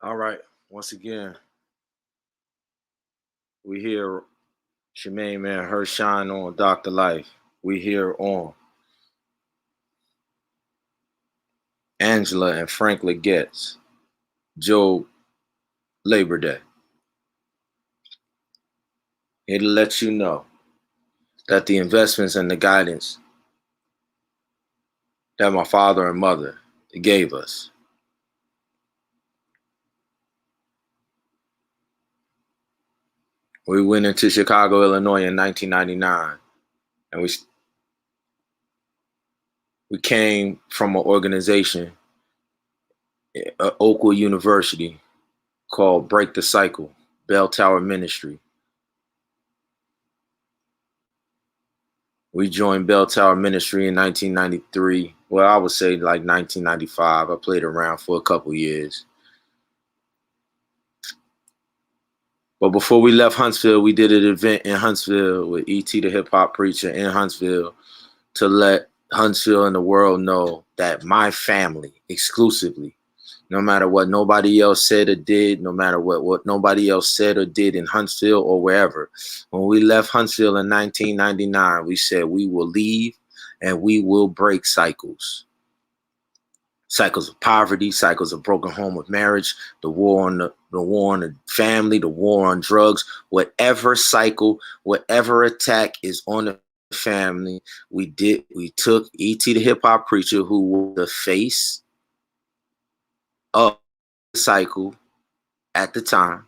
All right. Once again, we here, Shemaine Man, her shine on Dr. Life. We here on Angela and Frank Legette's Joe Labor Day. Here to let you know that the investments and the guidance that my father and mother gave us. We went into Chicago, Illinois in 1999, and we came from an organization at Oakwood University called Break the Cycle, Bell Tower Ministry. We joined Bell Tower Ministry in 1993. Well, I would say like 1995. I played around for a couple years. But before we left Huntsville, we did an event in Huntsville with E.T. the hip hop preacher in Huntsville to let Huntsville and the world know that my family exclusively, no matter what nobody else said or did, no matter what nobody else said or did in Huntsville or wherever, when we left Huntsville in 1999, we said we will leave and we will break cycles. Cycles of poverty, cycles of broken home of marriage, the war on the family, the war on drugs, whatever cycle, whatever attack is on the family, we took E.T. the hip hop preacher, who was the face of the cycle at the time.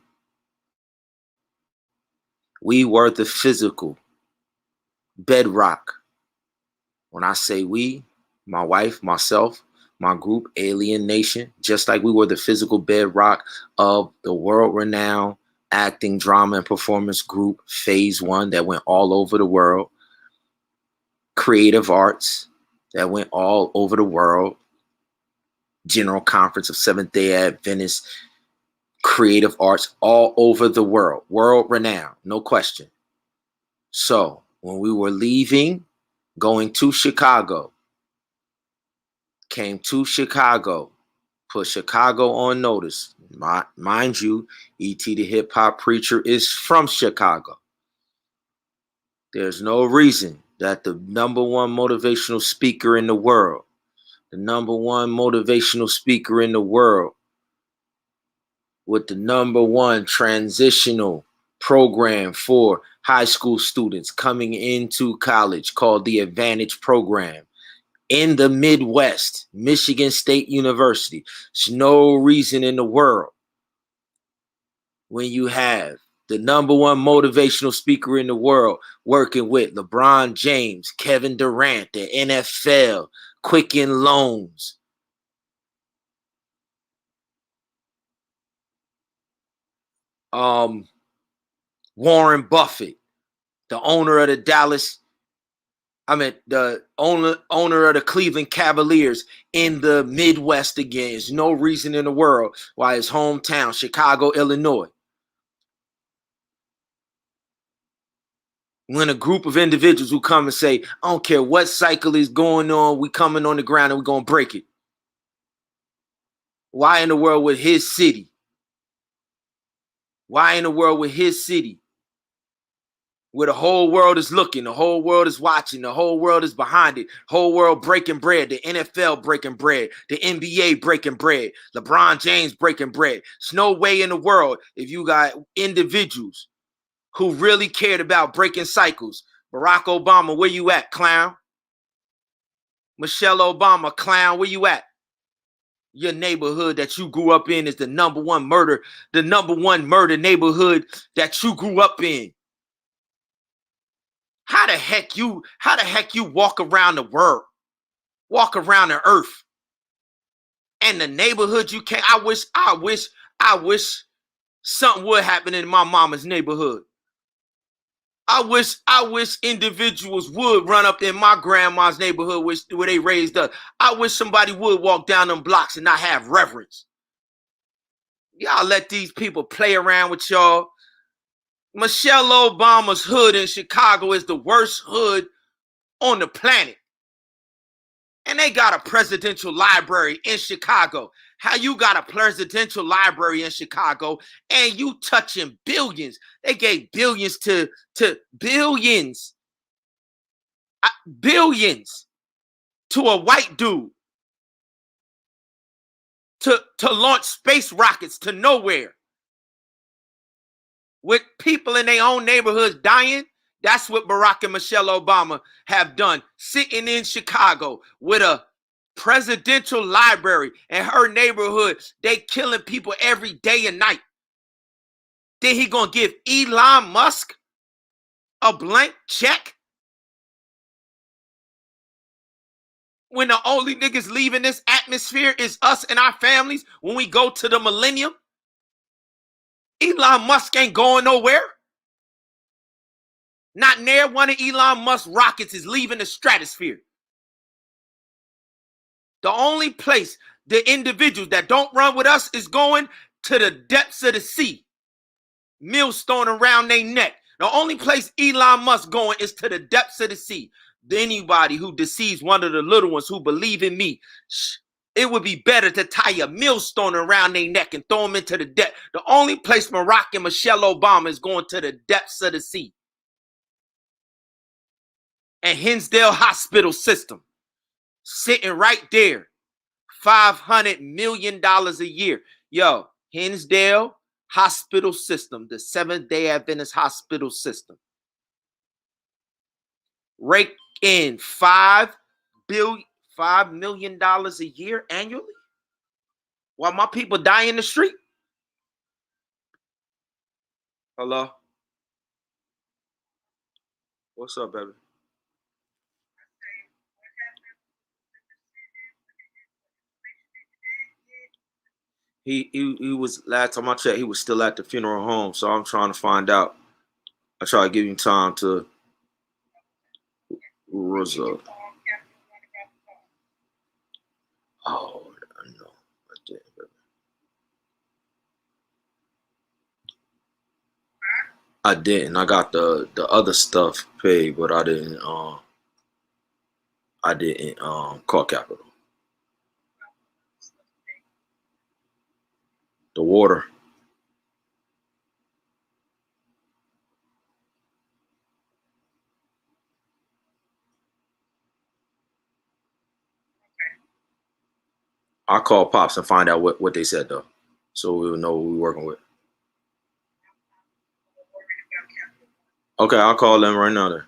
We were the physical bedrock. When I say we, my wife, myself, my group, Alien Nation, just like we were the physical bedrock of the world-renowned acting, drama, and performance group, Phase One, that went all over the world. Creative Arts, that went all over the world. General Conference of Seventh-day Adventists, Creative Arts, all over the world. World-renowned, no question. So when we were leaving, going to Chicago, came to Chicago, put Chicago on notice. Mind you, E.T. the hip hop preacher is from Chicago. There's no reason that the number one motivational speaker in the world, with the number one transitional program for high school students coming into college called the Advantage Program, in the Midwest, Michigan State University. There's no reason in the world, when you have the number one motivational speaker in the world working with LeBron James, Kevin Durant, the NFL, Quicken Loans, Warren Buffett, the owner of the owner of the Cleveland Cavaliers, in the Midwest again. There's no reason in the world why his hometown, Chicago, Illinois, when a group of individuals who come and say, I don't care what cycle is going on, we coming on the ground and we're going to break it. Why in the world would his city? Why in the world would his city, where the whole world is looking, the whole world is watching, the whole world is behind it, whole world breaking bread, the NFL breaking bread, the NBA breaking bread, LeBron James breaking bread. There's no way in the world, if you got individuals who really cared about breaking cycles. Barack Obama, where you at, clown? Michelle Obama, clown, where you at? Your neighborhood that you grew up in is the number one murder neighborhood that you grew up in. How the heck you walk around the world, walk around the earth, and the neighborhood you can't? I wish something would happen in my mama's neighborhood. I wish individuals would run up in my grandma's neighborhood where they raised us. I wish somebody would walk down them blocks and not have reverence. Y'all let these people play around with y'all. Michelle Obama's hood in Chicago is the worst hood on the planet. And they got a presidential library in Chicago. How you got a presidential library in Chicago and you touching billions? They gave billions to billions, billions to a white dude to launch space rockets to nowhere with people in their own neighborhoods dying. That's what Barack and Michelle Obama have done, sitting in Chicago with a presidential library in her neighborhood. They killing people every day and night. Then he gonna give Elon Musk a blank check when the only niggas leaving this atmosphere is us and our families when we go to the millennium? Elon Musk ain't going nowhere. Not near one of Elon Musk's rockets is leaving the stratosphere. The only place the individuals that don't run with us is going to the depths of the sea, millstone around their neck. The only place Elon Musk going is to the depths of the sea. Anybody who deceives one of the little ones who believe in me, it would be better to tie a millstone around their neck and throw them into the depth. The only place Barack and Michelle Obama is going to the depths of the sea. And Hindsdale hospital system, sitting right there, $500 million a year. Yo, Hindsdale hospital system, the Seventh-day Adventist hospital system, rake in $5 million a year annually while my people die in the street. Hello? What's up, baby? He was, last time I checked, he was still at the funeral home. So I'm trying to find out. I try to give him time to resolve. Oh, no, I didn't. I didn't. I got the other stuff paid, but I didn't call capital. The water. I'll call Pops and find out what they said though, so we'll know what we're working with. Okay, I'll call them right now then.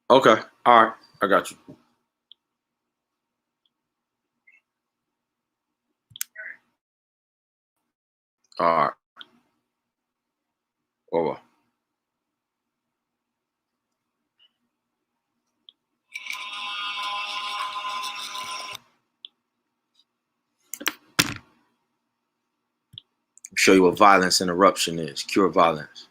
Okay, all right, I got you. All right. Over. Show you what violence interruption is. Cure violence.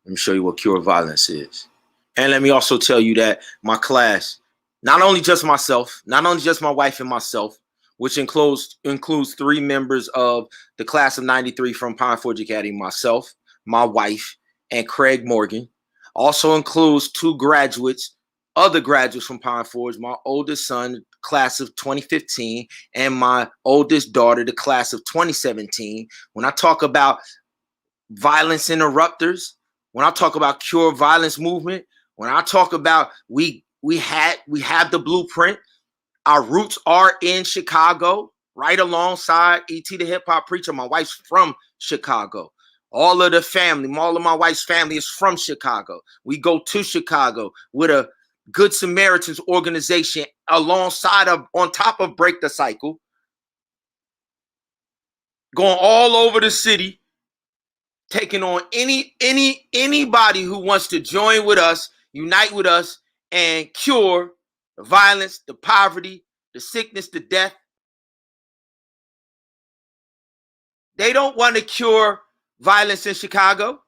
Let me show you what cure violence is. And let me also tell you that my class, not only just myself, not only just my wife and myself, which includes 3 members of the class of '93 from Pine Forge Academy, myself, my wife, and Craig Morgan. Also includes 2 graduates, other graduates from Pine Forge, my oldest son, class of 2015, and my oldest daughter, the class of 2017. When I talk about violence interrupters, when I talk about cure violence movement, when I talk about we have the blueprint, our roots are in Chicago, right alongside E.T. the hip hop preacher. My wife's from Chicago. All of the family, all of my wife's family is from Chicago. We go to Chicago with a Good Samaritans organization alongside of, on top of Break the Cycle, going all over the city, taking on anybody who wants to join with us, unite with us, and cure the violence, the poverty, the sickness, the death. They don't want to cure violence in Chicago.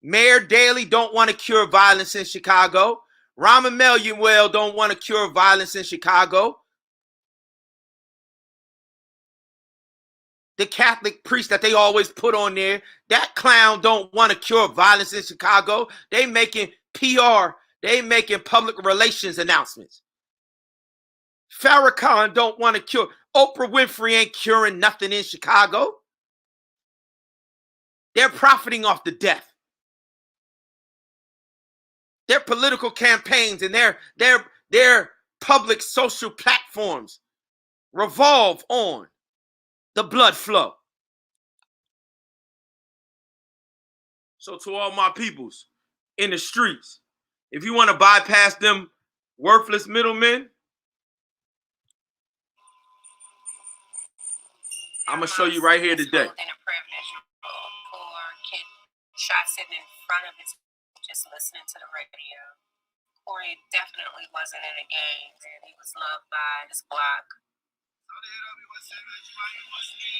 Mayor Daley don't want to cure violence in Chicago. Rahm Emanuel don't want to cure violence in Chicago. The Catholic priest that they always put on there, that clown don't want to cure violence in Chicago. They making PR, they making public relations announcements. Farrakhan don't want to cure. Oprah Winfrey ain't curing nothing in Chicago. They're profiting off the death. Their political campaigns and their public social platforms revolve on the blood flow. So to all my peoples in the streets, if you want to bypass them worthless middlemen, I'm going to show you right here today. Shot sitting in front of his, just listening to the radio. Corey definitely wasn't in a gang, and he was loved by his block.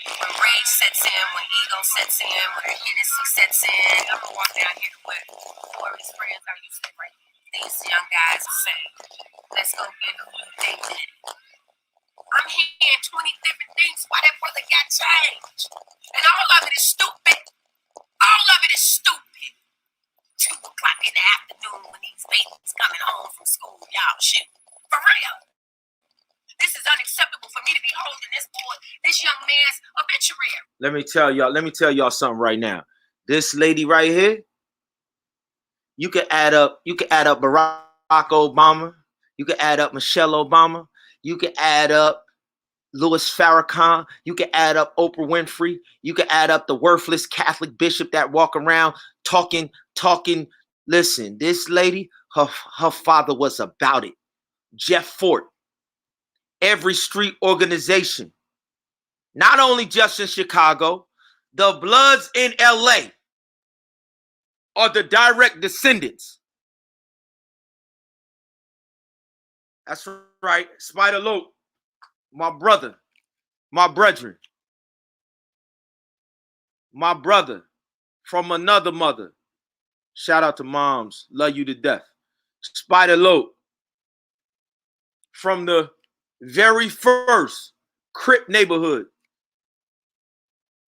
When rage sets in, when ego sets in, when Hennessy sets in, I'm gonna walk down here with Corey's friends. I used to bring these young guys and say, let's go get who you think did it. I'm hearing 20 different things why that brother got changed. And all of it is stupid. All of it is stupid. 2 o'clock in the afternoon when these babies coming home from school, y'all shit. For real. This is unacceptable for me to be holding this young man's obituary. Let me tell y'all something right now. This lady right here, you could add up Barack Obama, you could add up Michelle Obama, you could add up Louis Farrakhan, you could add up Oprah Winfrey, you could add up the worthless Catholic bishop that walk around talking. Listen, this lady, her father was about it. Jeff Fort, every street organization, not only just in Chicago, the Bloods in LA are the direct descendants. That's right, Spider Lope, my brother, my brethren, my brother from another mother. Shout out to moms, love you to death. Spider Lope from the very first Crip neighborhood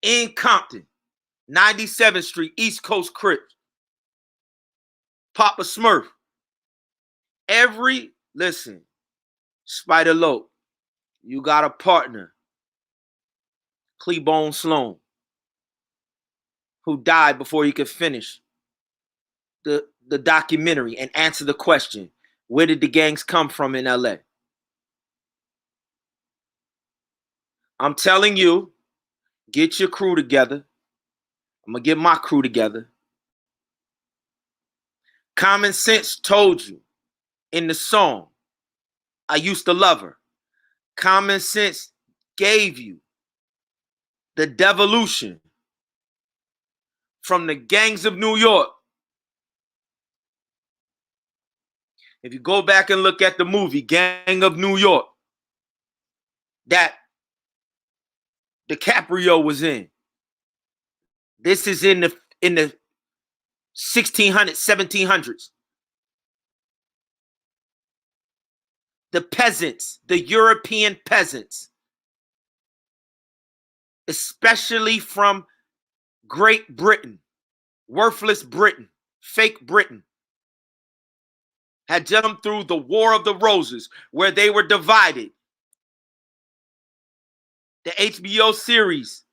in Compton, 97th Street, East Coast Crips. Papa Smurf. Listen, Spider Lope, you got a partner, Cleabone Sloan, who died before he could finish the documentary and answer the question, where did the gangs come from in LA? I'm telling you, get your crew together. I'm going to get my crew together. Common Sense told you in the song, I Used to Love Her. Common Sense gave you the devolution from the gangs of New York. If you go back and look at the movie Gang of New York that DiCaprio was in, this is in the 1600s, 1700s. The peasants, the European peasants, especially from Great Britain, worthless Britain, fake Britain, had jumped through the War of the Roses where they were divided. The HBO series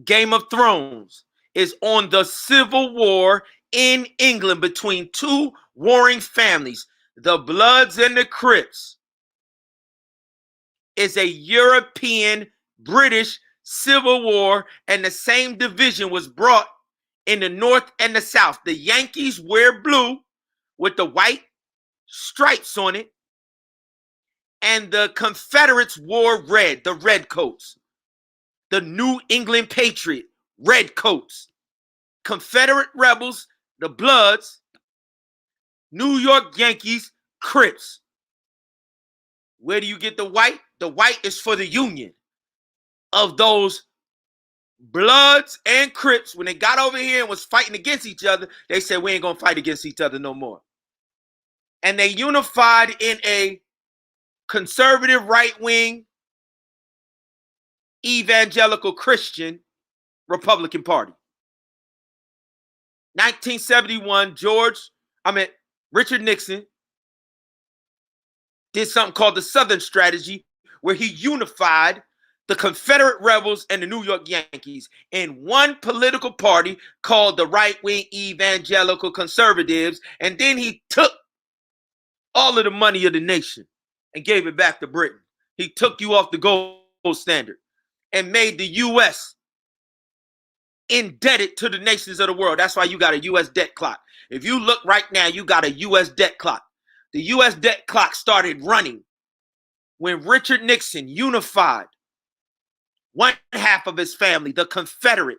Game of Thrones is on the civil war in England between 2 warring families, the Bloods and the Crips. Is a European British civil war, and the same division was brought in the North and the South. The Yankees wear blue with the white stripes on it, and the Confederates wore red, the red coats. The New England Patriot, red coats. Confederate rebels, the Bloods. New York Yankees, Crips. Where do you get the white? The white is for the union of those Bloods and Crips. When they got over here and was fighting against each other, they said, we ain't going to fight against each other no more. And they unified in a conservative right wing evangelical Christian Republican Party. 1971, Richard Nixon did something called the Southern Strategy, where he unified the Confederate rebels and the New York Yankees in one political party called the right-wing evangelical conservatives. And then he took all of the money of the nation and gave it back to Britain. He took you off the gold standard and made the U.S. indebted to the nations of the world. That's why you got a U.S. debt clock. If you look right now, you got a U.S. debt clock. The U.S. debt clock started running when Richard Nixon unified one half of his family, the Confederate,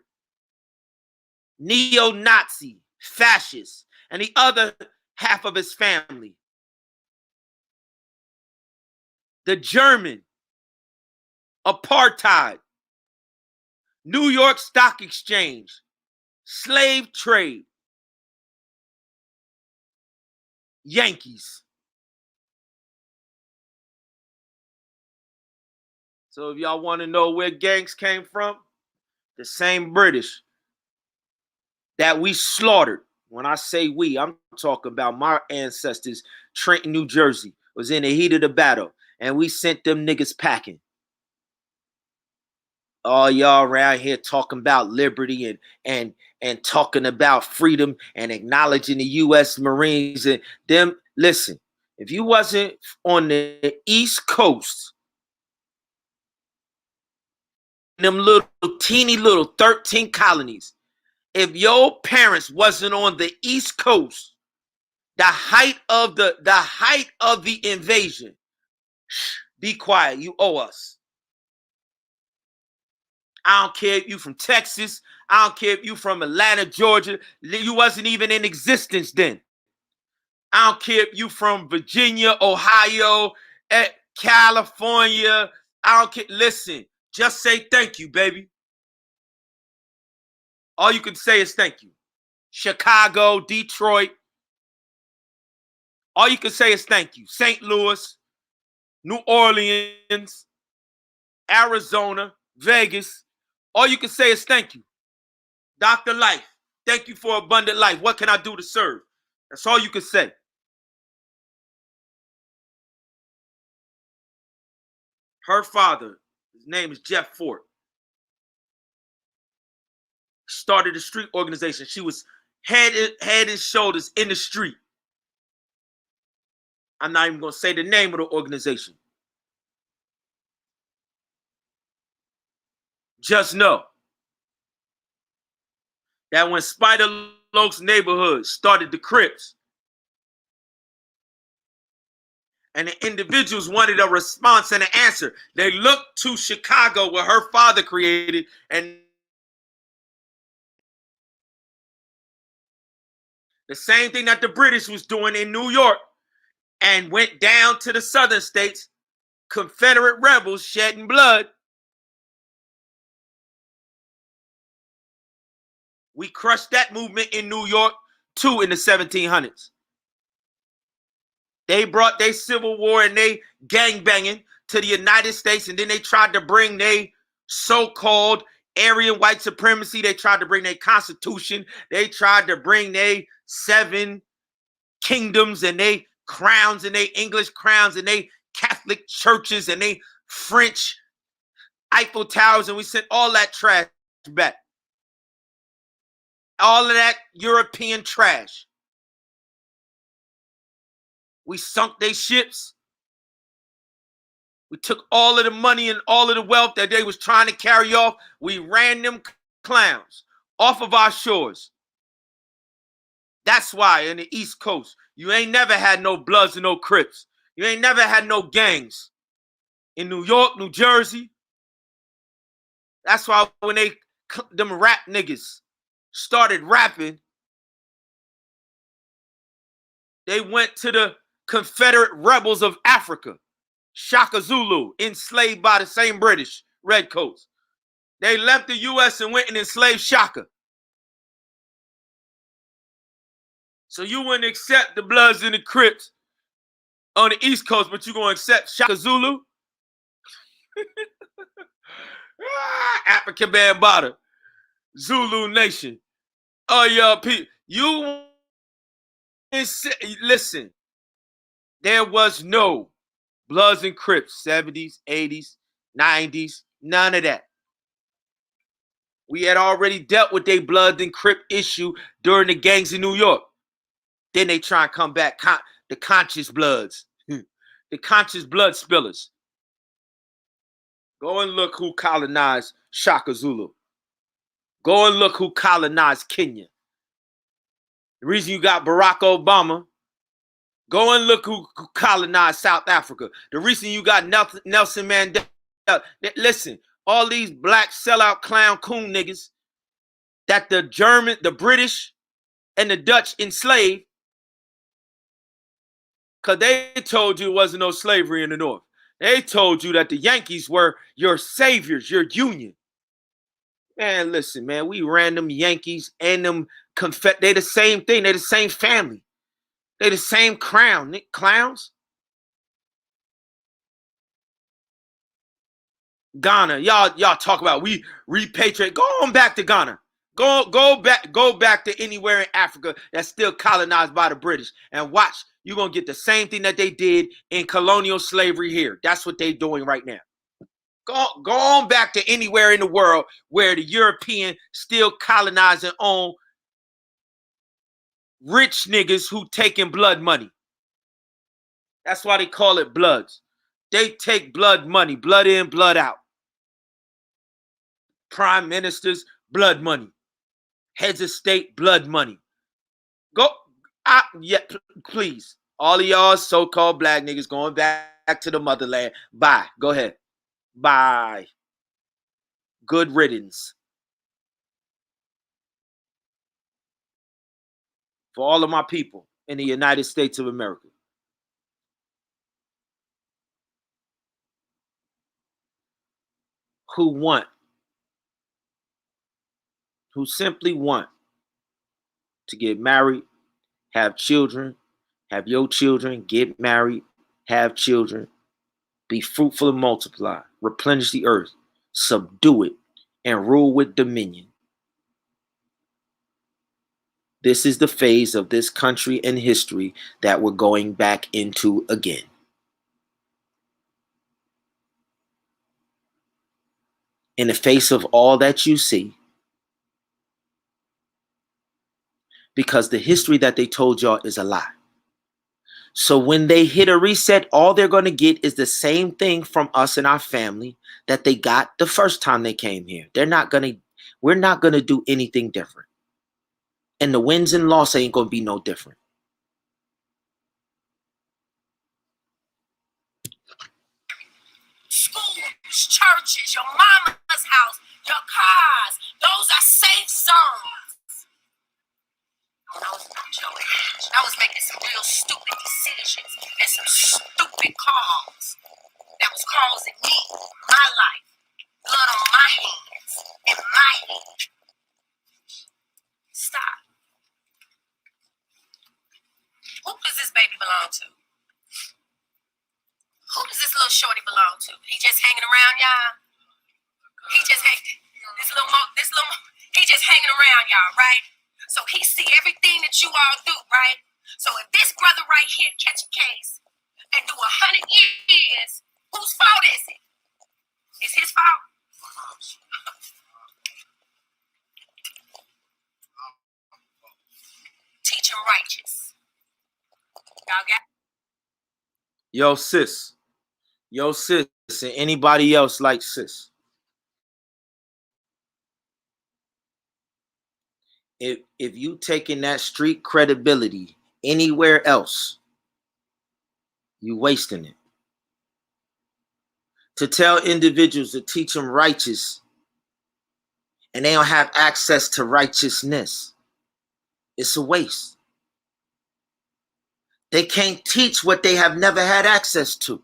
neo-Nazi, fascist, and the other half of his family, the German, apartheid, New York Stock Exchange, slave trade, Yankees. So if y'all want to know where gangs came from, the same British that we slaughtered. When I say we, I'm talking about my ancestors. Trenton, New Jersey was in the heat of the battle, and we sent them niggas packing. All y'all around here talking about liberty and talking about freedom and acknowledging the U.S. Marines and them. Listen, if you wasn't on the East Coast, them little teeny little 13 colonies, if your parents wasn't on the East Coast, the height of the invasion, be quiet, you owe us. I don't care if you from Texas. I don't care if you from Atlanta, Georgia. You wasn't even in existence then. I don't care if you from Virginia, Ohio, California. I don't care. Listen, just say thank you, baby. All you can say is thank you. Chicago, Detroit. All you can say is thank you. St. Louis, New Orleans, Arizona, Vegas. All you can say is thank you. Dr. Life, thank you for abundant life. What can I do to serve? That's all you can say. Her father, his name is Jeff Fort, started a street organization. She was head and shoulders in the street. I'm not even going to say the name of the organization. Just know that when Spider Loke's neighborhood started the Crips, and the individuals wanted a response and an answer, they looked to Chicago, where her father created, and the same thing that the British was doing in New York, and went down to the southern states, Confederate rebels shedding blood. We crushed that movement in New York too in the 1700s. They brought their Civil War and they gangbanging to the United States, and then they tried to bring their so-called Aryan white supremacy. They tried to bring their Constitution. They tried to bring their 7 kingdoms and they crowns and they English crowns and they Catholic churches and they French Eiffel Towers, and we sent all that trash back. All of that European trash. We sunk their ships. We took all of the money and all of the wealth that they was trying to carry off. We ran them clowns off of our shores. That's why in the East Coast, you ain't never had no Bloods and no Crips. You ain't never had no gangs. In New York, New Jersey. That's why when them rap niggas started rapping, they went to the Confederate rebels of Africa, Shaka Zulu, enslaved by the same British redcoats. They left the U.S. and went and enslaved Shaka. So you wouldn't accept the Bloods and the Crips on the East Coast, but you're going to accept Shaka Zulu? African Bambaataa, Zulu Nation. Oh, y'all, people, you listen. There was no Bloods and Crips, 70s, 80s, 90s, none of that. We had already dealt with a Blood and Crip issue during the gangs in New York. Then they try and come back, the conscious bloods, the conscious blood spillers. Go and look who colonized Shaka Zulu. Go and look who colonized Kenya. The reason you got Barack Obama, go and look who colonized South Africa. The reason you got Nelson Mandela. Listen, all these black sellout clown coon niggas that the German, the British, and the Dutch enslaved, because they told you it wasn't no slavery in the North. They told you that the Yankees were your saviors, your union. Man, listen, man, we ran them Yankees and them they the same thing. They the same family. They the same crown, clowns. Ghana, y'all talk about we repatriate. Go on back to Ghana. Go back to anywhere in Africa that's still colonized by the British and watch. You're gonna get the same thing that they did in colonial slavery here. That's what they're doing right now. Go on back to anywhere in the world where the European still colonizing on rich niggas who taking blood money. That's why they call it Bloods. They take blood money, blood in, blood out. Prime ministers, blood money. Heads of state, blood money. Please. All of y'all so-called black niggas going back to the motherland. Bye. Go ahead. Bye. Good riddance. For all of my people in the United States of America. Who simply want to get married, have children, have your children, get married, have children, be fruitful and multiply, replenish the earth, subdue it, and rule with dominion. This is the phase of this country and history that we're going back into again. In the face of all that you see, because the history that they told y'all is a lie. So when they hit a reset, all they're going to get is the same thing from us and our family that they got the first time they came here. We're not going to do anything different. And the wins and losses ain't going to be no different. Schools, churches, your mama's house, your cars, those are safe zones. I was making some real stupid decisions and some stupid calls that was causing me, my life, blood on my hands and my head. Stop. Who does this baby belong to? Who does this little shorty belong to? He just hanging around, y'all? He just hanging. He just hanging around, y'all, right? So he see everything that you all do, right? So if this brother right here catch a case and do 100 years, whose fault is it? It's his fault. Teach him righteous. Y'all got? Yo, sis, and anybody else like sis. If you taking that street credibility anywhere else, you wasting it. To tell individuals to teach them righteous and they don't have access to righteousness, it's a waste. They can't teach what they have never had access to.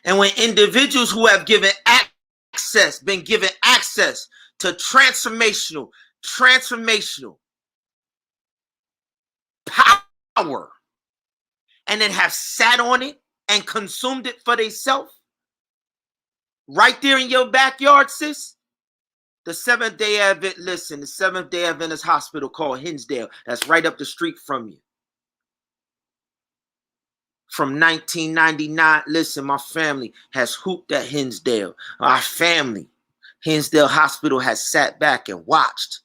And when individuals who have been given access to transformational power, and then have sat on it and consumed it for themselves, Right there in your backyard, sis. The Seventh-day Advent, listen, the Seventh-day Adventist hospital called Hindsdale. That's right up the street from you. From 1999, listen, my family has hooped at Hindsdale. Our family, Hindsdale Hospital, has sat back and watched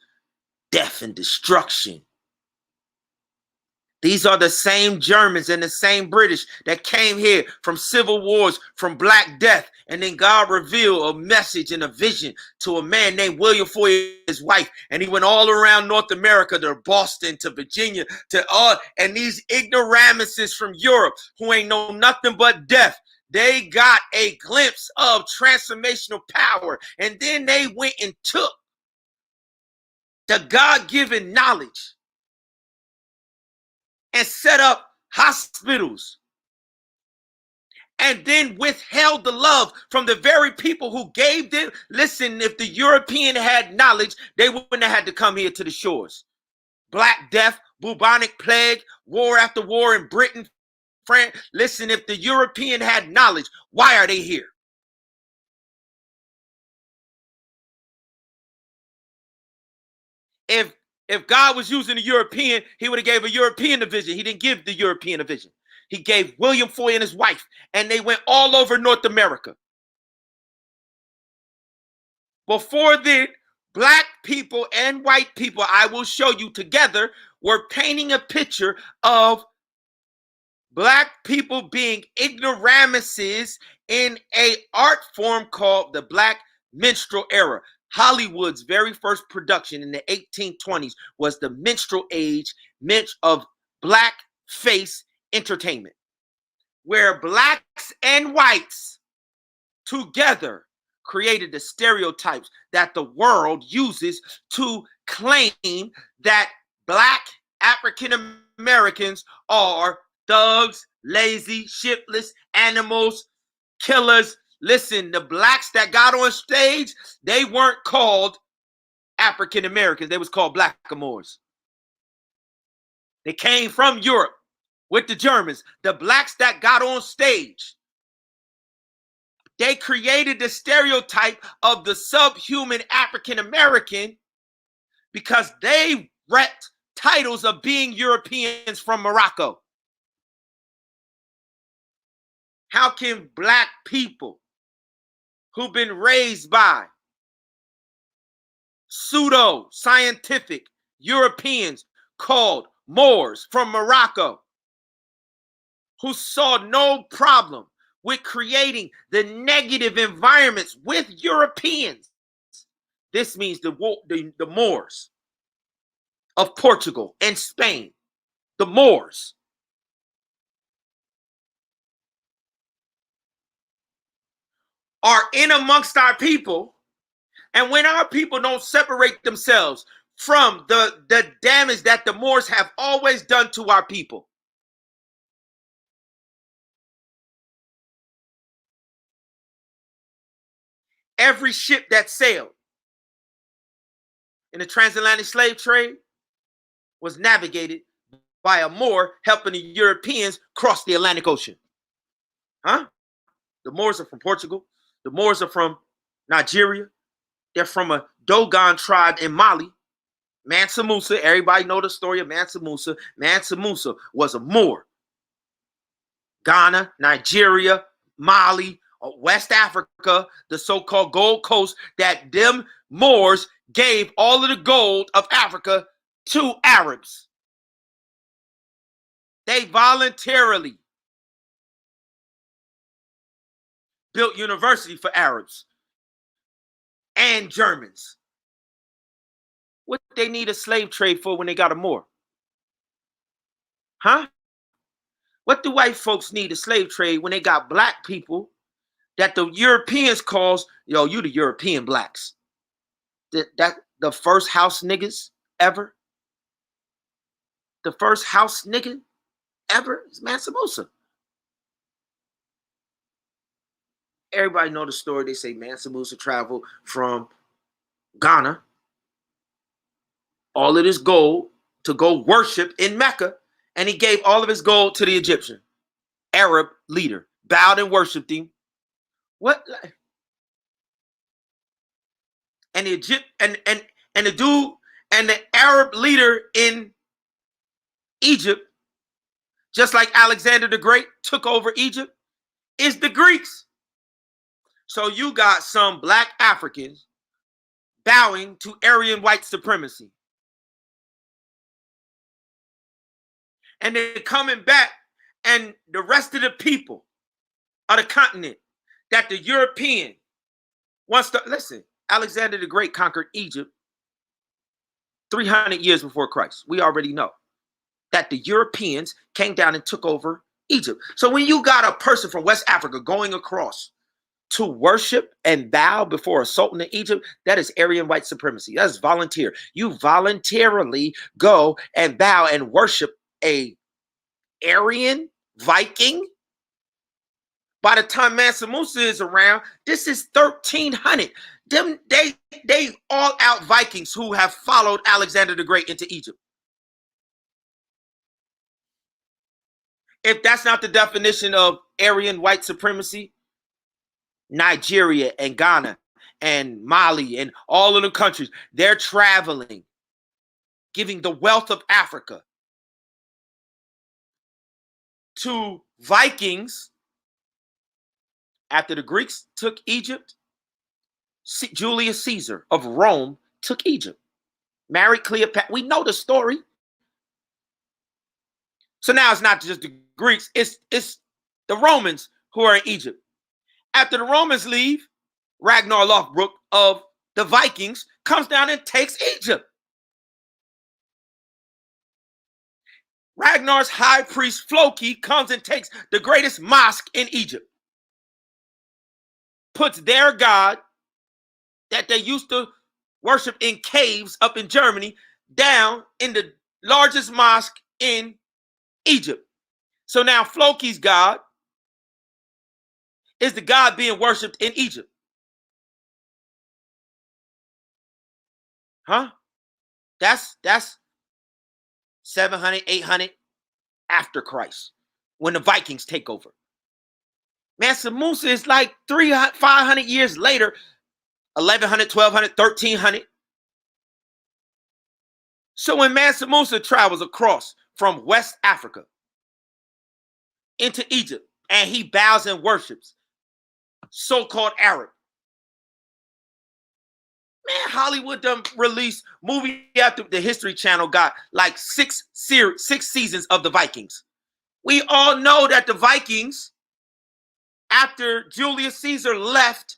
death and destruction. These are the same Germans and the same British that came here from civil wars, from Black Death. And then God revealed a message and a vision to a man named William Foy, his wife. And he went all around North America, to Boston, to Virginia, to all. And these ignoramuses from Europe who ain't know nothing but death, they got a glimpse of transformational power. And then they went and took the God-given knowledge and set up hospitals, and then withheld the love from the very people who gave them. Listen, if the European had knowledge, they wouldn't have had to come here to the shores. Black Death, bubonic plague, war after war in Britain, France. Listen, if the European had knowledge, why are they here? If God was using a European, he would have gave a European a vision. He didn't give the European a vision. He gave William Foy and his wife, and they went all over North America. Before then, Black people and white people, I will show you together, were painting a picture of Black people being ignoramuses in a art form called the Black minstrel era. Hollywood's very first production in the 1820s was the minstrel age of Black face entertainment, where Blacks and whites together created the stereotypes that the world uses to claim that Black African Americans are thugs, lazy, shiftless, animals, killers. Listen, the Blacks that got on stage, they weren't called African Americans. They was called Blackamoors. They came from Europe with the Germans. The Blacks that got on stage, they created the stereotype of the subhuman African American because they repped titles of being Europeans from Morocco. How can Black people who've been raised by pseudo-scientific Europeans called Moors from Morocco, who saw no problem with creating the negative environments with Europeans? This means the Moors of Portugal and Spain, the Moors, are in amongst our people. And when our people don't separate themselves from the damage that the Moors have always done to our people, every ship that sailed in the transatlantic slave trade was navigated by a Moor helping the Europeans cross the Atlantic Ocean. Huh? The Moors are from Portugal. The Moors are from Nigeria. They're from a Dogon tribe in Mali. Mansa Musa, everybody know the story of Mansa Musa. Mansa Musa was a Moor. Ghana, Nigeria, Mali, West Africa, the so-called Gold Coast, that them Moors gave all of the gold of Africa to Arabs. They voluntarily built university for Arabs and Germans. What they need a slave trade for when they got a Moor? Huh? What do white folks need a slave trade when they got Black people that the Europeans calls, yo, you the European Blacks? That the first house niggas ever? The first house nigga ever is Mansa Musa. Everybody know the story. They say Mansa Musa traveled from Ghana, all of this gold, to go worship in Mecca, and he gave all of his gold to the Egyptian Arab leader, bowed and worshipped him. What? and the Egypt and the dude and the Arab leader in Egypt, just like Alexander the Great took over Egypt, is the Greeks. So you got some black Africans bowing to Aryan white supremacy. And they're coming back, and the rest of the people of the continent that the European wants to, listen, Alexander the Great conquered Egypt 300 years before Christ. We already know that the Europeans came down and took over Egypt. So when you got a person from West Africa going across to worship and bow before a sultan in Egypt, that is Aryan white supremacy. That is volunteer. You voluntarily go and bow and worship a Aryan Viking. By the time Mansa Musa is around, this is 1300. They all out Vikings who have followed Alexander the Great into Egypt. If that's not the definition of Aryan white supremacy, Nigeria and Ghana and Mali and all of the countries, they're traveling, giving the wealth of Africa to Vikings. After the Greeks took Egypt, Julius Caesar of Rome took Egypt, married Cleopatra. We know the story. So now it's not just the Greeks, it's the Romans who are in Egypt. After the Romans leave, Ragnar Lothbrok of the Vikings comes down and takes Egypt. Ragnar's high priest Floki comes and takes the greatest mosque in Egypt. Puts their god that they used to worship in caves up in Germany down in the largest mosque in Egypt. So now Floki's god is the god being worshipped in Egypt. Huh? That's 700, 800 after Christ, when the Vikings take over. Mansa Musa is like 300, 500 years later, 1100, 1200, 1300. So when Mansa Musa travels across from West Africa into Egypt and he bows and worships so-called Arab, man, Hollywood done released movie after the History Channel got like six seasons of the Vikings. We all know that the Vikings, after Julius Caesar left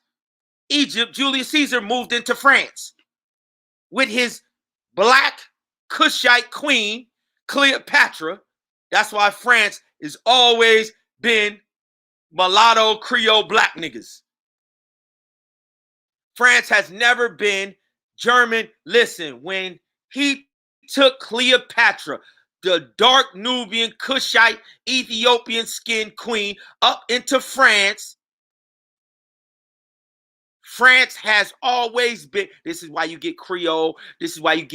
Egypt, Julius Caesar moved into France with his black Kushite queen, Cleopatra. That's why France has always been mulatto, Creole, black niggas. France has never been German. Listen, when he took Cleopatra, the dark Nubian, Kushite, Ethiopian skinned queen, up into France, France has always been, this is why you get Creole, this is why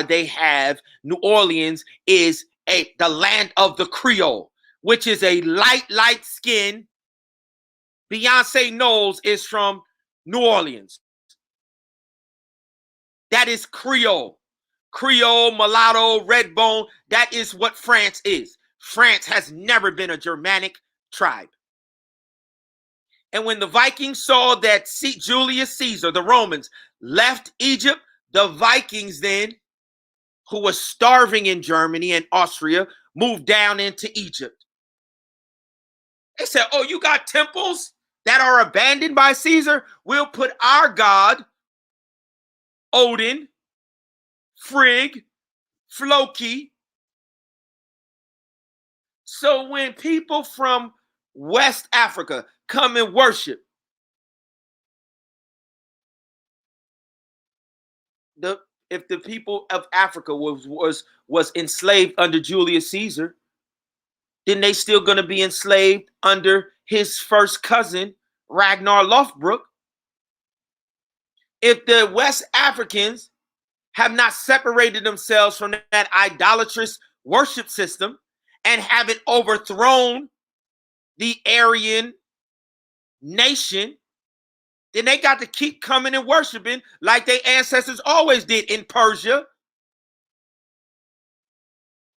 they have New Orleans is the land of the Creole, which is a light skin. Beyonce Knowles is from New Orleans. That is Creole. Creole, mulatto, red bone. That is what France is. France has never been a Germanic tribe. And when the Vikings saw that Julius Caesar, the Romans, left Egypt, the Vikings then, who was starving in Germany and Austria, moved down into Egypt. They said, oh, you got temples that are abandoned by Caesar? We'll put our god, Odin, Frigg, Floki. So when people from West Africa come and worship if the people of Africa was enslaved under Julius Caesar, then they still going to be enslaved under his first cousin, Ragnar Lothbrok. If the West Africans have not separated themselves from that idolatrous worship system and haven't overthrown the Aryan nation, Then they got to keep coming and worshiping like their ancestors always did in Persia.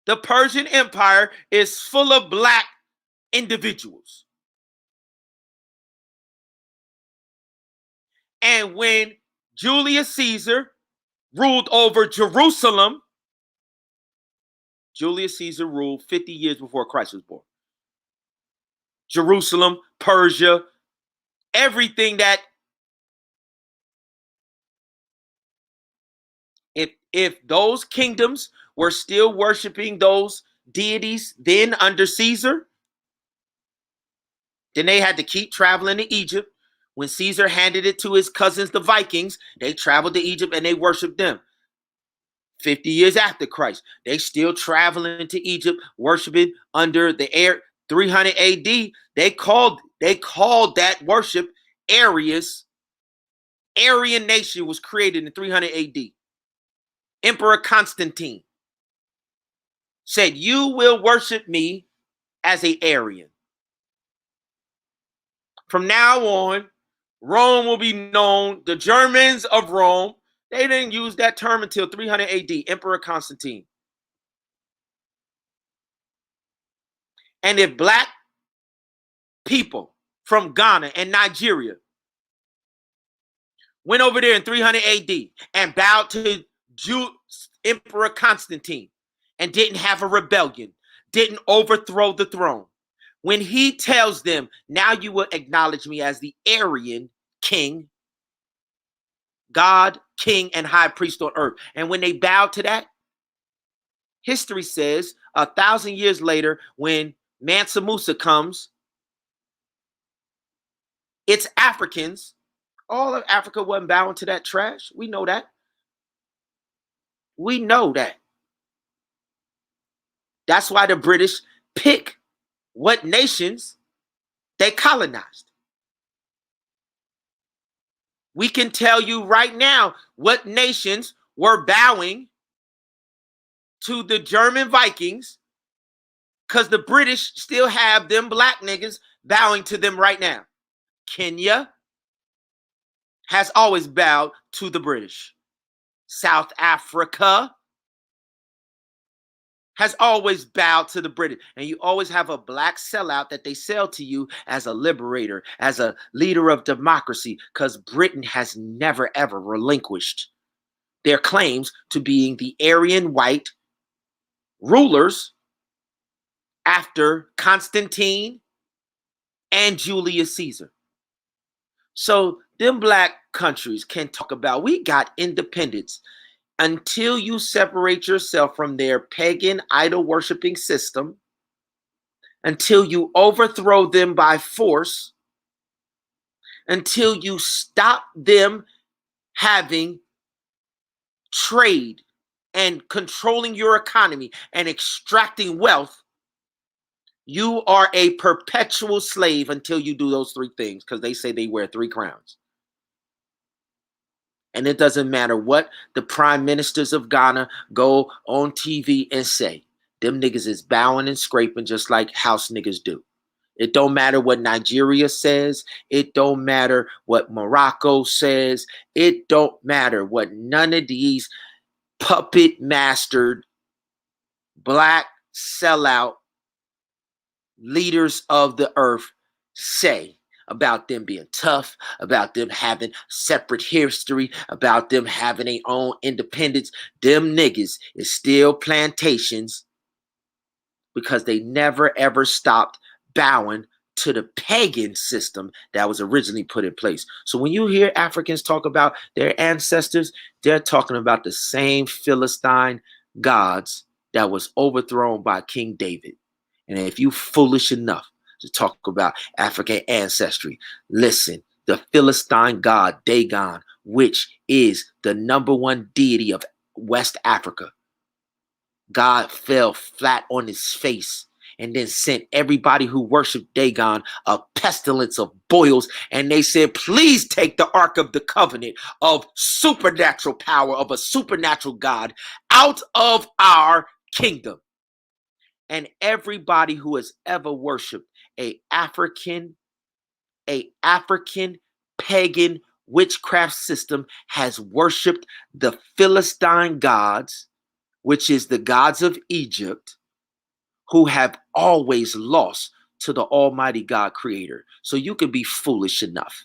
The Persian Empire is full of black individuals. And when Julius Caesar ruled over Jerusalem, Julius Caesar ruled 50 years before Christ was born. Jerusalem, Persia, everything that if those kingdoms were still worshiping those deities then under Caesar, then they had to keep traveling to Egypt. When Caesar handed it to his cousins, the Vikings, they traveled to Egypt and they worshiped them. 50 years after Christ, they still traveling to Egypt, worshiping under the air. 300 AD, they called that worship Arius. Aryan nation was created in 300 AD. Emperor Constantine said, "You will worship me as a Aryan. From now on, Rome will be known, the Germans of Rome." They didn't use that term until 300 AD, Emperor Constantine. And if black people from Ghana and Nigeria went over there in 300 AD and bowed to Emperor Constantine and didn't have a rebellion, didn't overthrow the throne, when he tells them, "Now you will acknowledge me as the Aryan king, God, king, and high priest on earth," and when they bowed to that, history says 1,000 years later, when Mansa Musa comes, it's Africans. All of Africa wasn't bowing to that trash. We know that. We know that. That's why the British pick what nations they colonized. We can tell you right now what nations were bowing to the German Vikings, because the British still have them black niggas bowing to them right now. Kenya has always bowed to the British. South Africa has always bowed to the British. And you always have a black sellout that they sell to you as a liberator, as a leader of democracy, because Britain has never, ever relinquished their claims to being the Aryan white rulers after Constantine and Julius Caesar. So them black countries can talk about, we got independence. Until you separate yourself from their pagan idol worshiping system, until you overthrow them by force, until you stop them having trade and controlling your economy and extracting wealth, you are a perpetual slave until you do those three things, because they say they wear 3 crowns. And it doesn't matter what the prime ministers of Ghana go on TV and say. Them niggas is bowing and scraping just like house niggas do. It don't matter what Nigeria says. It don't matter what Morocco says. It don't matter what none of these puppet mastered black sellout leaders of the earth say about them being tough, about them having separate history, about them having their own independence. Them niggas is still plantations, because they never ever stopped bowing to the pagan system that was originally put in place. So when you hear Africans talk about their ancestors, they're talking about the same Philistine gods that was overthrown by King David. And if you foolish enough to talk about African ancestry, listen, the Philistine god Dagon, which is the #1 deity of West Africa, God fell flat on his face and then sent everybody who worshiped Dagon a pestilence of boils. And they said, "Please take the Ark of the Covenant of supernatural power of a supernatural God out of our kingdom." And everybody who has ever worshiped a African pagan witchcraft system has worshipped the Philistine gods, which is the gods of Egypt, who have always lost to the Almighty God Creator. So you can be foolish enough.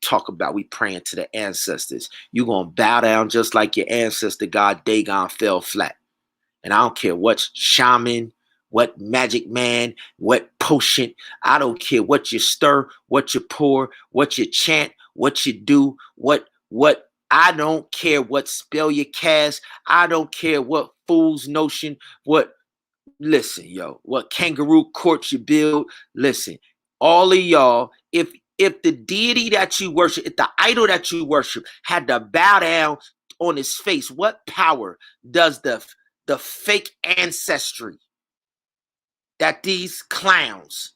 Talk about we praying to the ancestors. You're going to bow down just like your ancestor God Dagon fell flat. And I don't care what shaman, what magic man, what potion. I don't care what you stir, what you pour, what you chant, what you do, what I don't care what spell you cast. I don't care what fool's notion, listen, yo, what kangaroo court you build. Listen, all of y'all, if the deity that you worship, if the idol that you worship had to bow down on his face, what power does the fake ancestry that these clowns,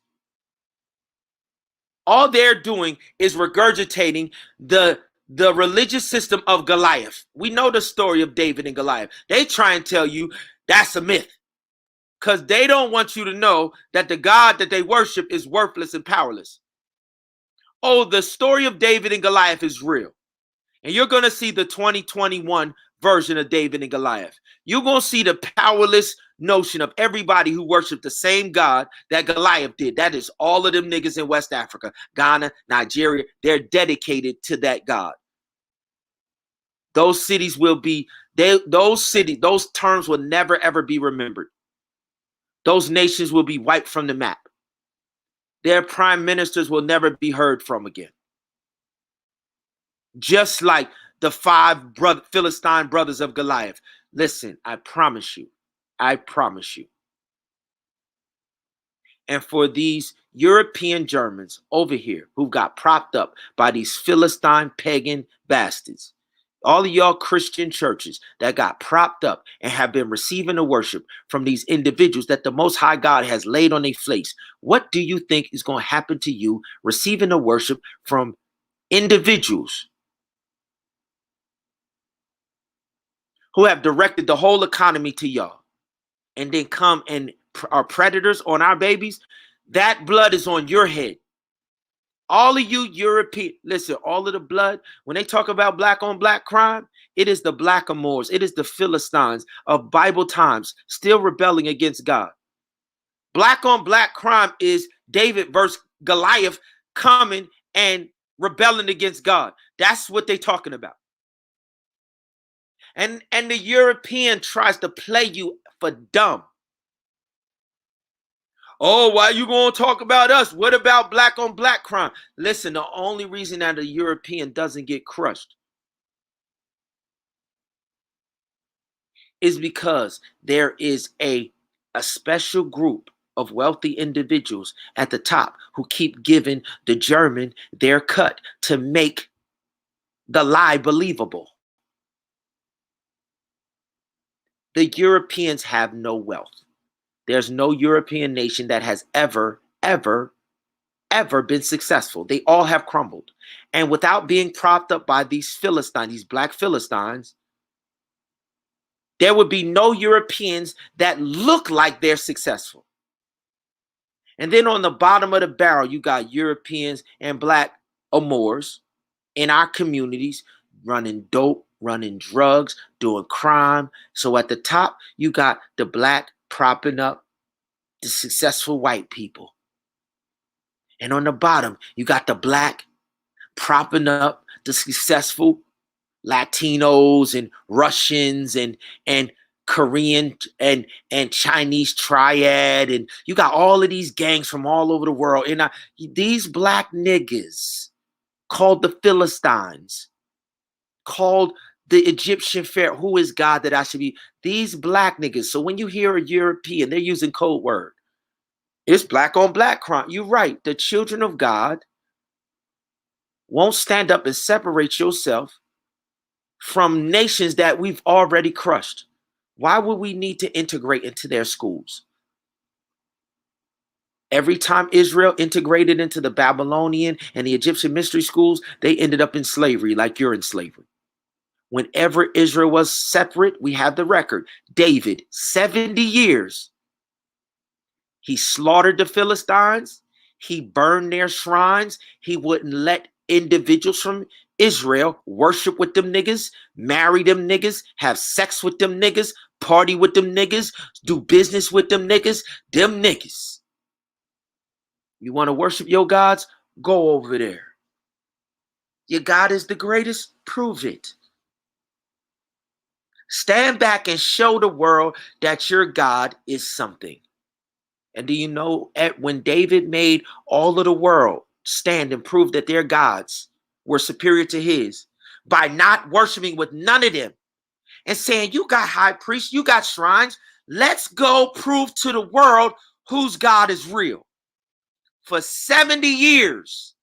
all they're doing is regurgitating the religious system of Goliath. We know the story of David and Goliath. They try and tell you that's a myth, because they don't want you to know that the God that they worship is worthless and powerless. Oh, the story of David and Goliath is real. And you're going to see the 2021 version of David and Goliath. You're going to see the powerless notion of everybody who worshiped the same God that Goliath did. That is all of them niggas in West Africa, Ghana, Nigeria. They're dedicated to that God. Those cities will be, those terms will never, ever be remembered. Those nations will be wiped from the map. Their prime ministers will never be heard from again. Just like the 5 Philistine brothers of Goliath. Listen, I promise you. I promise you. And for these European Germans over here who got propped up by these Philistine pagan bastards, all of y'all Christian churches that got propped up and have been receiving the worship from these individuals that the Most High God has laid on their face, what do you think is going to happen to you receiving the worship from individuals who have directed the whole economy to y'all and then come and are predators on our babies? That blood is on your head. All of you European, listen, all of the blood, when they talk about black on black crime, it is the blackamoors, it is the Philistines of Bible times still rebelling against God. Black on black crime is David versus Goliath coming and rebelling against God. That's what they're talking about. And the European tries to play you for dumb. Oh, why you going to talk about us? What about black on black crime? Listen, the only reason that a European doesn't get crushed is because there is a special group of wealthy individuals at the top who keep giving the German their cut to make the lie believable. The Europeans have no wealth. There's no European nation that has ever been successful. They all have crumbled. And without being propped up by these Philistines, these black Philistines, there would be no Europeans that look like they're successful. And then on the bottom of the barrel, you got Europeans and black amours in our communities running dope, running drugs, doing crime. So at the top, you got the black propping up the successful white people. And on the bottom, you got the black propping up the successful Latinos and Russians and Korean and Chinese triad. And you got all of these gangs from all over the world. And these black niggas called the Philistines, called the Egyptian Pharaoh, who is God that I should be? These black niggas. So when you hear a European, they're using code word. It's black on black crime. You're right. The children of God won't stand up and separate yourself from nations that we've already crushed. Why would we need to integrate into their schools? Every time Israel integrated into the Babylonian and the Egyptian mystery schools, they ended up in slavery like you're in slavery. Whenever Israel was separate, we have the record. David, 70 years. He slaughtered the Philistines. He burned their shrines. He wouldn't let individuals from Israel worship with them niggas, marry them niggas, have sex with them niggas, party with them niggas, do business with them niggas. Them niggas. You want to worship your gods? Go over there. Your God is the greatest? Prove it. Stand back and show the world that your God is something. And do you know, when David made all of the world stand and prove that their gods were superior to his by not worshiping with none of them and saying, you got high priests, you got shrines, let's go prove to the world whose God is real. For 70 years,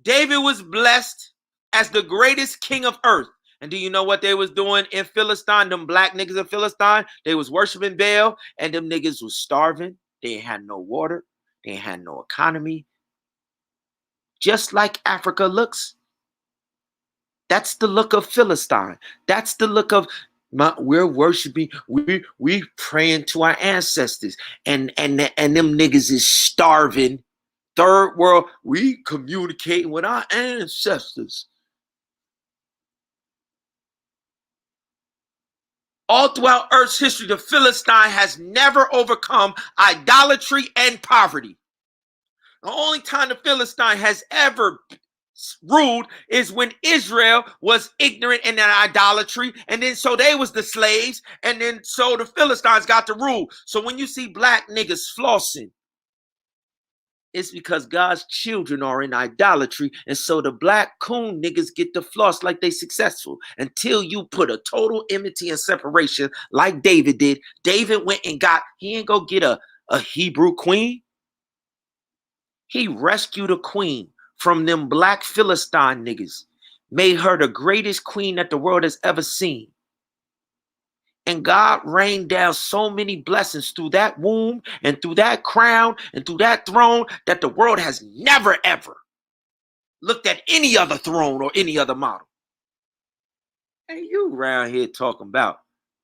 David was blessed as the greatest king of earth. And do you know what they was doing in Philistine? Them black niggas in Philistine, they was worshiping Baal, and them niggas was starving. They ain't had no water. They ain't had no economy. Just like Africa looks. That's the look of Philistine. That's the look of we're worshiping. We praying to our ancestors, and them niggas is starving. Third world, we communicating with our ancestors. All throughout Earth's history, the Philistine has never overcome idolatry and poverty. The only time the Philistine has ever ruled is when Israel was ignorant in their idolatry, and then so they was the slaves, and then so the Philistines got to rule. So when you see black niggas flossing, it's because God's children are in idolatry, and so the black coon niggas get to floss like they successful until you put a total enmity and separation like David did. David went and he ain't go get a Hebrew queen. He rescued a queen from them black Philistine niggas, made her the greatest queen that the world has ever seen. And God rained down so many blessings through that womb and through that crown and through that throne that the world has never, ever looked at any other throne or any other model. Hey, you around here talking about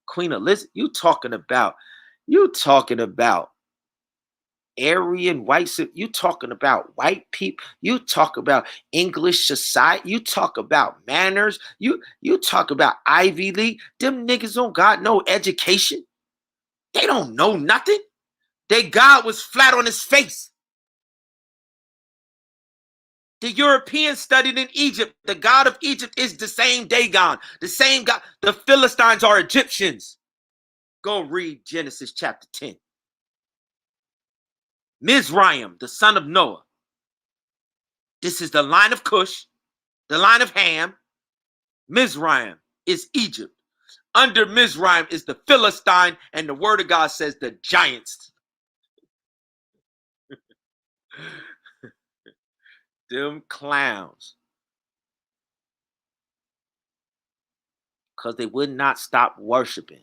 Queen Elizabeth, you talking about Aryan white, you talking about white people, you talk about English society, you talk about manners, you talk about Ivy League. Them niggas don't got no education. They don't know nothing. Their God was flat on his face. The Europeans studied in Egypt. The God of Egypt is the same Dagon, the same God. The Philistines are Egyptians. Go read Genesis chapter 10. Mizraim, the son of Noah. This is the line of Kush, the line of Ham. Mizraim is Egypt. Under Mizraim is the Philistine, and the word of God says the giants. Them clowns. Because they would not stop worshiping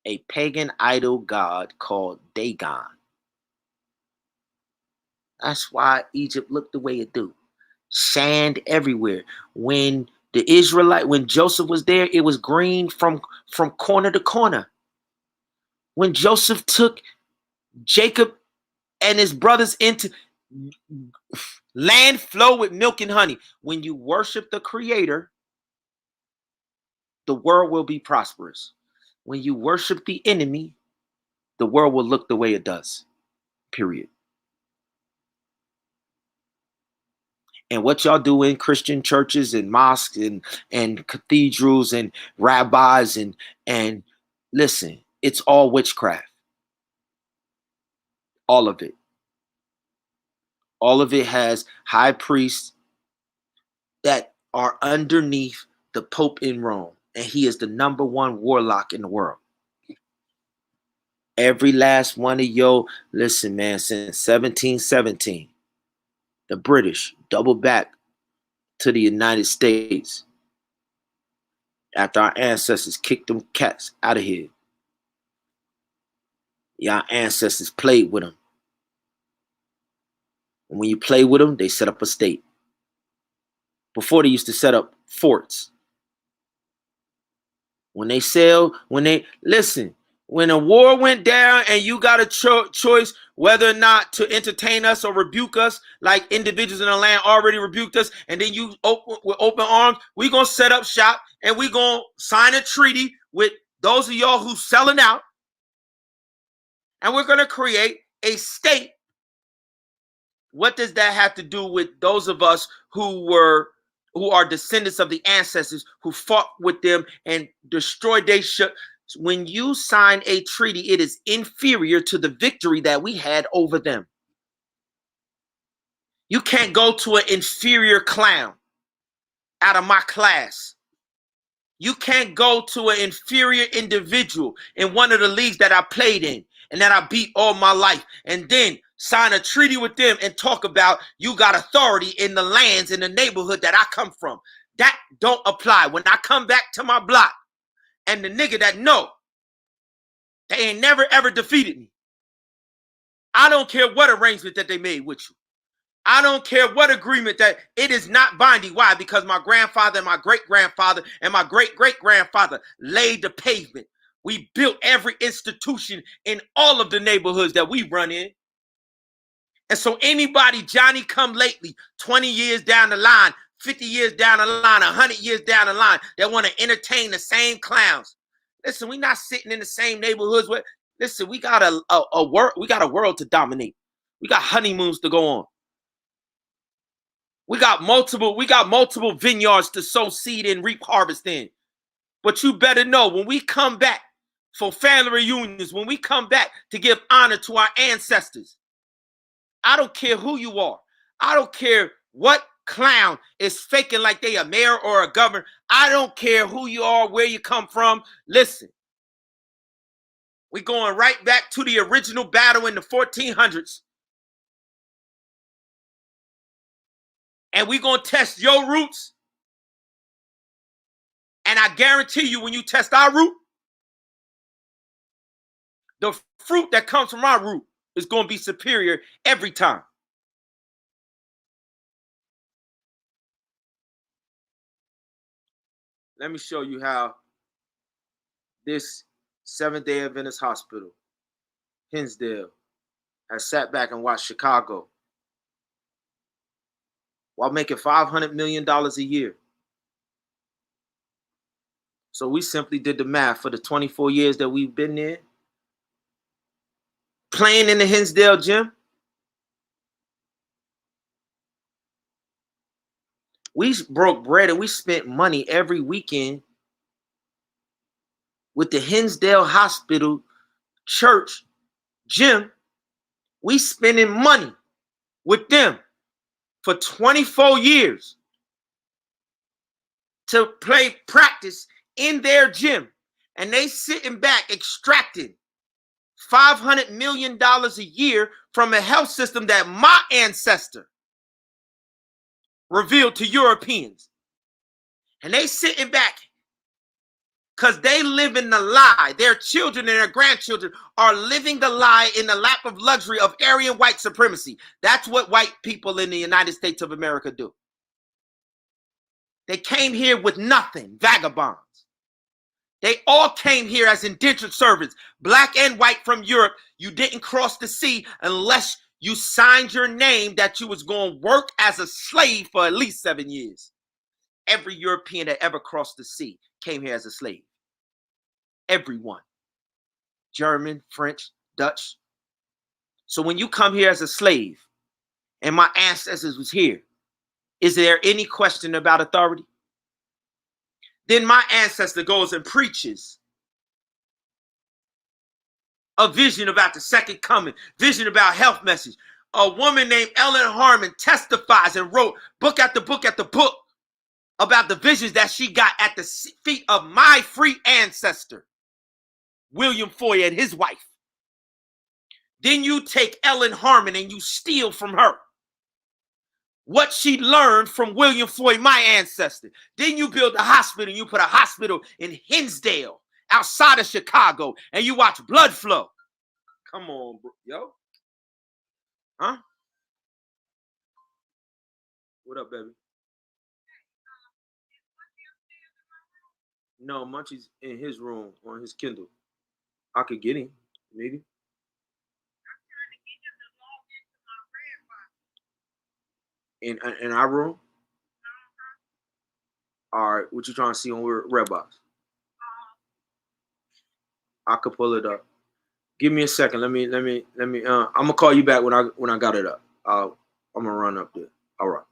a pagan idol god called Dagon. That's why Egypt looked the way it do. Sand everywhere. When Joseph was there, it was green from corner to corner. When Joseph took Jacob and his brothers into land flow with milk and honey. When you worship the Creator, the world will be prosperous. When you worship the enemy, the world will look the way it does. Period. And what y'all do in Christian churches and mosques and cathedrals and rabbis and listen, it's all witchcraft. All of it. All of it has high priests that are underneath the Pope in Rome. And he is the #1 warlock in the world. Every last one of yo, listen, man, since 1717, the British doubled back to the United States after our ancestors kicked them cats out of here. Y'all ancestors played with them. And when you play with them, they set up a state. Before they used to set up forts. Listen, When a war went down and you got a choice whether or not to entertain us or rebuke us, like individuals in the land already rebuked us, and then you open with open arms, we're going to set up shop and we're going to sign a treaty with those of y'all who's selling out, and we're going to create a state. What does that have to do with those of us who are descendants of the ancestors who fought with them and destroyed their ship? When you sign a treaty, it is inferior to the victory that we had over them. You can't go to an inferior clown out of my class. You can't go to an inferior individual in one of the leagues that I played in and that I beat all my life, and then sign a treaty with them and talk about you got authority in the lands in the neighborhood that I come from. That don't apply. When I come back to my block and the nigga that know they ain't never ever defeated me, I don't care what arrangement that they made with you. I don't care what agreement, that it is not binding. Why? Because my grandfather and my great-grandfather and my great-great-grandfather laid the pavement. We built every institution in all of the neighborhoods that we run in. And so anybody, Johnny come lately, 20 years down the line, 50 years down the line, 100 years down the line, that want to entertain the same clowns. Listen, we not sitting in the same neighborhoods. Listen, we got a world to dominate. We got honeymoons to go on. We got multiple vineyards to sow seed and reap harvest in. But you better know, when we come back for family reunions, when we come back to give honor to our ancestors, I don't care who you are. I don't care what clown is faking like they a mayor or a governor. I don't care who you are, where you come from. Listen, we're going right back to the original battle in the 1400s. And we're going to test your roots. And I guarantee you, when you test our root, the fruit that comes from our root is going to be superior every time. Let me show you how this Seventh-day Adventist hospital, Hindsdale, has sat back and watched Chicago while making $500 million a year. So we simply did the math for the 24 years that we've been there, playing in the Hindsdale gym. We broke bread and we spent money every weekend with the Hindsdale Hospital Church gym. We spending money with them for 24 years to play practice in their gym. And they sitting back extracting $500 million a year from a health system that my ancestor revealed to Europeans. And they sitting back because they live in the lie. Their children and their grandchildren are living the lie in the lap of luxury of Aryan white supremacy. That's what white people in the United States of America do. They came here with nothing, vagabonds. They all came here as indentured servants, black and white from Europe. You didn't cross the sea unless you signed your name that you was going to work as a slave for at least 7 years. Every European that ever crossed the sea came here as a slave. Everyone. German, French, Dutch. So when you come here as a slave and my ancestors was here, is there any question about authority? Then my ancestor goes and preaches a vision about the second coming, vision about health message. A woman named Ellen Harmon testifies and wrote book after book after book about the visions that she got at the feet of my free ancestor, William Foy, and his wife. Then you take Ellen Harmon and you steal from her what she learned from William Foy, my ancestor. Then you build a hospital, and you put a hospital in Hindsdale, outside of Chicago, and you watch blood flow. Come on, bro. Yo. Huh? What up, baby? No, Munchie's in his room on his Kindle. I could get him, maybe. In our room? All right, what you trying to see on Redbox? I could pull it up. Give me a second. Let me. I'm gonna call you back when I got it up. I'm gonna run up there. All right.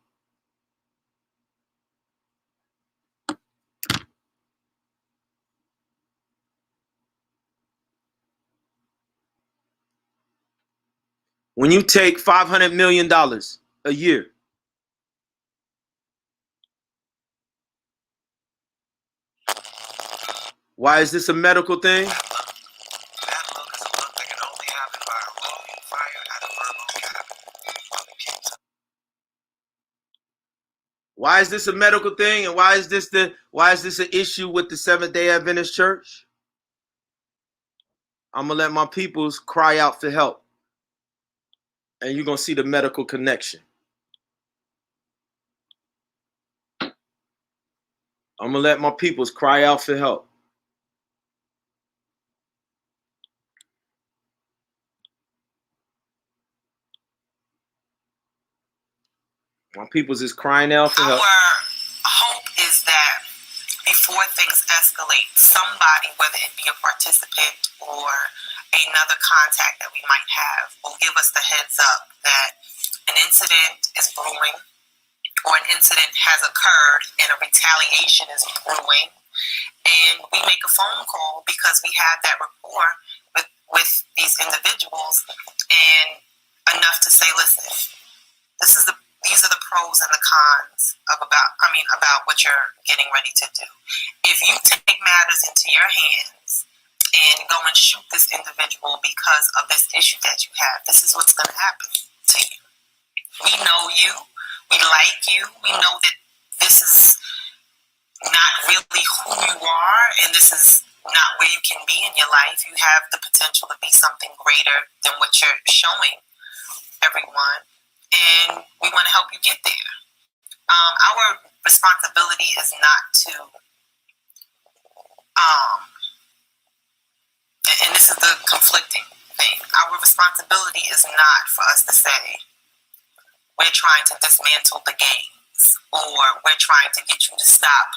When you take $500 million a year, why is this a medical thing? That look is a look that can only happen by a rolling fire at a verbal cabin. Why is this a medical thing, and why is this an issue with the Seventh-day Adventist Church? I'm gonna let my peoples cry out for help, and you're gonna see the medical connection. I'm gonna let my peoples cry out for help. My peoples is crying out for help. Our hope is that before things escalate, somebody, whether it be a participant or another contact that we might have, will give us the heads up that an incident is brewing or an incident has occurred and a retaliation is brewing. And we make a phone call because we have that rapport with these individuals and enough to say, listen, these are the pros and the cons about what you're getting ready to do. If you take matters into your hands and go and shoot this individual because of this issue that you have, this is what's going to happen to you. We know you. We like you. We know that this is not really who you are, and this is not where you can be in your life. You have the potential to be something greater than what you're showing everyone. And we want to help you get there. Our responsibility is not to, and this is the conflicting thing. Our responsibility is not for us to say, we're trying to dismantle the gangs, or we're trying to get you to stop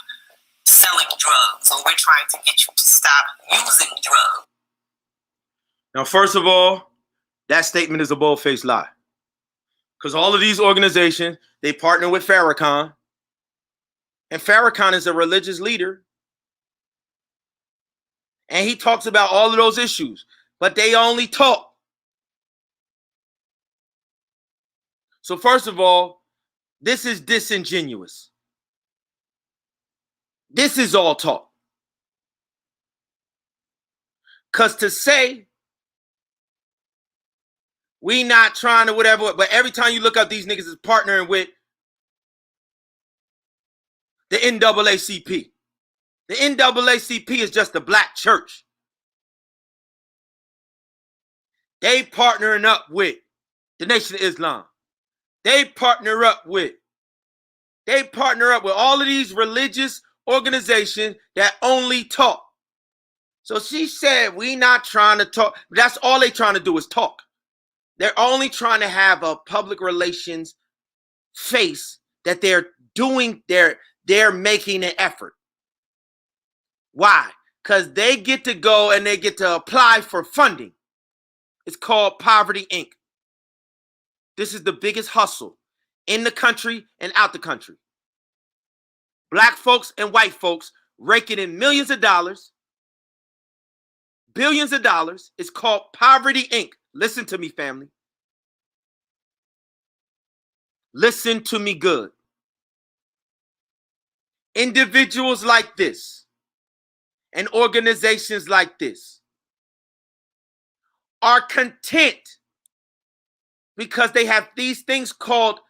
selling drugs, or we're trying to get you to stop using drugs. Now, first of all, that statement is a bold-faced lie. Because all of these organizations, they partner with Farrakhan. And Farrakhan is a religious leader. And he talks about all of those issues. But they only talk. So first of all, this is disingenuous. This is all talk. Because to say, we not trying to whatever, but every time you look up, these niggas is partnering with the NAACP. The NAACP is just a black church. They partnering up with the Nation of Islam. They partner up with all of these religious organizations that only talk. So she said, we not trying to talk. That's all they trying to do is talk. They're only trying to have a public relations face that they're doing, they're making an effort. Why? Because they get to go and they get to apply for funding. It's called Poverty Inc. This is the biggest hustle in the country and out the country. Black folks and white folks raking in millions of dollars, billions of dollars. It's called Poverty Inc. Listen to me, family. Listen to me good. Individuals like this and organizations like this are content because they have these things called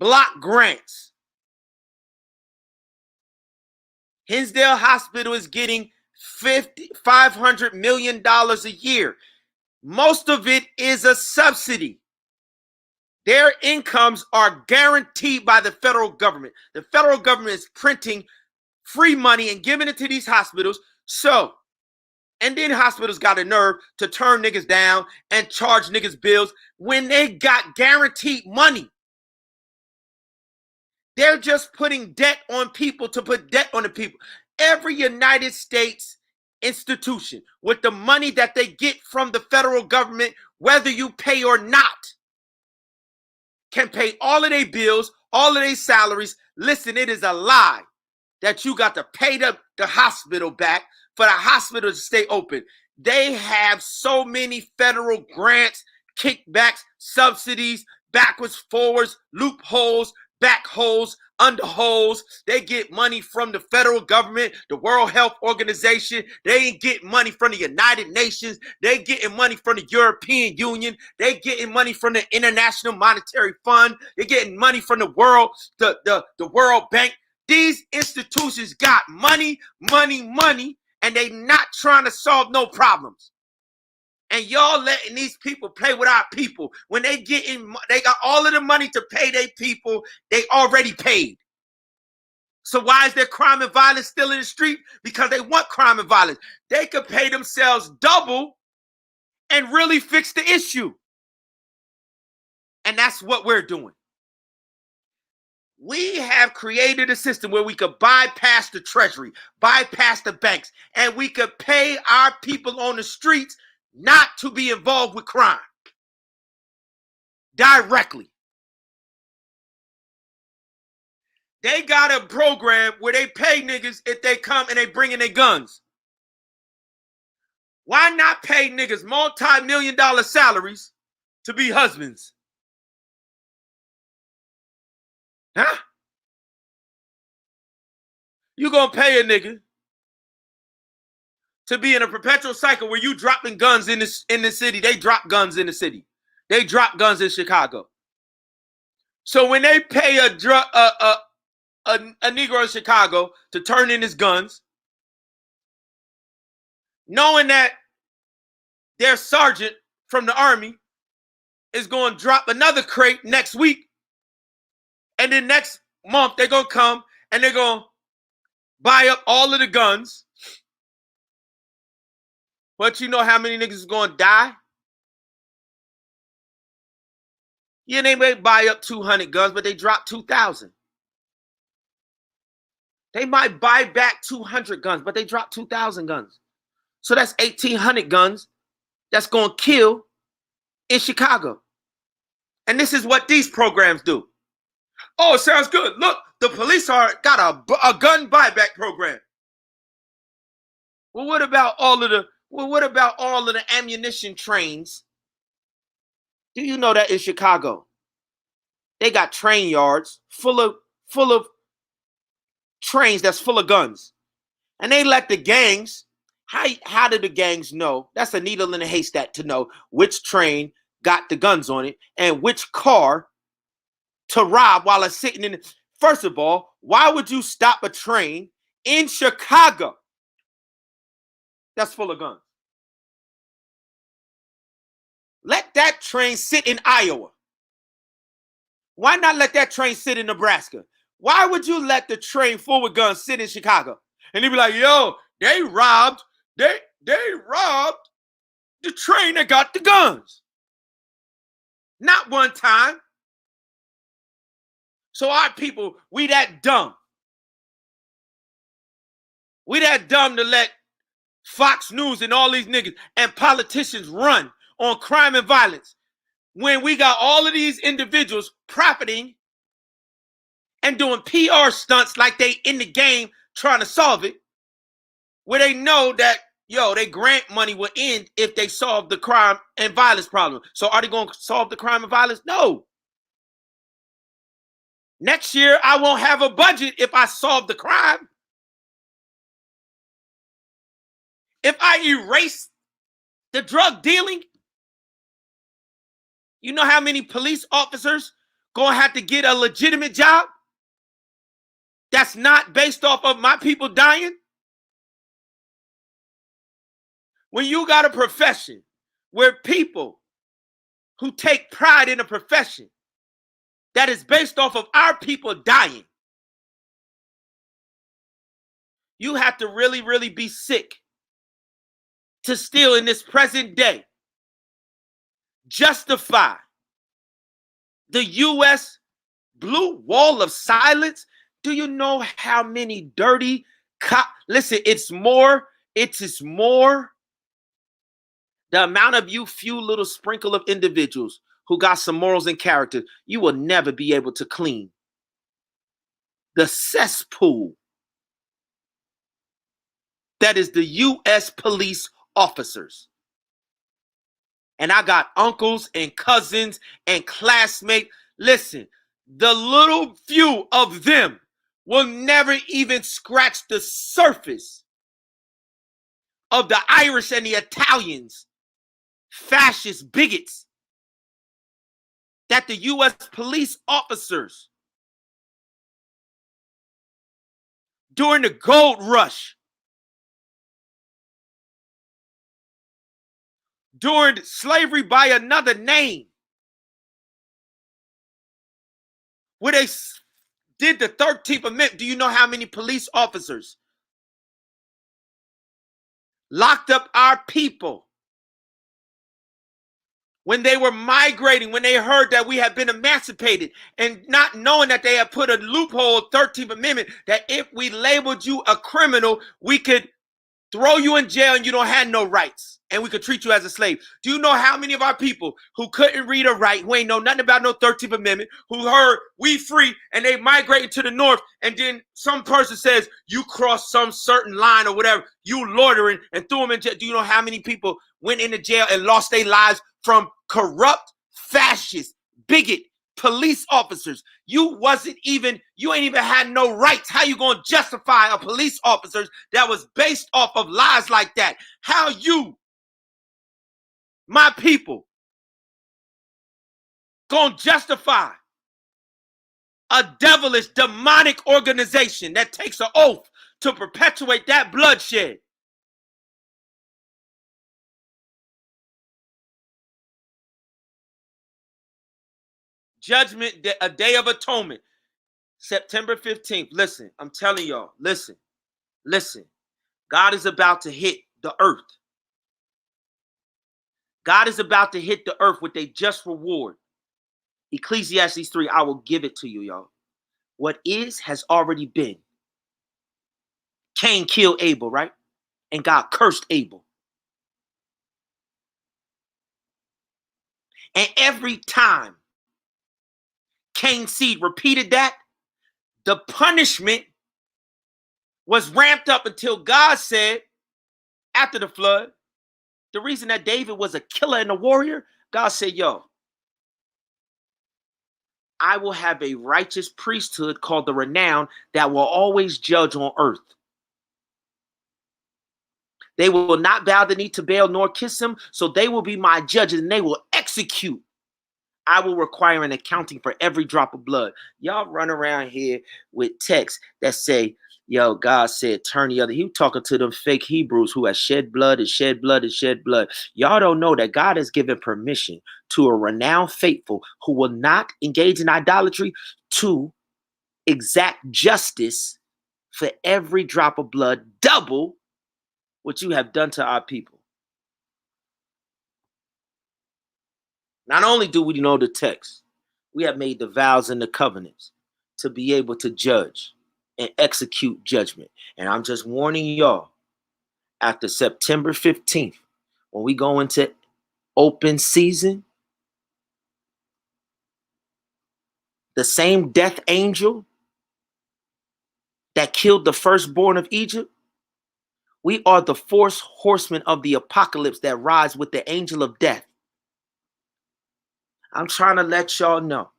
block grants. Hindsdale Hospital is getting $500 million a year. Most of it is a subsidy. Their incomes are guaranteed by the federal government. The federal government is printing free money and giving it to these hospitals. So And then hospitals got a nerve to turn niggas down and charge niggas bills when they got guaranteed money. They're just putting debt on people to put debt on the people. Every United States institution, with the money that they get from the federal government, whether you pay or not, can pay all of their bills, all of their salaries. Listen, it is a lie that you got to pay the hospital back for the hospital to stay open. They have so many federal grants, kickbacks, subsidies, backwards, forwards, loopholes, back holes, under holes. They get money from the federal government, the World Health Organization. They ain't getting money from the United Nations. They getting money from the European Union. They getting money from the International Monetary Fund. They getting money from the World Bank. These institutions got money, and they not trying to solve no problems. And y'all letting these people play with our people. When they got all of the money to pay their people, they already paid. So why is there crime and violence still in the street? Because they want crime and violence. They could pay themselves double and really fix the issue. And that's what we're doing. We have created a system where we could bypass the treasury, bypass the banks, and we could pay our people on the streets not to be involved with crime directly. They got a program where they pay niggas if they come and they bring in their guns. Why not pay niggas multi-million-dollar salaries to be husbands? Huh? You gonna pay a nigga to be in a perpetual cycle where you dropping guns in the city. They drop guns in the city. They drop guns in Chicago. So when they pay a Negro in Chicago to turn in his guns, knowing that their sergeant from the army is going to drop another crate next week, and then next month they're going to come and they're going to buy up all of the guns. But you know how many niggas is going to die? Yeah, they may buy up 200 guns, but they drop 2,000. They might buy back 200 guns, but they drop 2,000 guns. So that's 1,800 guns that's going to kill in Chicago. And this is what these programs do. Oh, it sounds good. Look, the police got a gun buyback program. Well, what about all of the ammunition trains? Do you know that in Chicago, they got train yards full of trains that's full of guns. And they let the gangs, how do the gangs know? That's a needle in a haystack to know which train got the guns on it and which car to rob while it's sitting in. First of all, why would you stop a train in Chicago that's full of guns? Let that train sit in Iowa. Why not let that train sit in Nebraska? Why would you let the train full of guns sit in Chicago? And they'd be like, yo, they robbed the train that got the guns. Not one time. So our people, we that dumb. We that dumb to let Fox News and all these niggas and politicians run on crime and violence when we got all of these individuals profiting and doing PR stunts like they in the game trying to solve it, where they know that, yo, they grant money will end if they solve the crime and violence problem. So are they going to solve the crime and violence? No. Next year, I won't have a budget if I solve the crime. If I erase the drug dealing, you know how many police officers going to have to get a legitimate job that's not based off of my people dying? When you got a profession where people who take pride in a profession that is based off of our people dying, you have to really, really be sick to still in this present day justify the U.S. blue wall of silence? Do you know how many dirty listen, it's more the amount of you few little sprinkle of individuals who got some morals and character, you will never be able to clean the cesspool that is the U.S. police officers. And I got uncles and cousins and classmates. Listen, the little few of them will never even scratch the surface of the Irish and the Italians, fascist bigots, that the U.S. police officers during the gold rush, during slavery by another name, where they did the 13th Amendment. Do you know how many police officers locked up our people when they were migrating, when they heard that we had been emancipated, and not knowing that they had put a loophole, 13th Amendment, that if we labeled you a criminal, we could throw you in jail and you don't have no rights, and we could treat you as a slave. Do you know how many of our people who couldn't read or write, who ain't know nothing about no 13th Amendment, who heard we free and they migrated to the north, and then some person says you crossed some certain line or whatever, you loitering, and threw them in jail? Do you know how many people went into jail and lost their lives from corrupt, fascist, bigot police officers? You ain't even had no rights. How you gonna justify a police officer that was based off of lies like that? How you, my people, gonna justify a devilish, demonic organization that takes an oath to perpetuate that bloodshed? Judgment, a day of atonement, September 15th. Listen, I'm telling y'all, listen. God is about to hit the earth. God is about to hit the earth with a just reward. Ecclesiastes 3, I will give it to you, y'all. What is has already been. Cain killed Abel, right? And God cursed Abel. And every time Cain's seed repeated that, the punishment was ramped up until God said, after the flood, the reason that David was a killer and a warrior, God said, yo, I will have a righteous priesthood called the RENOWN that will always judge on earth. They will not bow the knee to Baal nor kiss him, so they will be my judges and they will execute. I will require an accounting for every drop of blood. Y'all run around here with texts that say, yo, God said, turn the other. He was talking to them fake Hebrews who have shed blood and shed blood and shed blood. Y'all don't know that God has given permission to a renowned faithful who will not engage in idolatry to exact justice for every drop of blood, double what you have done to our people. Not only do we know the text, we have made the vows and the covenants to be able to judge and execute judgment. And I'm just warning y'all, after September 15th, when we go into open season, the same death angel that killed the firstborn of Egypt, we are the fourth horsemen of the apocalypse that rise with the angel of death. I'm trying to let y'all know,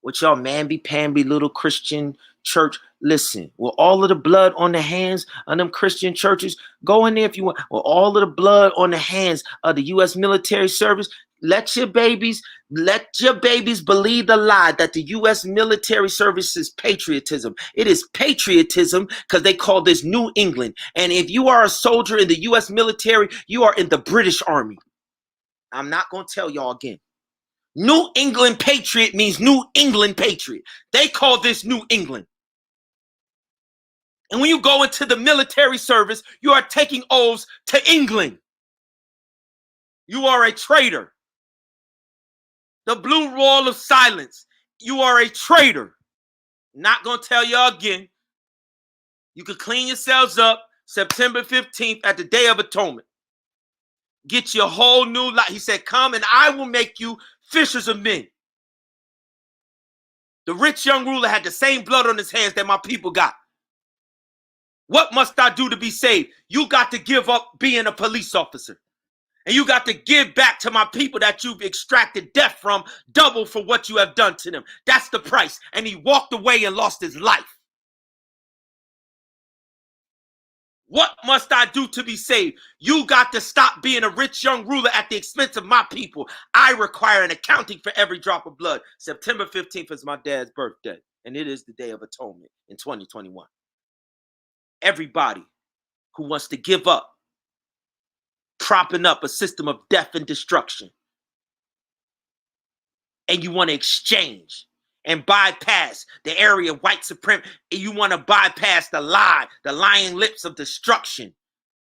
with y'all mamby-pamby little Christian church, listen, with all of the blood on the hands of them Christian churches, go in there if you want. With all of the blood on the hands of the U.S. military service, let your babies believe the lie that the U.S. military service is patriotism. It is patriotism because they call this New England. And if you are a soldier in the U.S. military, you are in the British Army. I'm not going to tell y'all again. New England Patriot means New England Patriot. They call this New England. And when you go into the military service, you are taking oaths to England. You are a traitor. The blue wall of silence. You are a traitor. Not going to tell y'all again. You can clean yourselves up September 15th at the Day of Atonement. Get your whole new life. He said, come and I will make you fishers of men. The rich young ruler had the same blood on his hands that my people got. What must I do to be saved? You got to give up being a police officer. And you got to give back to my people that you've extracted death from, double for what you have done to them. That's the price. And he walked away and lost his life. What must I do to be saved? You got to stop being a rich young ruler at the expense of my people. I require an accounting for every drop of blood. September 15th is my dad's birthday, and it is the Day of Atonement in 2021. Everybody who wants to give up propping up a system of death and destruction, and you want to exchange and bypass the area of white supremacy, and you want to bypass the lying lips of destruction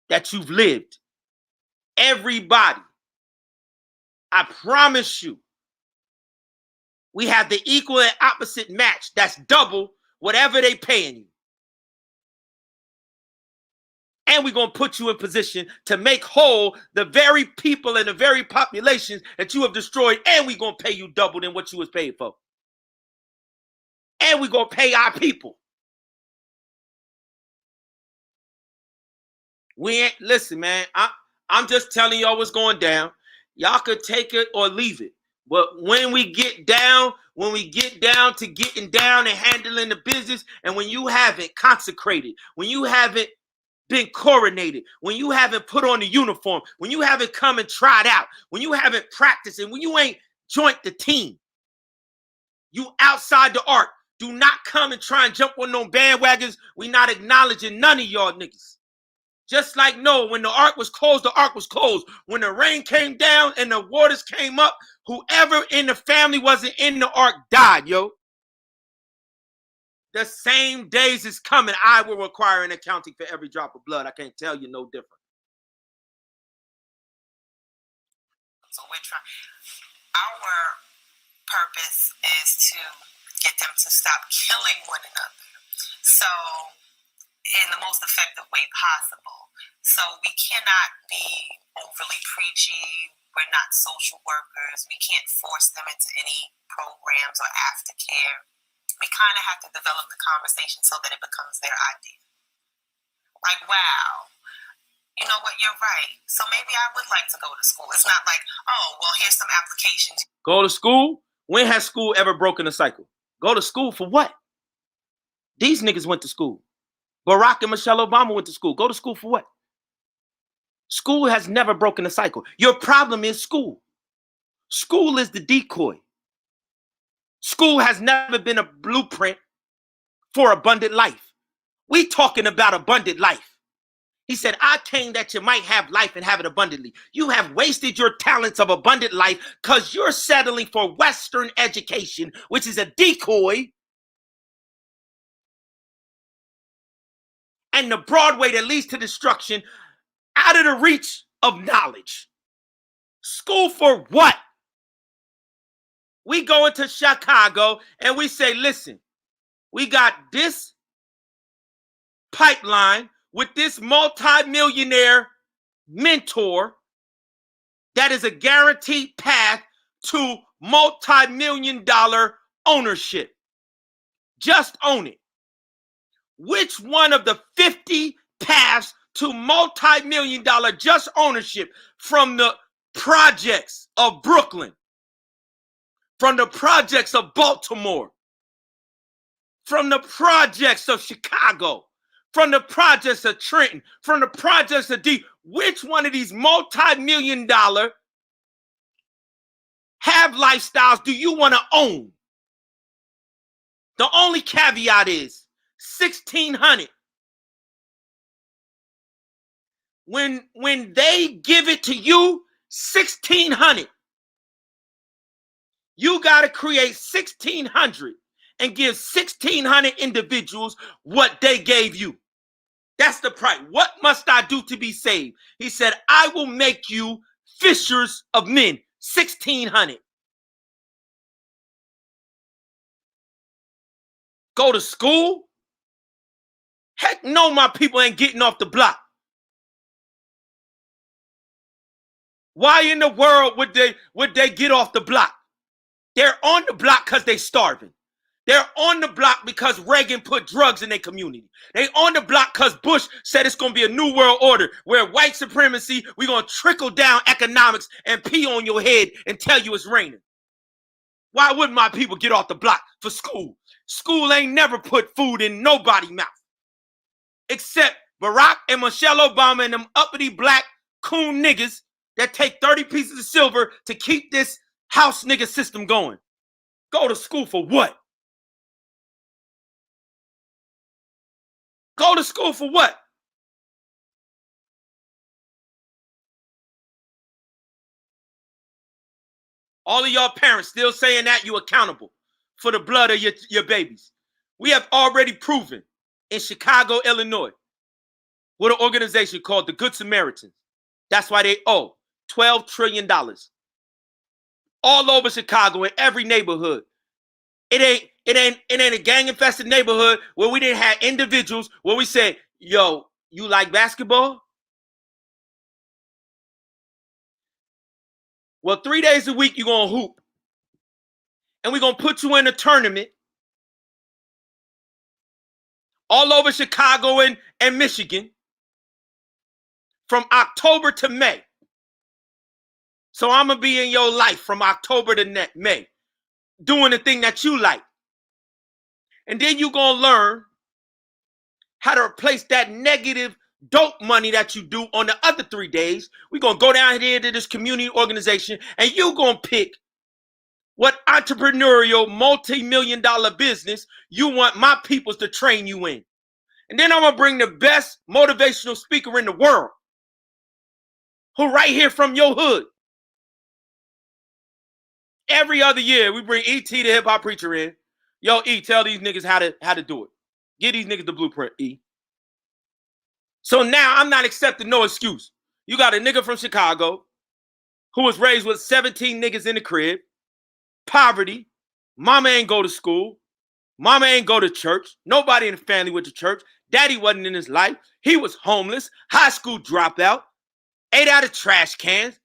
that you've lived. Everybody, I promise you, we have the equal and opposite match. That's double whatever they paying you. And we're going to put you in position to make whole the very people and the very populations that you have destroyed. And we're going to pay you double than what you was paid for. And we're going to pay our people. We ain't, listen, man, I'm just telling y'all what's going down. Y'all could take it or leave it. But when we get down to getting down and handling the business, and when you haven't consecrated, when you haven't been coronated, when you haven't put on the uniform, when you haven't come and tried out, when you haven't practiced, and when you ain't joined the team, you outside the ark. Do not come and try and jump on no bandwagons. We not acknowledging none of y'all niggas. Just like Noah, when the ark was closed, the ark was closed. When the rain came down and the waters came up, whoever in the family wasn't in the ark died, yo. The same days is coming. I will require an accounting for every drop of blood. I can't tell you no different. So we're trying. Our purpose is to get them to stop killing one another. So in the most effective way possible. So we cannot be overly preachy. We're not social workers. We can't force them into any programs or aftercare. We kind of have to develop the conversation so that it becomes their idea. Like, wow, you know what, you're right. So maybe I would like to go to school. It's not like, oh, well, here's some applications. Go to school? When has school ever broken a cycle? Go to school for what? These niggas went to school. Barack and Michelle Obama went to school. Go to school for what? School has never broken a cycle. Your problem is school. School is the decoy. School has never been a blueprint for abundant life. We talking about abundant life. He said, I came that you might have life and have it abundantly. You have wasted your talents of abundant life because you're settling for Western education, which is a decoy, and the broad way that leads to destruction, out of the reach of knowledge. School for what? We go into Chicago and we say, listen, we got this pipeline with this multi-millionaire mentor that is a guaranteed path to multi-million-dollar ownership. Just own it. Which one of the 50 paths to multi-million-dollar just ownership from the projects of Brooklyn, from the projects of Baltimore, from the projects of Chicago, from the projects of Trenton, from the projects of which one of these multi-million-dollar have lifestyles do you want to own? The only caveat is 1,600. When they give it to you, 1,600. You got to create 1,600 and give 1,600 individuals what they gave you. That's the price. What must I do to be saved? He said, I will make you fishers of men, 1,600. Go to school? Heck no, my people ain't getting off the block. Why in the world would they get off the block? They're on the block because they starving. They're on the block because Reagan put drugs in their community. They on the block because Bush said it's going to be a new world order where white supremacy, we're going to trickle down economics and pee on your head and tell you it's raining. Why wouldn't my people get off the block for school? School ain't never put food in nobody's mouth. Except Barack and Michelle Obama and them uppity black coon niggas that take 30 pieces of silver to keep this house nigga system going. Go to school for what? Go to school for what? All of y'all parents still saying that you accountable for the blood of your babies. We have already proven in Chicago, Illinois, with an organization called the Good Samaritans. That's why they owe $12 trillion. All over Chicago, in every neighborhood. It ain't a gang-infested neighborhood where we didn't have individuals where we said, yo, you like basketball? Well, 3 days a week, you're going to hoop. And we're going to put you in a tournament all over Chicago and Michigan from October to May. So I'm going to be in your life from October to May, doing the thing that you like. And then you're going to learn how to replace that negative dope money that you do on the other 3 days. We're going to go down here to this community organization, and you're going to pick what entrepreneurial multi-million-dollar business you want my peoples to train you in. And then I'm going to bring the best motivational speaker in the world, who right here from your hood. Every other year, we bring E.T. the hip-hop preacher in. Yo, E, tell these niggas how to do it. Give these niggas the blueprint, E. So now I'm not accepting no excuse. You got a nigga from Chicago who was raised with 17 niggas in the crib, poverty, mama ain't go to school, mama ain't go to church, nobody in the family went to church, daddy wasn't in his life, he was homeless, high school dropout, ate out of trash cans.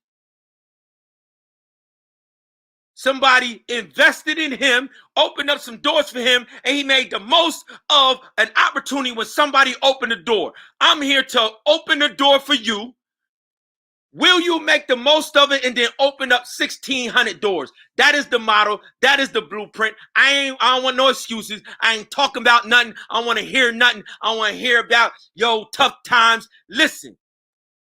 Somebody invested in him, opened up some doors for him, and he made the most of an opportunity when somebody opened the door. I'm here to open the door for you. Will you make the most of it and then open up 1,600 doors? That is the model. That is the blueprint. I don't want no excuses. I ain't talking about nothing. I don't want to hear nothing. I want to hear about, yo, tough times. Listen,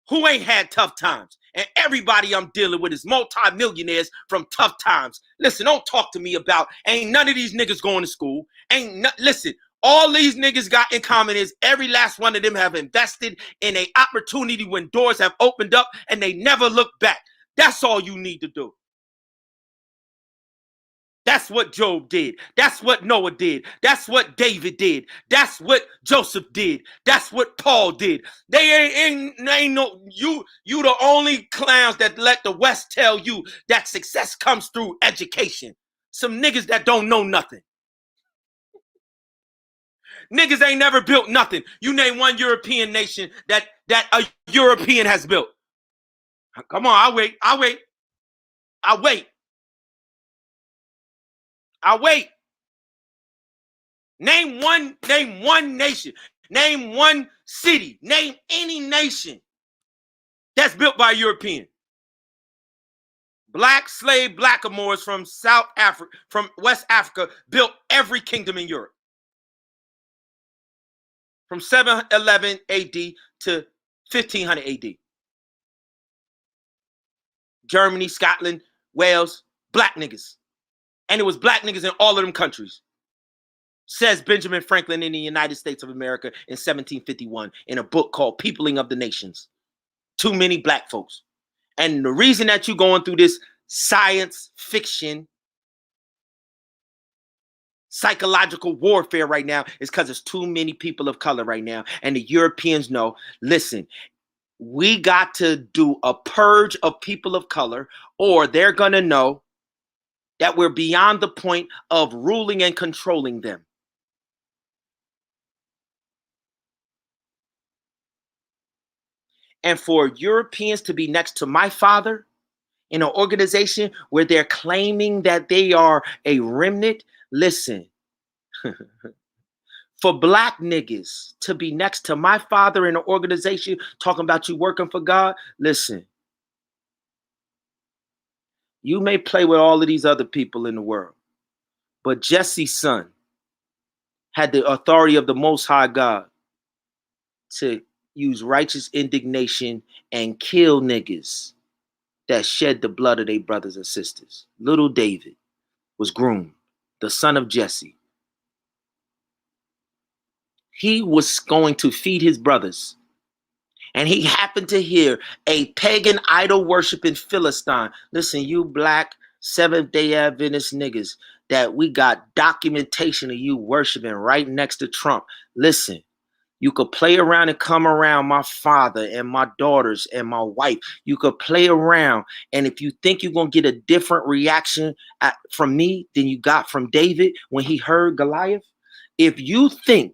who ain't had tough times? And everybody I'm dealing with is multi-millionaires from tough times. Listen, don't talk to me about ain't none of these niggas going to school. Listen, all these niggas got in common is every last one of them have invested in an opportunity when doors have opened up and they never look back. That's all you need to do. That's what Job did. That's what Noah did. That's what David did. That's what Joseph did. That's what Paul did. They ain't no, you the only clowns that let the West tell you that success comes through education. Some niggas that don't know nothing. Niggas ain't never built nothing. You name one European nation that a European has built. Come on, I'll wait. Name one nation. Name one city. Name any nation that's built by a European. Black slave blackamoors from South Africa, from West Africa, built every kingdom in Europe. From 711 AD to 1500 AD. Germany, Scotland, Wales, black niggas. And it was black niggas in all of them countries. Says Benjamin Franklin in the United States of America in 1751 in a book called Peopling of the Nations. Too many black folks. And the reason that you're going through this science fiction, psychological warfare right now is because there's too many people of color right now. And the Europeans know, listen, We got to do a purge of people of color, or they're going to know that we're beyond the point of ruling and controlling them. And for Europeans to be next to my father in an organization where they're claiming that they are a remnant, listen, for black niggas to be next to my father in an organization talking about you working for God, listen, you may play with all of these other people in the world, but Jesse's son had the authority of the Most High God to use righteous indignation and kill niggas that shed the blood of their brothers and sisters. Little David was groomed, the son of Jesse. He was going to feed his brothers, and he happened to hear a pagan idol worshiping Philistine. Listen, you black Seventh-day Adventist niggas that we got documentation of you worshiping right next to Trump. Listen, you could play around and come around my father and my daughters and my wife. You could play around, and if you think you're going to get a different reaction from me than you got from David when he heard Goliath, if you think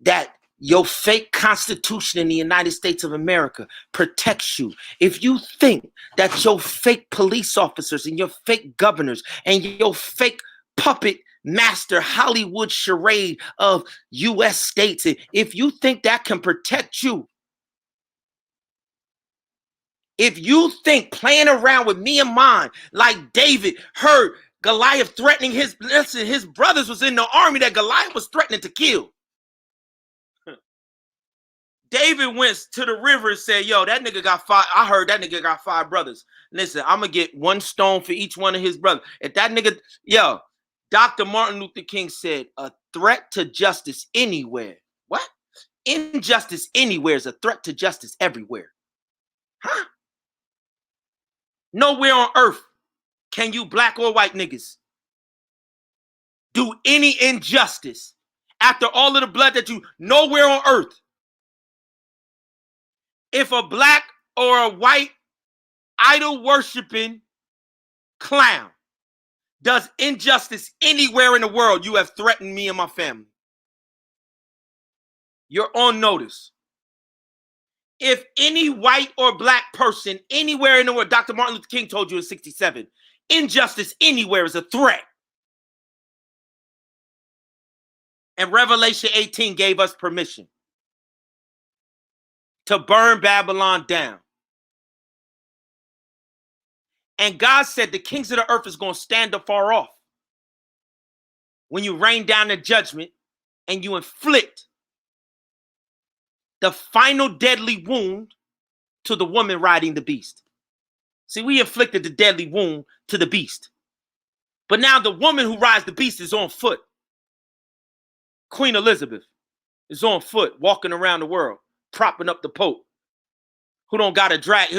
that your fake constitution in the United States of America protects you, if you think that your fake police officers and your fake governors and your fake puppet master Hollywood charade of U.S. states, if you think that can protect you, if you think playing around with me and mine, like David heard Goliath threatening his brothers was in the army that Goliath was threatening to kill. David went to the river and said, yo, that nigga got five. I heard that nigga got 5 brothers. Listen, I'm going to get 1 stone for each one of his brothers. If that nigga, yo, Dr. Martin Luther King said, a threat to justice anywhere. What? Injustice anywhere is a threat to justice everywhere. Huh? Nowhere on earth can you black or white niggas do any injustice after all of the blood that you, nowhere on earth. If a black or a white idol worshiping clown does injustice anywhere in the world, you have threatened me and my family. You're on notice. If any white or black person anywhere in the world, Dr. Martin Luther King told you in 1967, injustice anywhere is a threat. And Revelation 18 gave us permission to burn Babylon down. And God said the kings of the earth is going to stand afar off when you rain down the judgment and you inflict the final deadly wound to the woman riding the beast. See, we inflicted the deadly wound to the beast. But now the woman who rides the beast is on foot. Queen Elizabeth is on foot, walking around the world, propping up the Pope, who don't got a dragon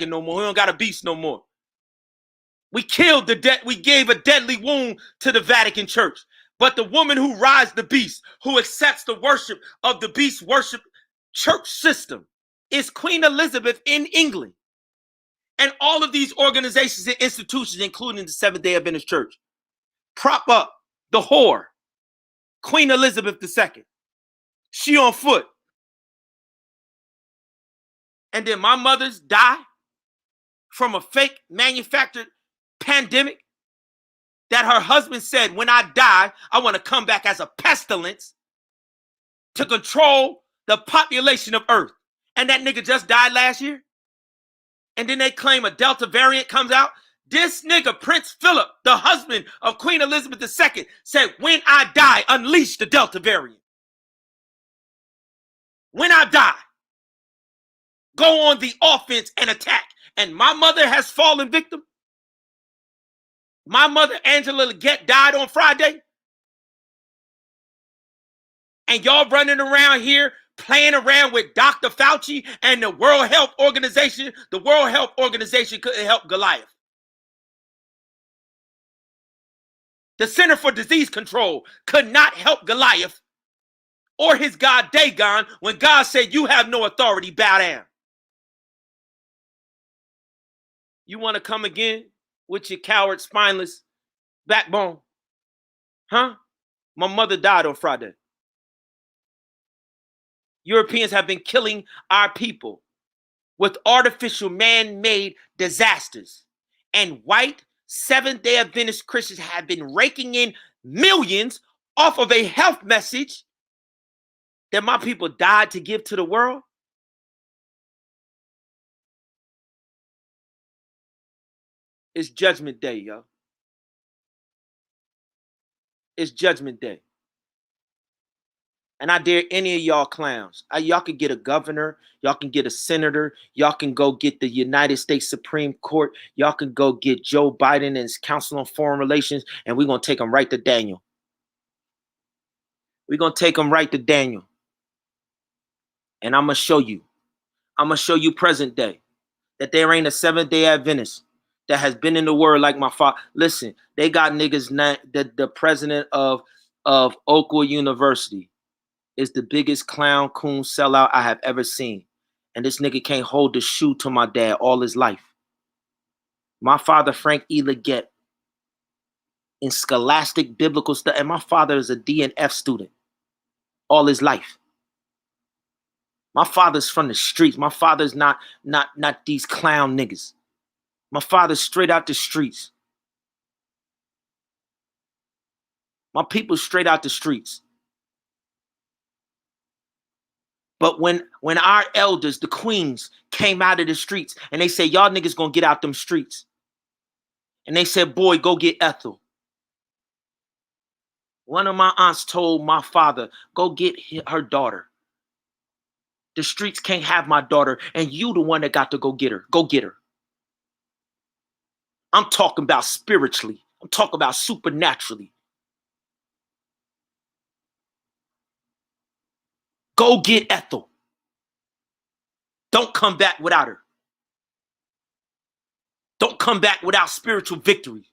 no more, who don't got a beast no more. We killed we gave a deadly wound to the Vatican Church. But the woman who rides the beast, who accepts the worship of the beast worship church system, is Queen Elizabeth in England. And all of these organizations and institutions, including the Seventh-day Adventist Church, prop up the whore, Queen Elizabeth II. She on foot. And then my mothers die from a fake manufactured pandemic that her husband said, when I die, I want to come back as a pestilence to control the population of Earth. And that nigga just died last year. And then they claim a Delta variant comes out. This nigga, Prince Philip, the husband of Queen Elizabeth II, said, when I die, unleash the Delta variant. When I die, go on the offense and attack. And my mother has fallen victim. My mother, Angela Legette, died on Friday. And y'all running around here playing around with Dr. Fauci and the World Health Organization. The World Health Organization couldn't help Goliath. The Center for Disease Control could not help Goliath or his God Dagon, when God said you have no authority, bow down. You want to come again with your coward, spineless backbone? Huh? My mother died on Friday. Europeans have been killing our people with artificial man-made disasters. And white Seventh-day Adventist Christians have been raking in millions off of a health message that my people died to give to the world. It's Judgment Day, yo. It's Judgment Day. And I dare any of y'all clowns. Y'all can get a governor. Y'all can get a senator. Y'all can go get the United States Supreme Court. Y'all can go get Joe Biden and his Council on Foreign Relations, and we're going to take them right to Daniel. We're going to take them right to Daniel. And I'm going to show you. I'm going to show you present day that there ain't a Seventh-day Adventist that has been in the word like my father. Listen, they got niggas, the president of Oakwood University is the biggest clown coon sellout I have ever seen. And this nigga can't hold the shoe to my dad all his life. My father, Frank E. Legette, in scholastic biblical stuff, and my father is a D&F student all his life. My father's from the streets. My father's not these clown niggas. My father's straight out the streets. My people's straight out the streets. But when our elders, the queens, came out of the streets and they said, y'all niggas gonna get out them streets. And they said, boy, go get Ethel. One of my aunts told my father, go get her daughter. The streets can't have my daughter, and you the one that got to go get her. Go get her. I'm talking about spiritually. I'm talking about supernaturally. Go get Ethel. Don't come back without her. Don't come back without spiritual victory.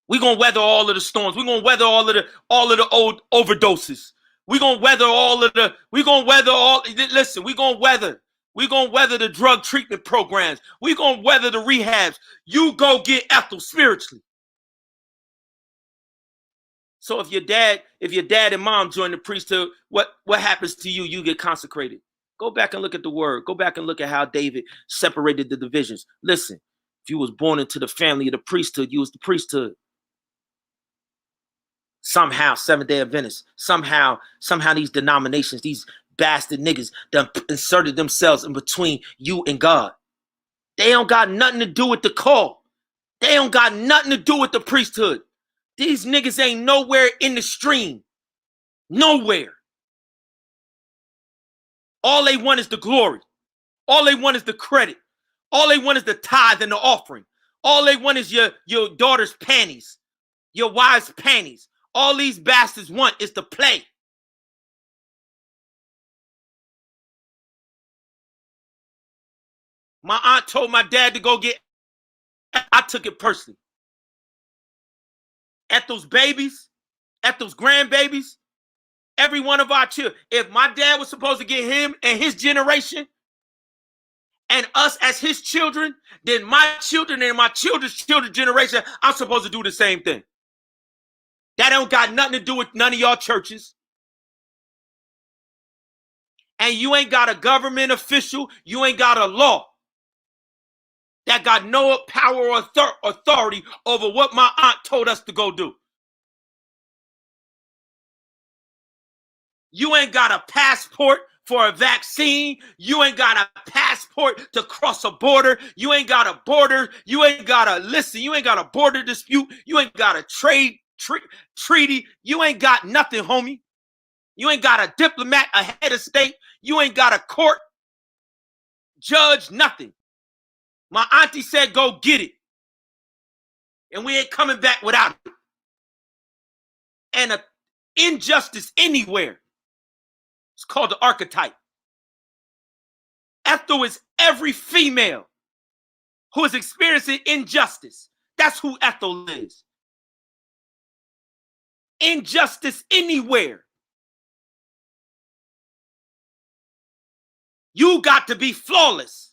We're going to weather all of the storms. We're going to weather all of the old overdoses. We're going to weather listen, we're going to weather the drug treatment programs. We're going to weather the rehabs. You go get Ethel spiritually. So if your dad and mom join the priesthood, what happens to you? You get consecrated. Go back and look at the word. Go back and look at how David separated the divisions. Listen, if you was born into the family of the priesthood, you was the priesthood. Somehow, Seventh-day Adventists, somehow these denominations, these bastard niggas done inserted themselves in between you and God. They don't got nothing to do with the call. They don't got nothing to do with the priesthood. These niggas ain't nowhere in the stream. Nowhere. All they want is the glory. All they want is the credit. All they want is the tithe and the offering. All they want is your daughter's panties, your wife's panties. All these bastards want is to play. My aunt told my dad to go get, I took it personally. Ethel's babies, Ethel's grandbabies, every one of our children. If my dad was supposed to get him and his generation and us as his children, then my children and my children's generation, I'm supposed to do the same thing. That don't got nothing to do with none of y'all churches. And you ain't got a government official, you ain't got a law that got no power or authority over what my aunt told us to go do. You ain't got a passport for a vaccine. You ain't got a passport to cross a border. You ain't got a border. You ain't got a, listen, you ain't got a border dispute. You ain't got a trade treaty. You ain't got nothing, homie. You ain't got a diplomat, a head of state. You ain't got a court, judge, nothing. My auntie said, go get it. And we ain't coming back without it. And an injustice anywhere. It's called the archetype. Ethel is every female who is experiencing injustice. That's who Ethel is. injustice anywhere, you got to be flawless.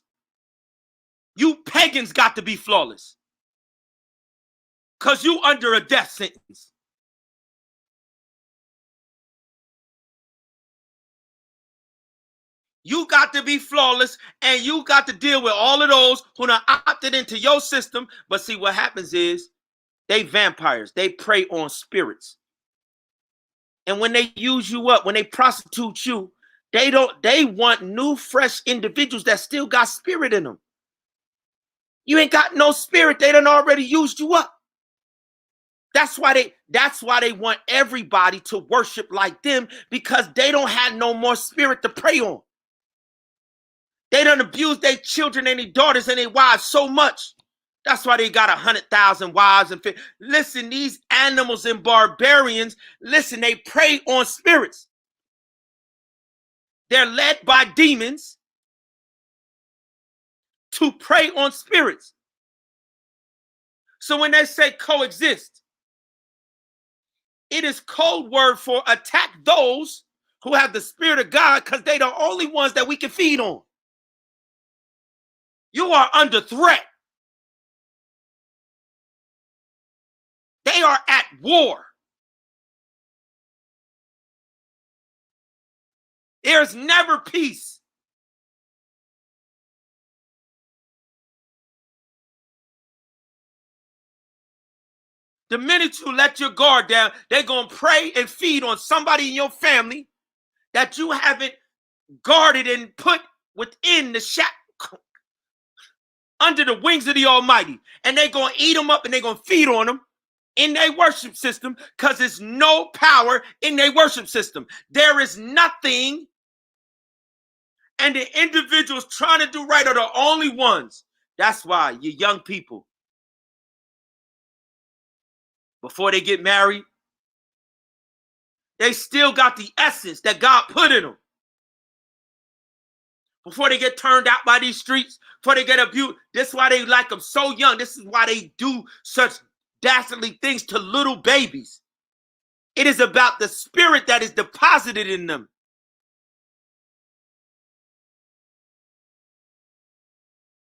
You pagans got to be flawless. Because you under a death sentence. You got to be flawless, and you got to deal with all of those who done opted into your system. But see, what happens is they vampires. They prey on spirits. And when they use you up, when they prostitute you, they want new, fresh individuals that still got spirit in them. You ain't got no spirit. They done already used you up. That's why they want everybody to worship like them, because they don't have no more spirit to prey on. They done abuse their children and their daughters and their wives so much. That's why they got 100,000 wives and listen, these animals and barbarians, listen, they prey on spirits. They're led by demons to prey on spirits. So when they say coexist, it is code word for attack those who have the spirit of God, because they're the only ones that we can feed on. You are under threat. They are at war. There's never peace. The minute you let your guard down, they're going to pray and feed on somebody in your family that you haven't guarded and put within the under the wings of the Almighty. And they're going to eat them up and they're going to feed on them in their worship system, because there's no power in their worship system. There is nothing. And the individuals trying to do right are the only ones. That's why you young people, before they get married, they still got the essence that God put in them. Before they get turned out by these streets, before they get abused. This is why they like them so young. This is why they do such dastardly things to little babies. It is about the spirit that is deposited in them.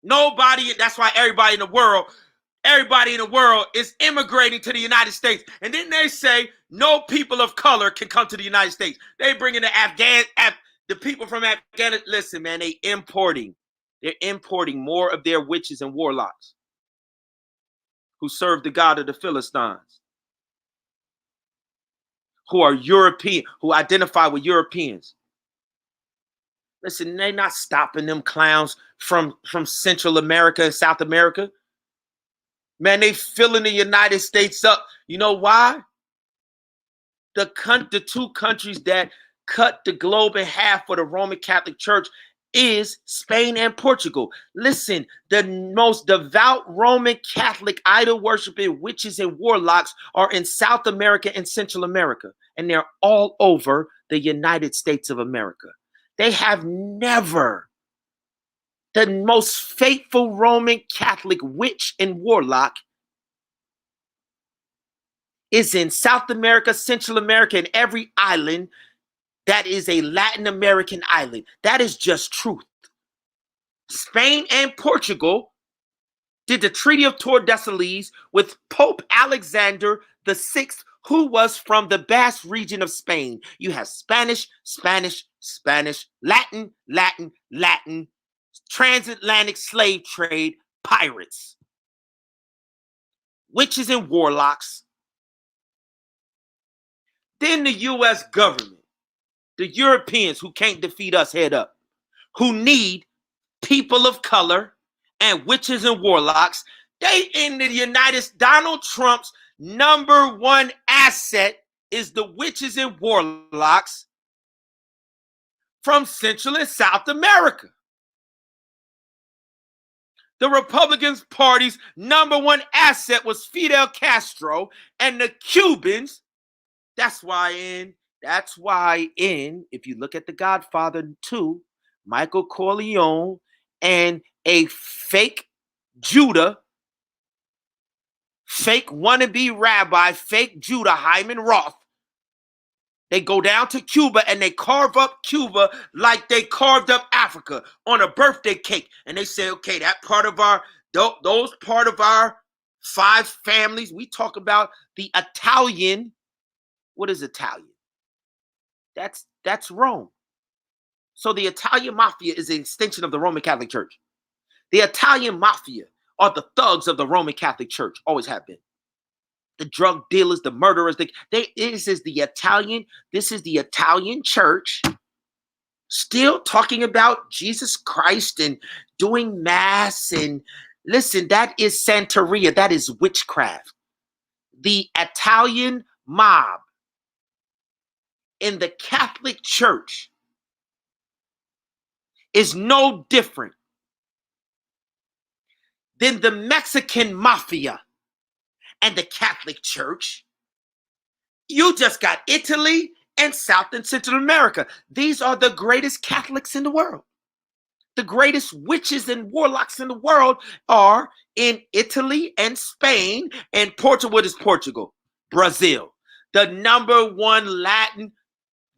Nobody, that's why everybody in the world is immigrating to the United States. And then they say no people of color can come to the United States. They bring in the people from Afghanistan. Listen, man, they're importing more of their witches and warlocks who serve the God of the Philistines, who are European, who identify with Europeans. Listen, they're not stopping them clowns from Central America and South America. Man, they filling the United States up. You know why? The two countries that cut the globe in half for the Roman Catholic Church is Spain and Portugal. Listen, the most devout Roman Catholic idol worshiping witches and warlocks are in South America and Central America, and they're all over the United States of America. They have never. The most faithful Roman Catholic witch and warlock is in South America, Central America, and every island that is a Latin American island. That is just truth. Spain and Portugal did the Treaty of Tordesillas with Pope Alexander VI, who was from the Basque region of Spain. You have Spanish, Latin, transatlantic slave trade, pirates, witches and warlocks. Then the U.S. government, the Europeans who can't defeat us head up, who need people of color and witches and warlocks. They in the United States, Donald Trump's number one asset is the witches and warlocks from Central and South America. The Republican Party's number one asset was Fidel Castro and the Cubans. That's why if you look at The Godfather 2, Michael Corleone and a fake Judah, fake wannabe rabbi, fake Judah, Hyman Roth, They go down to Cuba and they carve up Cuba like they carved up Africa on a birthday cake. And they say, okay, that part of our, those part of our 5 families. We talk about the Italian. What is Italian? That's Rome. So the Italian mafia is an extension of the Roman Catholic Church. The Italian mafia are the thugs of the Roman Catholic Church, always have been. The drug dealers, the murderers, this is the Italian church still talking about Jesus Christ and doing mass. And listen, that is Santeria, that is witchcraft. The Italian mob in the Catholic Church is no different than the Mexican mafia and the Catholic Church. You just got Italy and South and Central America. These are the greatest Catholics in the world. The greatest witches and warlocks in the world are in Italy and Spain and Portugal. What is Portugal? Brazil. The #1 Latin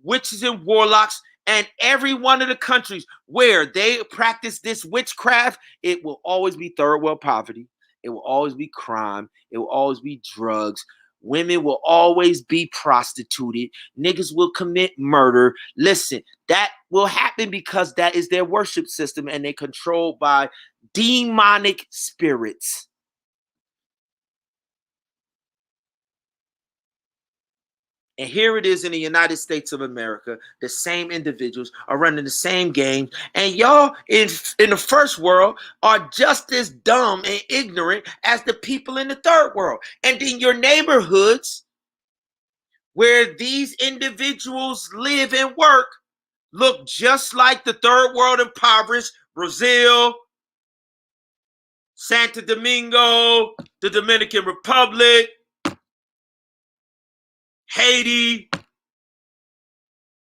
witches and warlocks, and every one of the countries where they practice this witchcraft, it will always be third world poverty. It will always be crime. It will always be drugs. Women will always be prostituted. Niggas will commit murder. Listen, that will happen because that is their worship system and they're controlled by demonic spirits. And here it is in the United States of America. The same individuals are running the same game. And y'all in the first world are just as dumb and ignorant as the people in the third world. And in your neighborhoods where these individuals live and work look just like the third world impoverished Brazil, Santo Domingo, the Dominican Republic, Haiti.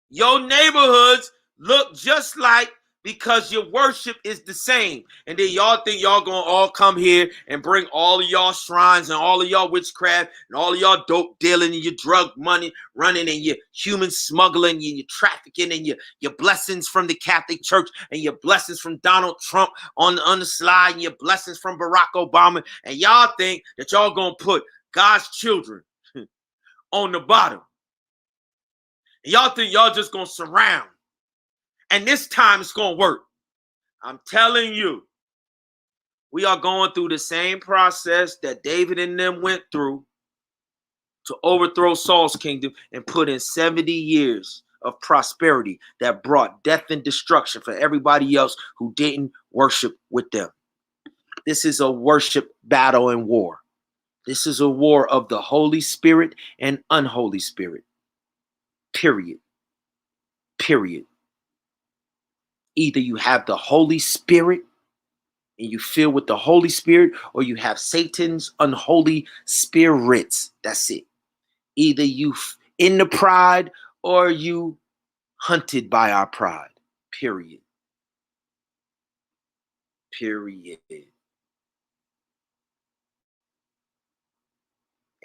Your neighborhoods look just like, because your worship is the same. And then y'all think y'all gonna all come here and bring all of y'all shrines and all of y'all witchcraft and all of y'all dope dealing and your drug money running and your human smuggling and your trafficking and your blessings from the Catholic Church and your blessings from Donald Trump on the slide and your blessings from Barack Obama. And y'all think that y'all gonna put God's children on the bottom. And y'all think y'all just gonna surround. And this time it's gonna work. I'm telling you, we are going through the same process that David and them went through to overthrow Saul's kingdom and put in 70 years of prosperity that brought death and destruction for everybody else who didn't worship with them. This is a worship battle and war. This is a war of the Holy Spirit and unholy spirit. Period. Period. Either you have the Holy Spirit and you fill with the Holy Spirit, or you have Satan's unholy spirits. That's it. Either you in the pride or you hunted by our pride. Period. Period.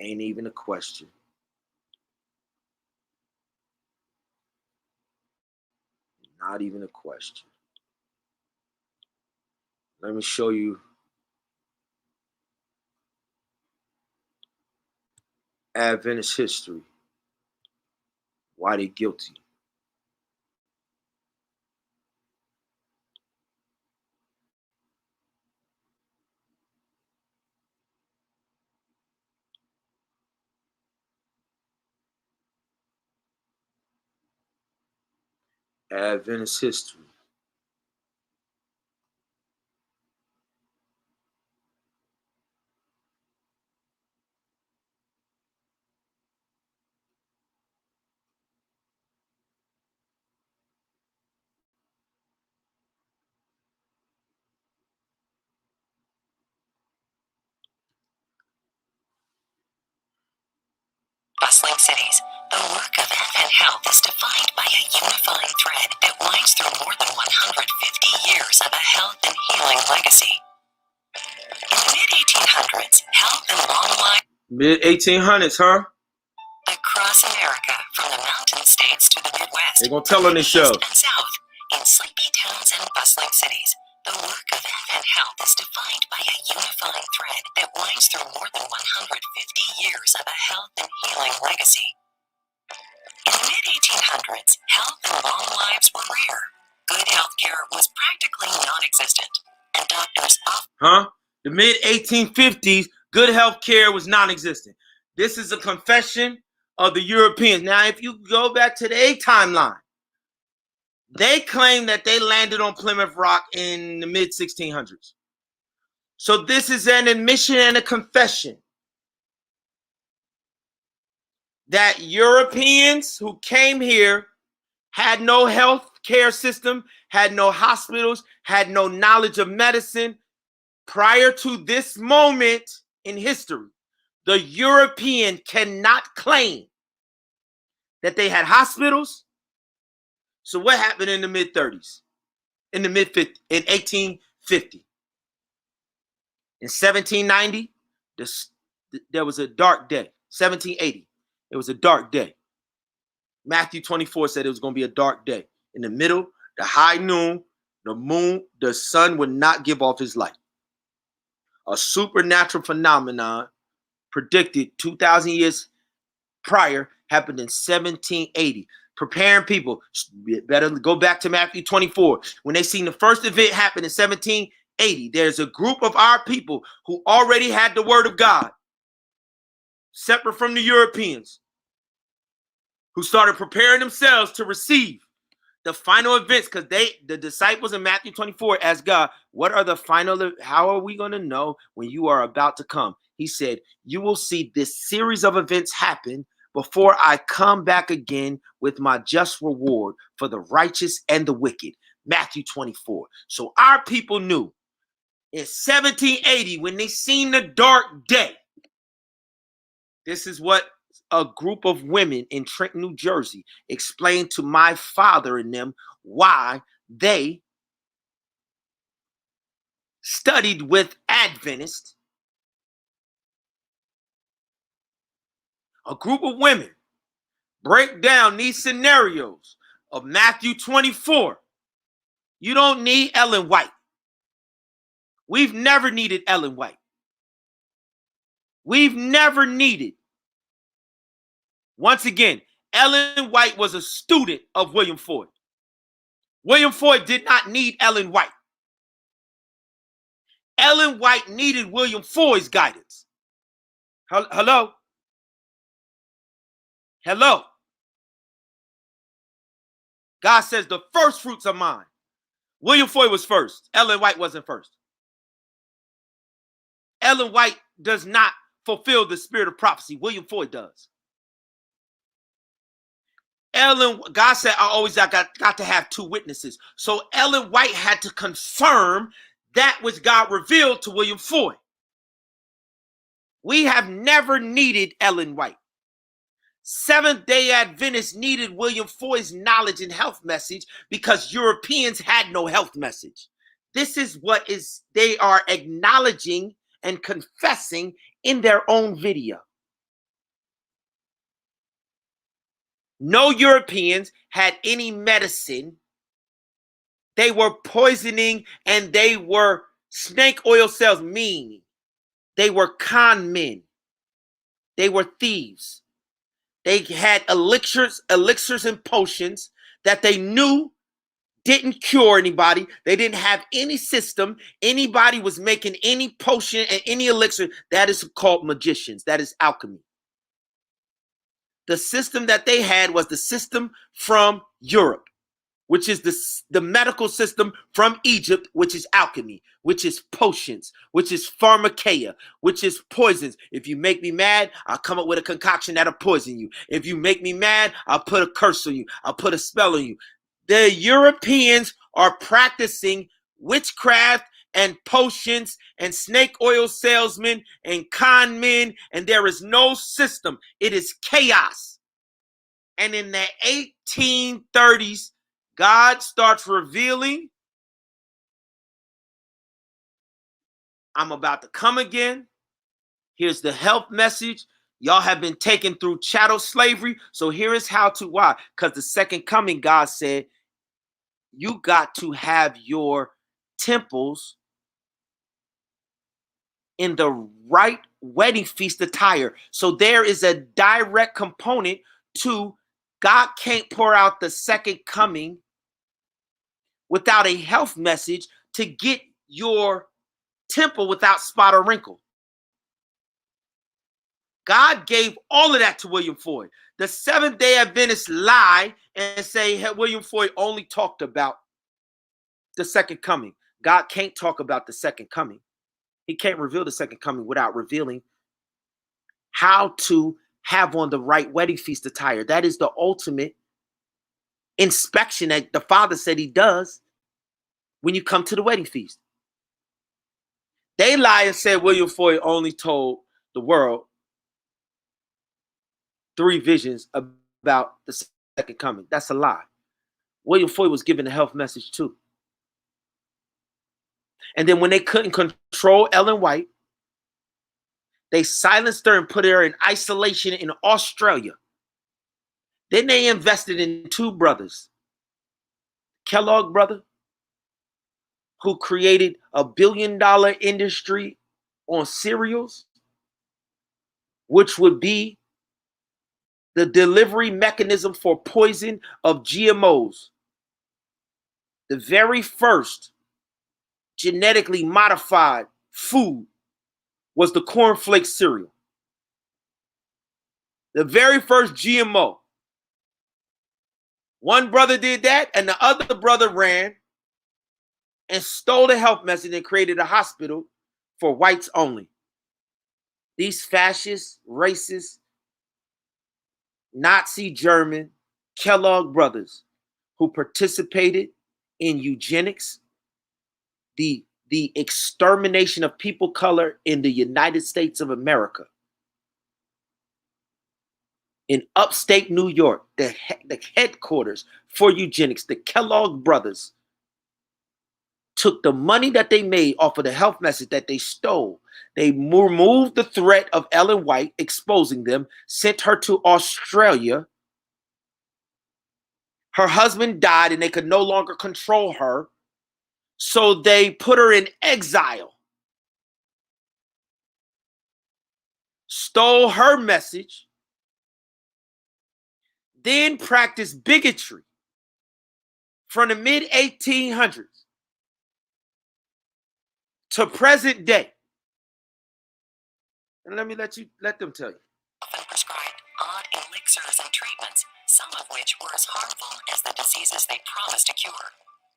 Ain't even a question. Not even a question. Let me show you Adventist history. Why they guilty. Adventist history. Bustling cities, the work of Advent Health is defined by a unifying thread that winds through more than 150 years of a health and healing legacy. In the mid-1800s, health and long life Mid-1800s, huh? across America, from the mountains Midwest, They're gonna tell on themselves. and South, in sleepy towns and bustling cities, the work of Advent Health is defined by a unifying thread that winds through more than 150 years of a health and healing legacy. In the mid-1800s, health and long lives were rare. Good health care was practically non-existent, and doctors often... The mid-1850s, good health care was non-existent. This is a confession of the Europeans. Now, if you go back to their timeline, they claim that they landed on Plymouth Rock in the mid-1600s. So this is an admission and a confession that Europeans who came here had no health care system, had no hospitals, had no knowledge of medicine. Prior to this moment in history, the European cannot claim that they had hospitals. So what happened in the mid-30s? In 1850? In 1790, there was a dark day. 1780, it was a dark day. Matthew 24 said it was going to be a dark day. In the middle, the high noon, the sun would not give off his light. A supernatural phenomenon predicted 2,000 years prior happened in 1780. Preparing people, better go back to Matthew 24. When they seen the first event happen in 1780, there's a group of our people who already had the word of God, separate from the Europeans, who started preparing themselves to receive the final events, because the disciples in Matthew 24 asked God, what are the final, how are we going to know when you are about to come? He said, you will see this series of events happen before I come back again with my just reward for the righteous and the wicked. Matthew 24. So our people knew in 1780, when they seen the dark day, this is what a group of women in Trenton, New Jersey explained to my father and them why they studied with Adventists. A group of women break down these scenarios of Matthew 24. You don't need Ellen White. We've never needed Ellen White. We've never needed. Once again, Ellen White was a student of William Ford. William Ford did not need Ellen White. Ellen White needed William Ford's guidance. Hello? Hello? God says the first fruits are mine. William Ford was first. Ellen White wasn't first. Ellen White does not fulfill the spirit of prophecy. William Ford does. God said, I got to have two witnesses. So Ellen White had to confirm that which God revealed to William Ford. We have never needed Ellen White. Seventh-day Adventists needed William Ford's knowledge and health message because Europeans had no health message. This is what they are acknowledging and confessing in their own video. No Europeans had any medicine. They were poisoning and they were snake oil salesmen, meaning they were con men. They were thieves. They had elixirs and potions that they knew didn't cure anybody. They didn't have any system. Anybody was making any potion and any elixir. That is called magicians. That is alchemy. The system that they had was the system from Europe, which is the medical system from Egypt, which is alchemy, which is potions, which is pharmakeia, which is poisons. If you make me mad, I'll come up with a concoction that'll poison you. If you make me mad, I'll put a curse on you. I'll put a spell on you. The Europeans are practicing witchcraft and potions and snake oil salesmen and con men, and there is no system. It is chaos. And in the 1830s, God starts revealing, I'm about to come again. Here's the health message. Y'all have been taken through chattel slavery. So here is how to, why? Because the second coming, God said, you got to have your temples in the right wedding feast attire. So there is a direct component to God can't pour out the second coming without a health message to get your temple without spot or wrinkle. God gave all of that to William Floyd. The Seventh-day Adventists lie and say, hey, William Floyd only talked about the second coming. God can't talk about the second coming. He can't reveal the second coming without revealing how to have on the right wedding feast attire. That is the ultimate inspection that the Father said he does when you come to the wedding feast. They lie and said William Floyd only told the world 3 visions about the second coming. That's a lie. William Floyd was given a health message too. And then when they couldn't control Ellen White, they silenced her and put her in isolation in Australia. Then they invested in 2 brothers. Kellogg brother, who created a $1 billion industry on cereals, which would be the delivery mechanism for poison of GMOs. The very first genetically modified food was the cornflake cereal. The very first GMO. One brother did that, and the other brother ran and stole the health message and created a hospital for whites only. These fascist, racist, Nazi German Kellogg brothers who participated in eugenics, the extermination of people of color in the United States of America. In upstate New York, the headquarters for eugenics, the Kellogg brothers took the money that they made off of the health message that they stole. They removed the threat of Ellen White, exposing them, sent her to Australia. Her husband died and they could no longer control her. So they put her in exile. Stole her message. Then practiced bigotry from the mid-1800s to present day. And let them tell you. Often prescribed odd elixirs and treatments, some of which were as harmful as the diseases they promised to cure.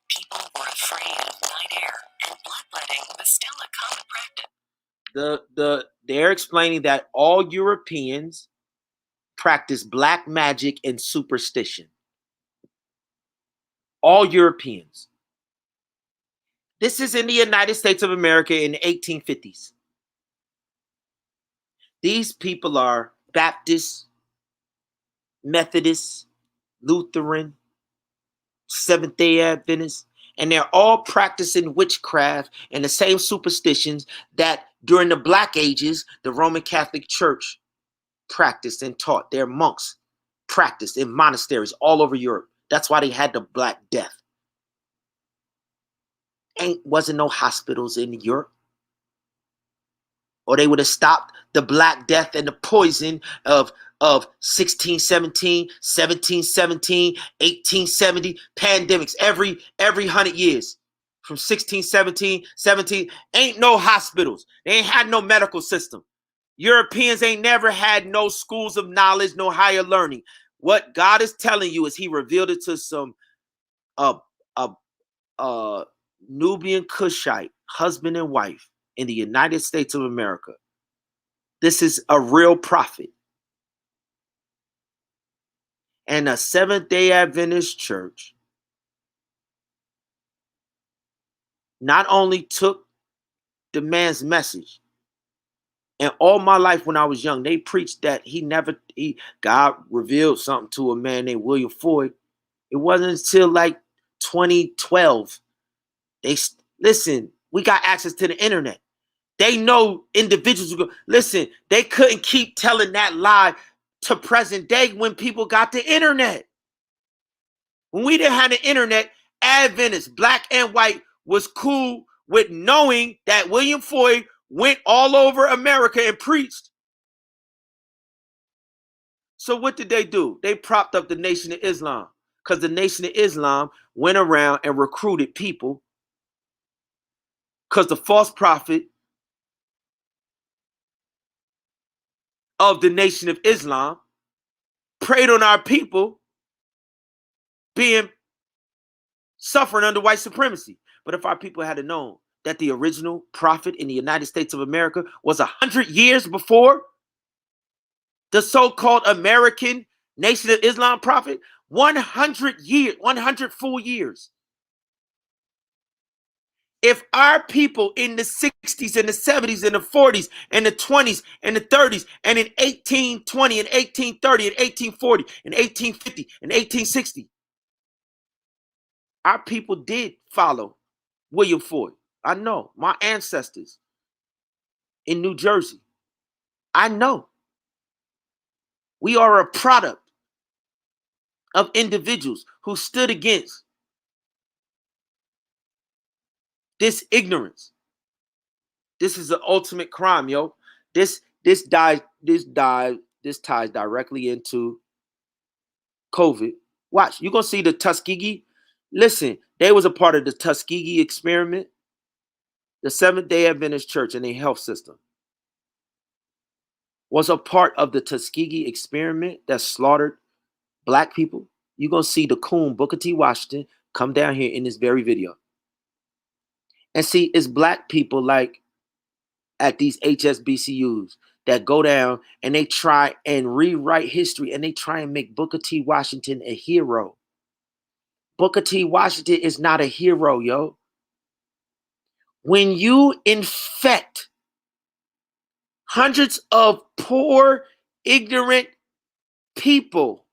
People were afraid of night air, and bloodletting was still a common practice. They're explaining that all Europeans practice black magic and superstition. All Europeans. This is in the United States of America in the 1850s. These people are Baptist, Methodist, Lutheran, Seventh-day Adventists, and they're all practicing witchcraft and the same superstitions that during the Black Ages, the Roman Catholic Church practiced and taught. Their monks practiced in monasteries all over Europe. That's why they had the Black Death. Wasn't no hospitals in Europe. Or they would have stopped the Black Death and the poison of 1617, 1717, 1870 pandemics every 100 years. From 1617, 17, ain't no hospitals. They ain't had no medical system. Europeans ain't never had no schools of knowledge, no higher learning. What God is telling you is he revealed it to some Nubian Kushite husband and wife in the United States of America. This is a real prophet. And a Seventh-day Adventist church not only took the man's message, and all my life when I was young, they preached that God revealed something to a man named William Floyd. It wasn't until like 2012. Listen, we got access to the internet. They know individuals who go, listen, they couldn't keep telling that lie to present day when people got the internet. When we didn't have the internet, Adventists, black and white, was cool with knowing that William Floyd went all over America and preached. So what did they do? They propped up the Nation of Islam, because the Nation of Islam went around and recruited people, because the false prophet of the Nation of Islam preyed on our people being suffering under white supremacy. But if our people had known that the original prophet in the United States of America was 100 years before the so-called American Nation of Islam prophet, 100 years, 100 full years. If our people in the 60s and the 70s and the 40s and the 20s and the 30s and in 1820 and 1830 and 1840 and 1850 and 1860, our people did follow William Floyd. I know, my ancestors in New Jersey. I know. We are a product of individuals who stood against this ignorance. This is the ultimate crime, yo. This ties directly into COVID. Watch, you're gonna see the Tuskegee. Listen, they was a part of the Tuskegee experiment, the Seventh-day Adventist Church and their health system was a part of the Tuskegee experiment that slaughtered black people. You're gonna see the coon Booker T. Washington come down here in this very video. And see, it's black people like at these HSBCUs that go down and they try and rewrite history and they try and make Booker T. Washington a hero. Booker T. Washington is not a hero, yo. When you infect hundreds of poor, ignorant people,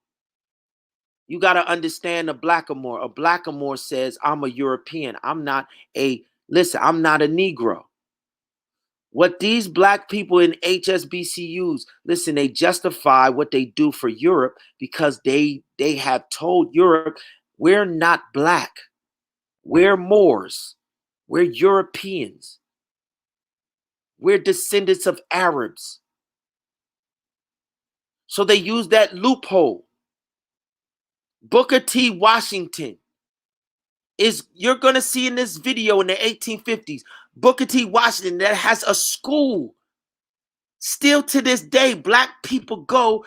you got to understand a blackamoor. A blackamoor says, I'm a European. I'm not a Negro. What these black people in HSBCUs, listen, they justify what they do for Europe because they have told Europe, we're not black. We're Moors. We're Europeans. We're descendants of Arabs. So they use that loophole. Booker T. Washington you're going to see in this video in the 1850s, Booker T. Washington that has a school. Still to this day, black people go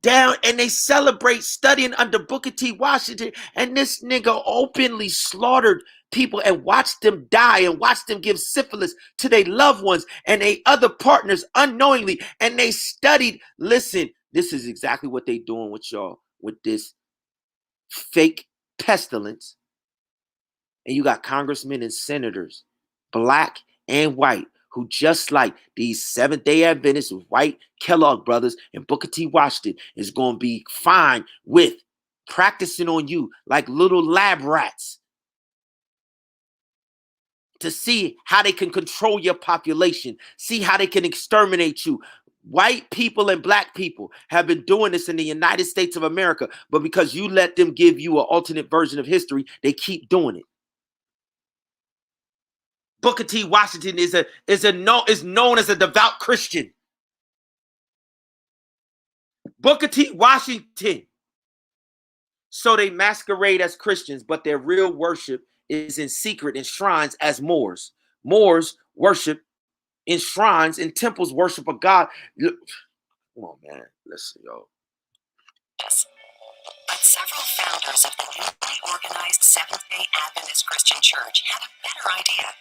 down and they celebrate studying under Booker T. Washington, and this nigga openly slaughtered people and watched them die and watched them give syphilis to their loved ones and their other partners unknowingly, and they studied. Listen, this is exactly what they doing with y'all with this fake pestilence. And you got congressmen and senators, black and white, who just like these Seventh-day Adventists, white Kellogg brothers and Booker T. Washington, is going to be fine with practicing on you like little lab rats to see how they can control your population, see how they can exterminate you. White people and black people have been doing this in the United States of America, but because you let them give you an alternate version of history, they keep doing it. Booker T. Washington is known as a devout Christian. Booker T. Washington. So they masquerade as Christians, but their real worship is in secret in shrines as Moors. Moors worship in shrines, in temples, worship of God. Come on, man. Listen, yo. Yes. But several founders of the newly organized Seventh-day Adventist Christian Church had a better idea.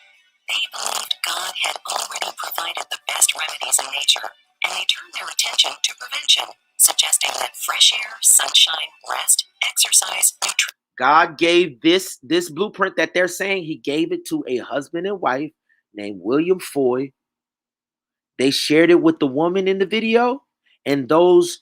They believed God had already provided the best remedies in nature, and they turned their attention to prevention, suggesting that fresh air, sunshine, rest, exercise, nutrition. God gave this blueprint that they're saying, he gave it to a husband and wife named William Floyd. They shared it with the woman in the video, and those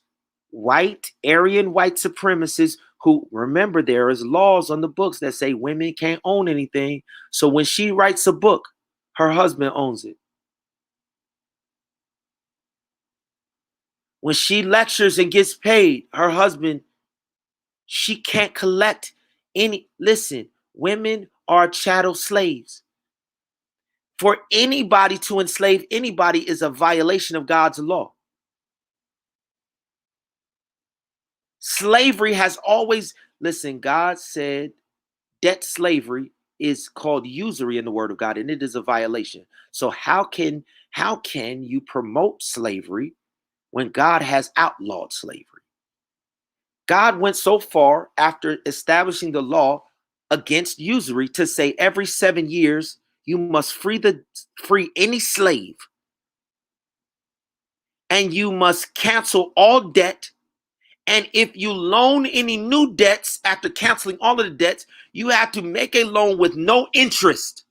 Aryan white supremacists who, remember, there is laws on the books that say women can't own anything. So when she writes a book, her husband owns it. When she lectures and gets paid, her husband, she can't collect any. Listen, women are chattel slaves. For anybody to enslave anybody is a violation of God's law. Slavery has always, listen, God said debt slavery is called usury in the word of God, and it is a violation. So how can you promote slavery when God has outlawed slavery? God went so far after establishing the law against usury to say every 7 years you must free any slave, and you must cancel all debt. And if you loan any new debts after canceling all of the debts, you have to make a loan with no interest.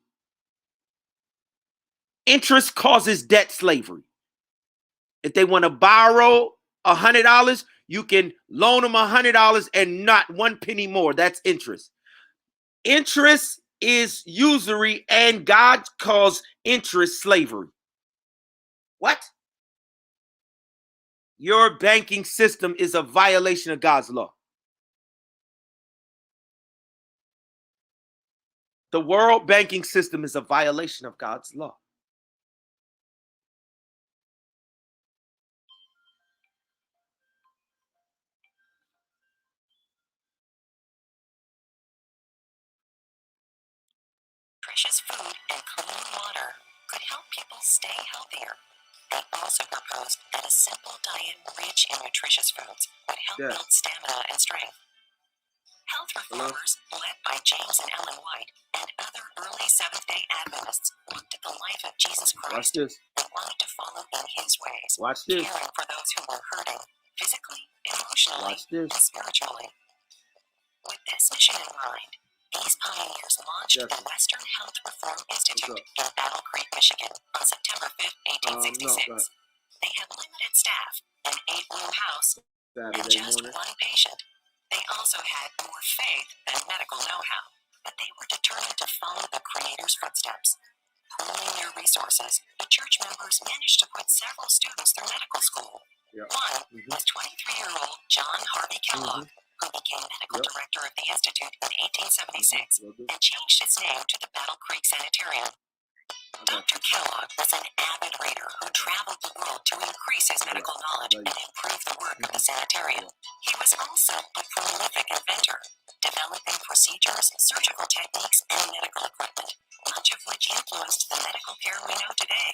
Interest causes debt slavery. If they want to borrow $100, you can loan them $100 and not 1 penny more. That's interest. Interest is usury, and God calls interest slavery. What? Your banking system is a violation of God's law. The world banking system is a violation of God's law. Nutritious food and clean water could help people stay healthier. They also proposed that a simple diet rich in nutritious foods would help build stamina and strength. Health reformers, led by James and Ellen White and other early Seventh-day Adventists, looked at the life of Jesus Christ and wanted to follow in his ways, caring for those who were hurting physically, emotionally, and spiritually. With this mission in mind, these pioneers launched the Western Health Reform Institute in Battle Creek, Michigan on September 5, 1866. They had limited staff, an 8-room house, and just one patient. They also had more faith than medical know-how, but they were determined to follow the Creator's footsteps. Pooling their resources, the church members managed to put several students through medical school. One was 23-year-old John Harvey Kellogg, who became medical director of the Institute in 1876 and changed its name to the Battle Creek Sanitarium. Dr. Kellogg was an avid reader who traveled the world to increase his medical knowledge and improve the work of the sanitarium. He was also a prolific inventor, developing procedures, surgical techniques, and medical equipment, much of which influenced the medical care we know today.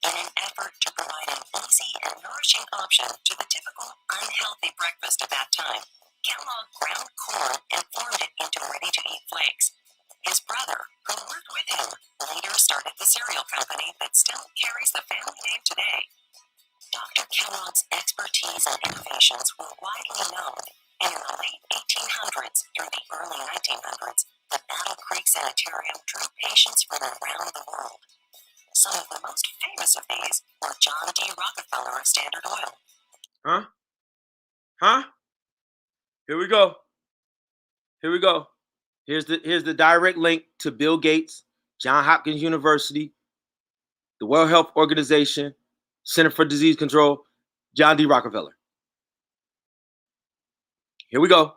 In an effort to provide an easy and nourishing option to the typical unhealthy breakfast of that time, Kellogg ground corn and formed it into ready-to-eat flakes. His brother, who worked with him, later started the cereal company that still carries the family name today. Dr. Kellogg's expertise and innovations were widely known, and in the late 1800s through the early 1900s, the Battle Creek Sanitarium drew patients from around the world. Some of the most famous of these were John D. Rockefeller of Standard Oil. Here we go. Here's the direct link to Bill Gates, Johns Hopkins University, the World Health Organization, Center for Disease Control, John D. Rockefeller. Here we go.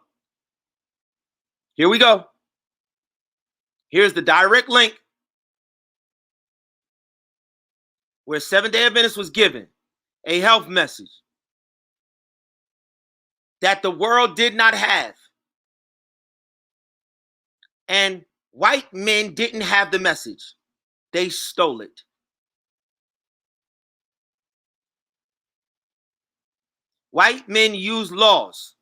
Here's the direct link where Seventh-day Adventist was given a health message that the world did not have. And white men didn't have the message. They stole it. White men used laws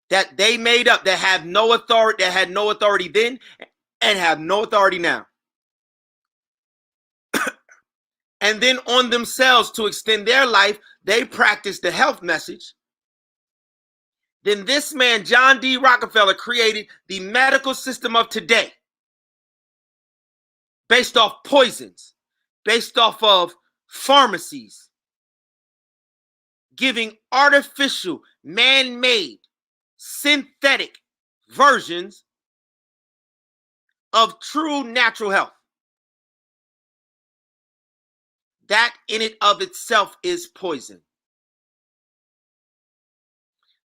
that they made up that had no authority then and have no authority now. And then on themselves to extend their life, they practiced the health message. Then this man, John D. Rockefeller, created the medical system of today based off poisons, based off of pharmacies, giving artificial, man-made, synthetic versions of true natural health that in it of itself is poison.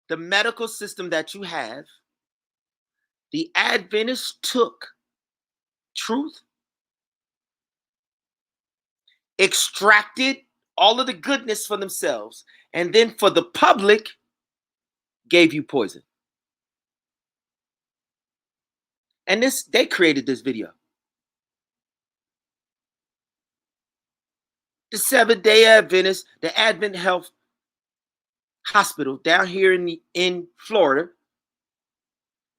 The medical system that you have, the Adventists took truth, extracted all of the goodness for themselves, and then for the public, gave you poison. And they created this video. The Seventh-day Adventist, the Advent Health Hospital down here in Florida,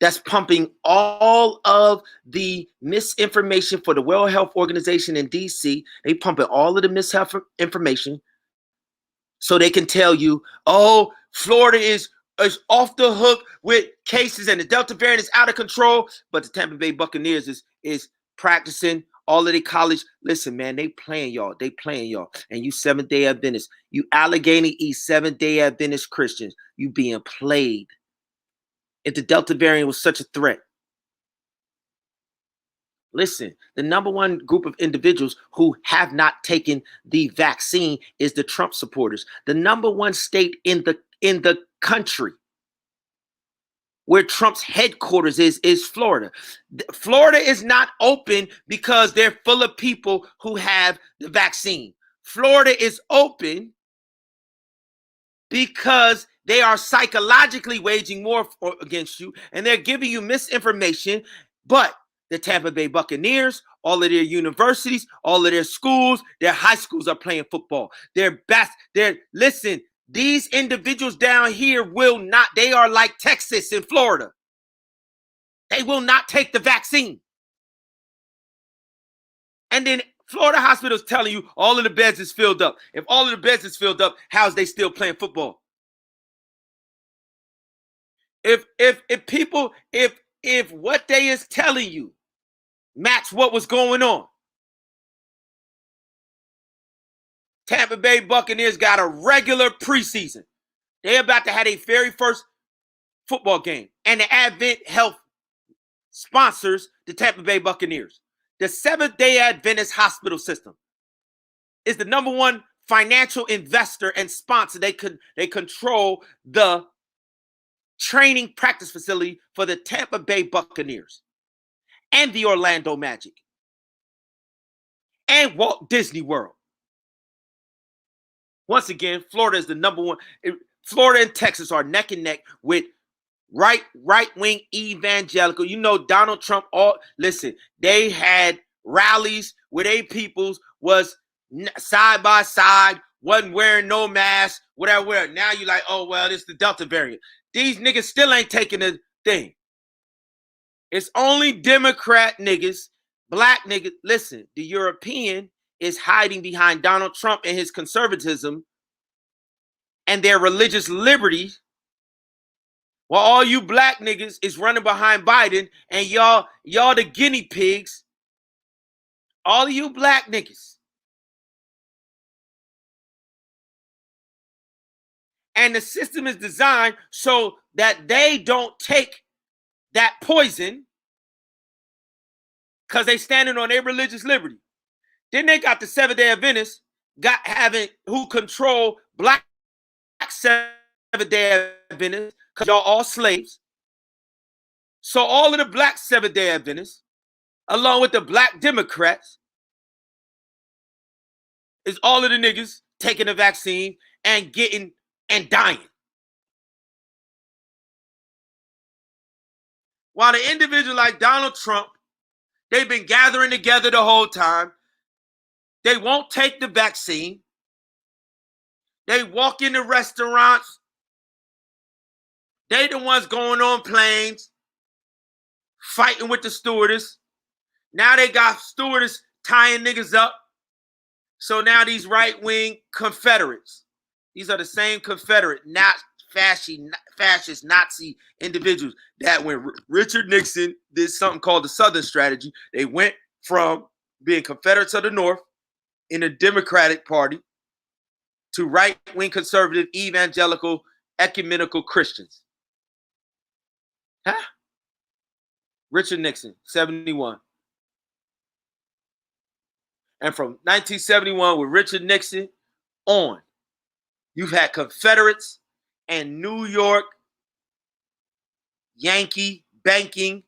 that's pumping all of the misinformation for the World Health Organization in DC. They pumping all of the misinformation so they can tell you, oh, Florida is off the hook with cases and the Delta variant is out of control. But the Tampa Bay Buccaneers is practicing all of the college. Listen, man, they playing y'all. They playing y'all. And you Seventh-day Adventists, you Allegheny East Seventh-day Adventist Christians, you being played. If the Delta variant was such a threat. Listen, the number one group of individuals who have not taken the vaccine is the Trump supporters. The number one state in the country where Trump's headquarters is Florida. Florida is not open because they're full of people who have the vaccine. Florida is open because they are psychologically waging war against you, and they're giving you misinformation. But the Tampa Bay Buccaneers, all of their universities, all of their schools, their high schools are playing football. Listen, these individuals down here will not, they are like Texas and Florida. They will not take the vaccine. And then Florida hospitals telling you all of the beds is filled up. If all of the beds is filled up, how's they still playing football? If what they is telling you match what was going on, Tampa Bay Buccaneers got a regular preseason. They're about to have their very first football game. And the Advent Health sponsors the Tampa Bay Buccaneers. The Seventh-day Adventist hospital system is the number one financial investor and sponsor. They control the training practice facility for the Tampa Bay Buccaneers and the Orlando Magic and Walt Disney World. Once again, Florida is the number one. Florida and Texas are neck and neck with right-wing evangelical. You know, Donald Trump, listen, they had rallies where they peoples was side by side, wasn't wearing no mask, whatever. Now you like, oh, well, it's the Delta variant. These niggas still ain't taking the thing. It's only Democrat niggas, black niggas. Listen, the European is hiding behind Donald Trump and his conservatism and their religious liberty, while all you black niggas is running behind Biden and y'all the guinea pigs. All of you black niggas. And the system is designed so that they don't take that poison because they standing on their religious liberty. Then they got the Seventh-day Adventists who control black Seventh-day Adventists because y'all all slaves. So all of the black Seventh-day Adventists, along with the black Democrats, is all of the niggas taking the vaccine and getting and dying. While the individual like Donald Trump, they've been gathering together the whole time. They won't take the vaccine. They walk into restaurants. They the ones going on planes, fighting with the stewardess. Now they got stewardess tying niggas up. So now these right-wing Confederates, these are the same Confederate, not fascist Nazi individuals that when Richard Nixon did something called the Southern Strategy, they went from being Confederates of the North in the Democratic Party to right-wing conservative evangelical ecumenical Christians. Huh? Richard Nixon, 71. And from 1971 with Richard Nixon on, you've had Confederates and New York Yankee banking.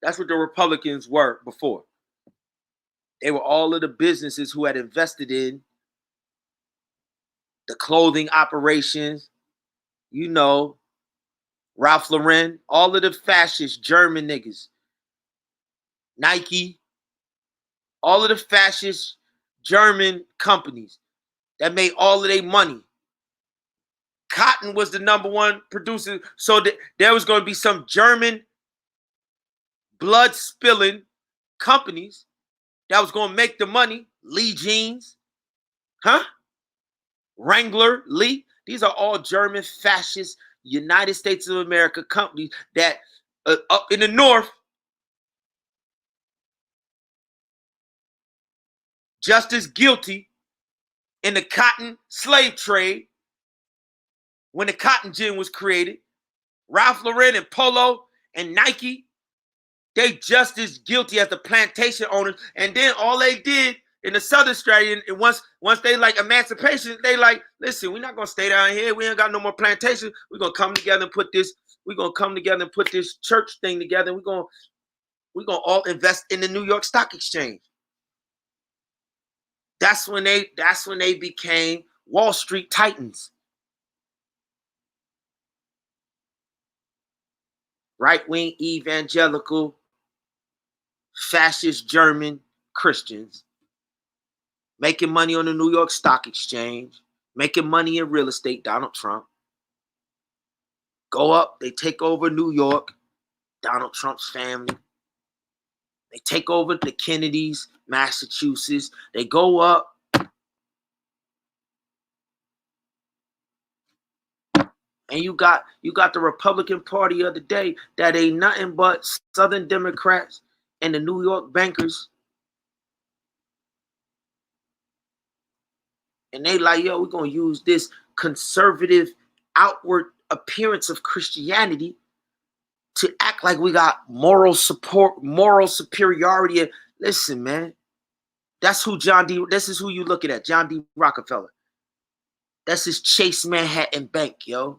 That's what the Republicans were before. They were all of the businesses who had invested in the clothing operations, you know, Ralph Lauren, all of the fascist German niggas, Nike, all of the fascist German companies that made all of their money. Cotton was the #1 producer, so there was going to be some German blood-spilling companies that was going to make the money. Lee Jeans, Wrangler, Lee. These are all German fascist United States of America companies that up in the north, just as guilty in the cotton slave trade when the cotton gin was created. Ralph Lauren and Polo and Nike, they just as guilty as the plantation owners. And then all they did in the Southern Australia, and once they like emancipation, they like, listen, we're not gonna stay down here. We ain't got no more plantations. We're gonna come together and put this. We're gonna come together and put this church thing together. We're gonna all invest in the New York Stock Exchange. That's when they became Wall Street Titans. Right-wing evangelical fascist German Christians making money on the New York Stock Exchange, making money in real estate. Donald Trump. Go up, they take over New York, Donald Trump's family. They take over the Kennedys, Massachusetts. They go up. And you got the Republican Party of the day that ain't nothing but Southern Democrats and the New York bankers. And they like, yo, we're going to use this conservative outward appearance of Christianity to act like we got moral support, moral superiority. And listen, man, this is who you looking at, John D. Rockefeller. That's his Chase Manhattan Bank, yo.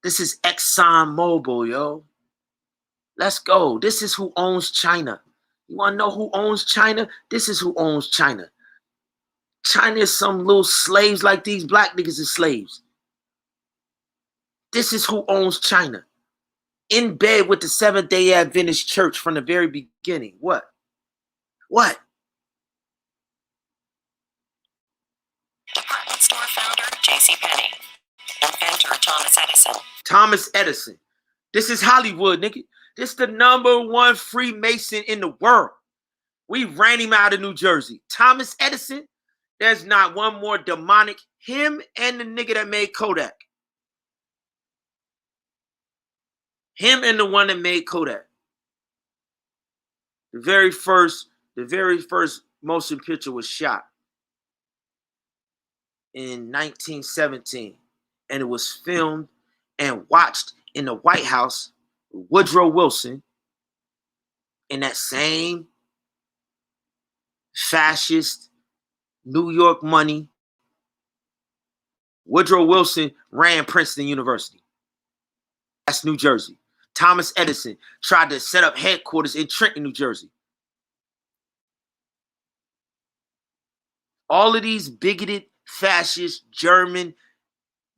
This is Exxon Mobil, yo. Let's go. This is who owns China. You want to know who owns China? This is who owns China. China is some little slaves like these black niggas are slaves. This is who owns China. In bed with the Seventh-day Adventist Church from the very beginning. What? Department store founder JCPenney. Inventor Thomas Edison. Thomas Edison. This is Hollywood, nigga. This is the #1 Freemason in the world. We ran him out of New Jersey. Thomas Edison, there's not one more demonic. Him and the nigga that made Kodak. Him and the one that made Kodak. The very first motion picture was shot in 1917. And it was filmed and watched in the White House with Woodrow Wilson in that same fascist New York money. Woodrow Wilson ran Princeton University. That's New Jersey. Thomas Edison tried to set up headquarters in Trenton, New Jersey. All of these bigoted, fascist, German,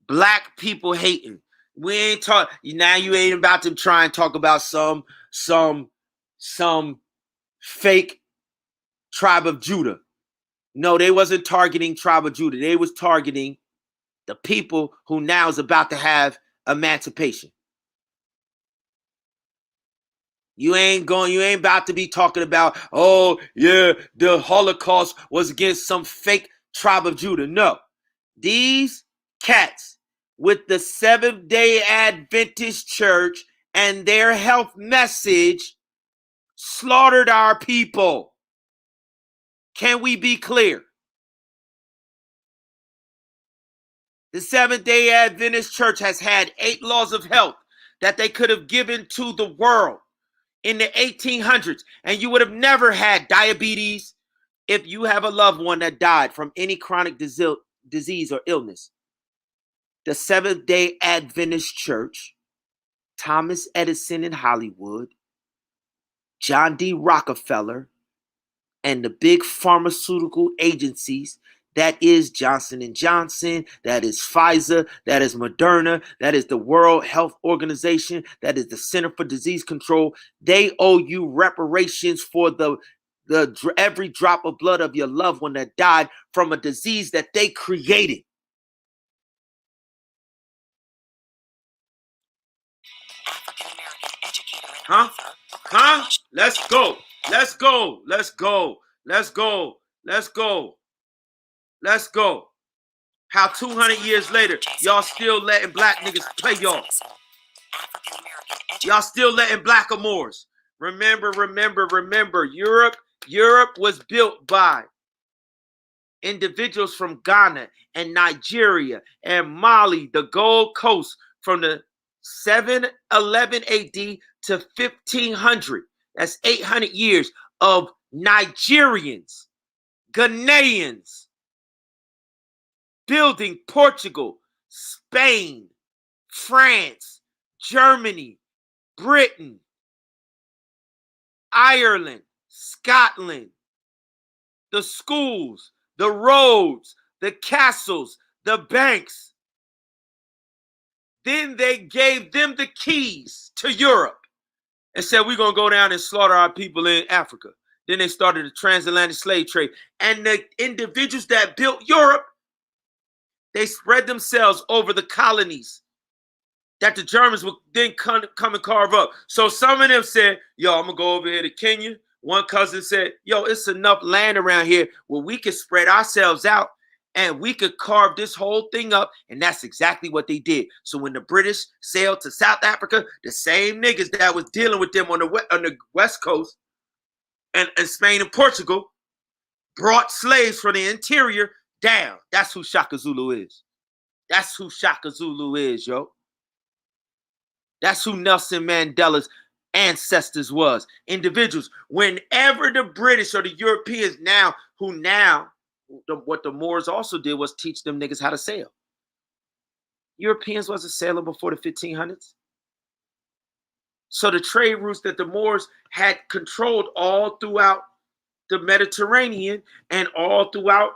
black people hating. We ain't talk now. You ain't about to try and talk about some fake tribe of Judah. No, they wasn't targeting tribe of Judah. They was targeting the people who now is about to have emancipation. You ain't about to be talking about, oh yeah, the Holocaust was against some fake tribe of Judah. No, these cats with the Seventh-day Adventist Church and their health message slaughtered our people. Can we be clear? The Seventh-day Adventist Church has had 8 laws of health that they could have given to the world in the 1800s, and you would have never had diabetes, If you have a loved one that died from any chronic disease or illness, the Seventh-day Adventist Church, Thomas Edison in Hollywood, John D. Rockefeller, and the big pharmaceutical agencies, that is Johnson & Johnson, that is Pfizer, that is Moderna, that is the World Health Organization, that is the Center for Disease Control, they owe you reparations for the every drop of blood of your loved one that died from a disease that they created. African-American educator and Huh? author. Huh? Let's go. Let's go. Let's go. Let's go. Let's go. Let's go. How 200 years later, y'all still letting black niggas play y'all. Y'all still letting blackamoors. Remember, Europe was built by individuals from Ghana and Nigeria and Mali, the Gold Coast, from the 711 AD to 1500. That's 800 years of Nigerians, Ghanaians, building Portugal, Spain, France, Germany, Britain, Ireland, Scotland, the schools, the roads, the castles, the banks. Then they gave them the keys to Europe and said, we're going to go down and slaughter our people in Africa. Then they started the transatlantic slave trade. And the individuals that built Europe, they spread themselves over the colonies that the Germans would then come and carve up. So some of them said, yo, I'm going to go over here to Kenya. One cousin said, yo, it's enough land around here where we could spread ourselves out and we could carve this whole thing up. And that's exactly what they did. So when the British sailed to South Africa, the same niggas that was dealing with them on the West Coast and Spain and Portugal brought slaves from the interior down. That's who Shaka Zulu is. That's who Shaka Zulu is, yo. That's who Nelson Mandela's ancestors was. Individuals. Whenever the British or the Europeans what the Moors also did was teach them niggas how to sail. Europeans wasn't sailing before the 1500s. So the trade routes that the Moors had controlled all throughout the Mediterranean and all throughout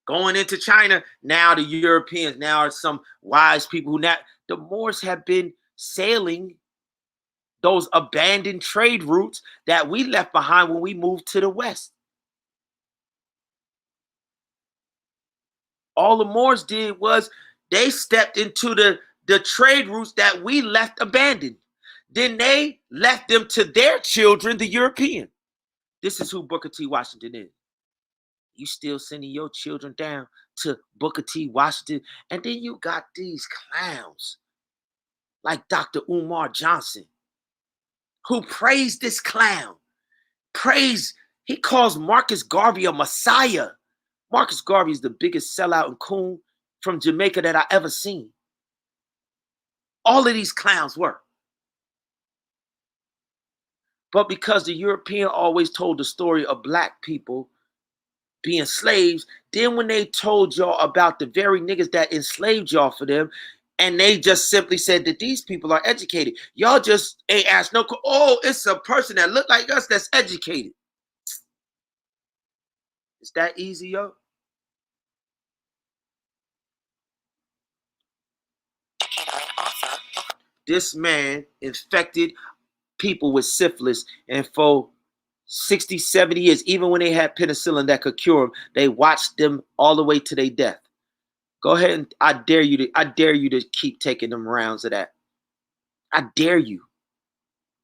going into China, now the Europeans, now are some wise people who now, the Moors have been sailing those abandoned trade routes that we left behind when we moved to the West. All the Moors did was they stepped into the trade routes that we left abandoned. Then they left them to their children, the European. This is who Booker T. Washington is. You still sending your children down to Booker T. Washington. And then you got these clowns like Dr. Umar Johnson, who praised this clown. He calls Marcus Garvey a messiah. Marcus Garvey is the biggest sellout and coon from Jamaica that I ever seen. All of these clowns were. But because the European always told the story of black people being slaves, then when they told y'all about the very niggas that enslaved y'all for them, and they just simply said that these people are educated, y'all just ain't asked no, oh, it's a person that look like us that's educated. It's that easy, yo? This man infected people with syphilis, and for 60, 70 years, even when they had penicillin that could cure them, they watched them all the way to their death. Go ahead and I dare you to keep taking them rounds of that. I dare you.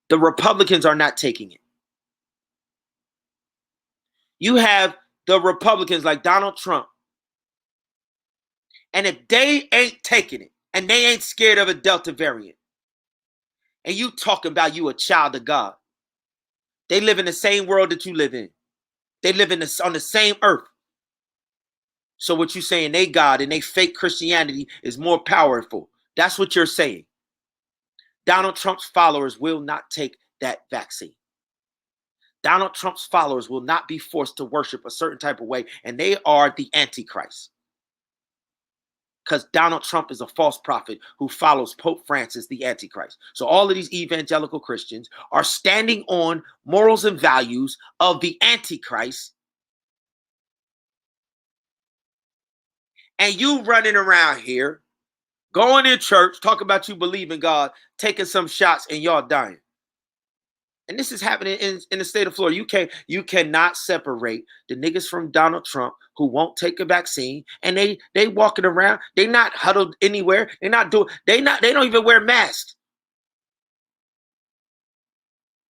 The Republicans are not taking it. You have the Republicans like Donald Trump. And if they ain't taking it, and they ain't scared of a Delta variant, and you talking about you a child of God, they live in the same world that you live in. They live on the same earth. So what you saying, they God and they fake Christianity is more powerful. That's what you're saying. Donald Trump's followers will not take that vaccine. Donald Trump's followers will not be forced to worship a certain type of way, and they are the Antichrist. Because Donald Trump is a false prophet who follows Pope Francis, the Antichrist. So all of these evangelical Christians are standing on morals and values of the Antichrist. And you running around here, going in church, talking about you believe in God, taking some shots, and y'all dying. And this is happening in the state of Florida. You cannot separate the niggas from Donald Trump who won't take a vaccine, and they walking around. They not huddled anywhere. They don't even wear masks.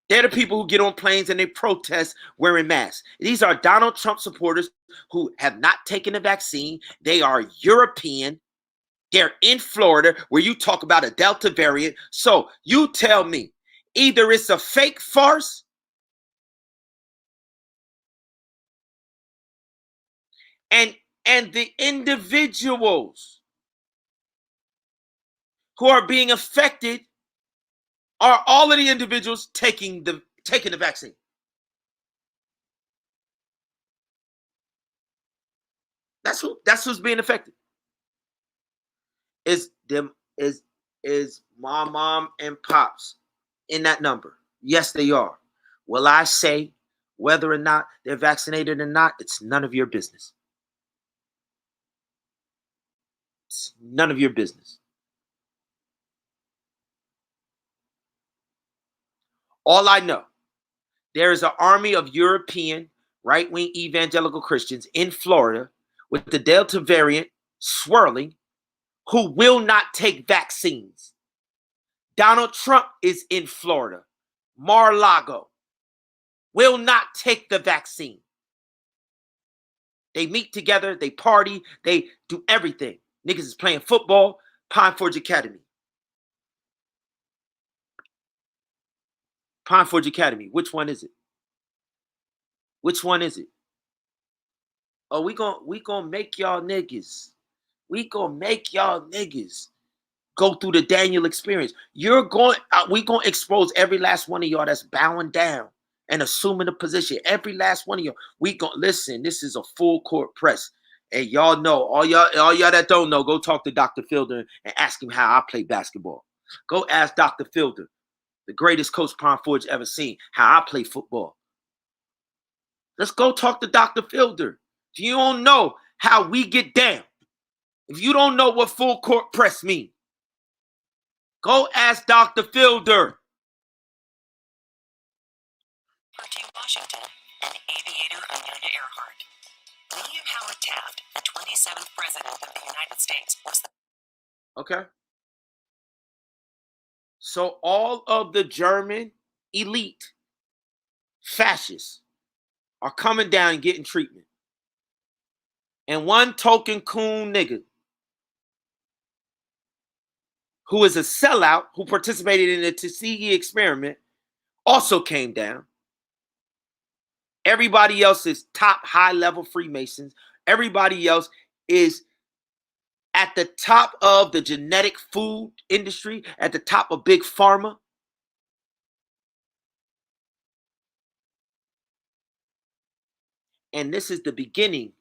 They're the people who get on planes and they protest wearing masks. These are Donald Trump supporters who have not taken a vaccine. They are European. They're in Florida, where you talk about a Delta variant. So you tell me, either it's a fake farce and the individuals who are being affected are all of the individuals taking the vaccine. That's who's being affected. Is mom and pops in that number? Yes, they are. Will I say whether or not they're vaccinated or not? It's none of your business. It's none of your business. All I know, there is an army of European right-wing evangelical Christians in Florida with the Delta variant swirling who will not take vaccines. Donald Trump is in Florida. Mar-a-Lago will not take the vaccine. They meet together, they party, they do everything. Niggas is playing football, Pine Forge Academy. Pine Forge Academy, which one is it? Which one is it? Oh, we gonna make y'all niggas. We gonna make y'all niggas go through the Daniel experience. We gonna expose every last one of y'all that's bowing down and assuming a position. Every last one of y'all. We gonna listen. This is a full court press, and y'all know all y'all that don't know. Go talk to Dr. Fielder and ask him how I play basketball. Go ask Dr. Fielder, the greatest coach Pine Forge ever seen, how I play football. Let's go talk to Dr. Fielder. If you don't know how we get down, if you don't know what full court press means, go ask Dr. Fielder. T. Washington and aviator Amelia Earhart. William Howard Taft, the 27th President of the United States, was the... Okay. So all of the German elite fascists are coming down and getting treatment. And one token coon nigga who is a sellout, who participated in the Tuskegee experiment, also came down. Everybody else is top high-level Freemasons. Everybody else is at the top of the genetic food industry, at the top of big pharma. And this is the beginning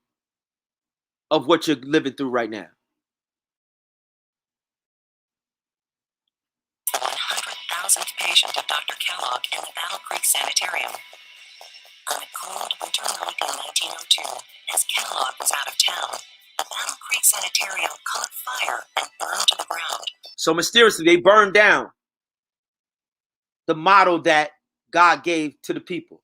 of what you're living through right now. 100,000th patient of Dr. Kellogg in the Battle Creek Sanitarium. On a cold winter night in 1902, as Kellogg was out of town, the Battle Creek Sanitarium caught fire and burned to the ground. So mysteriously, they burned down the model that God gave to the people.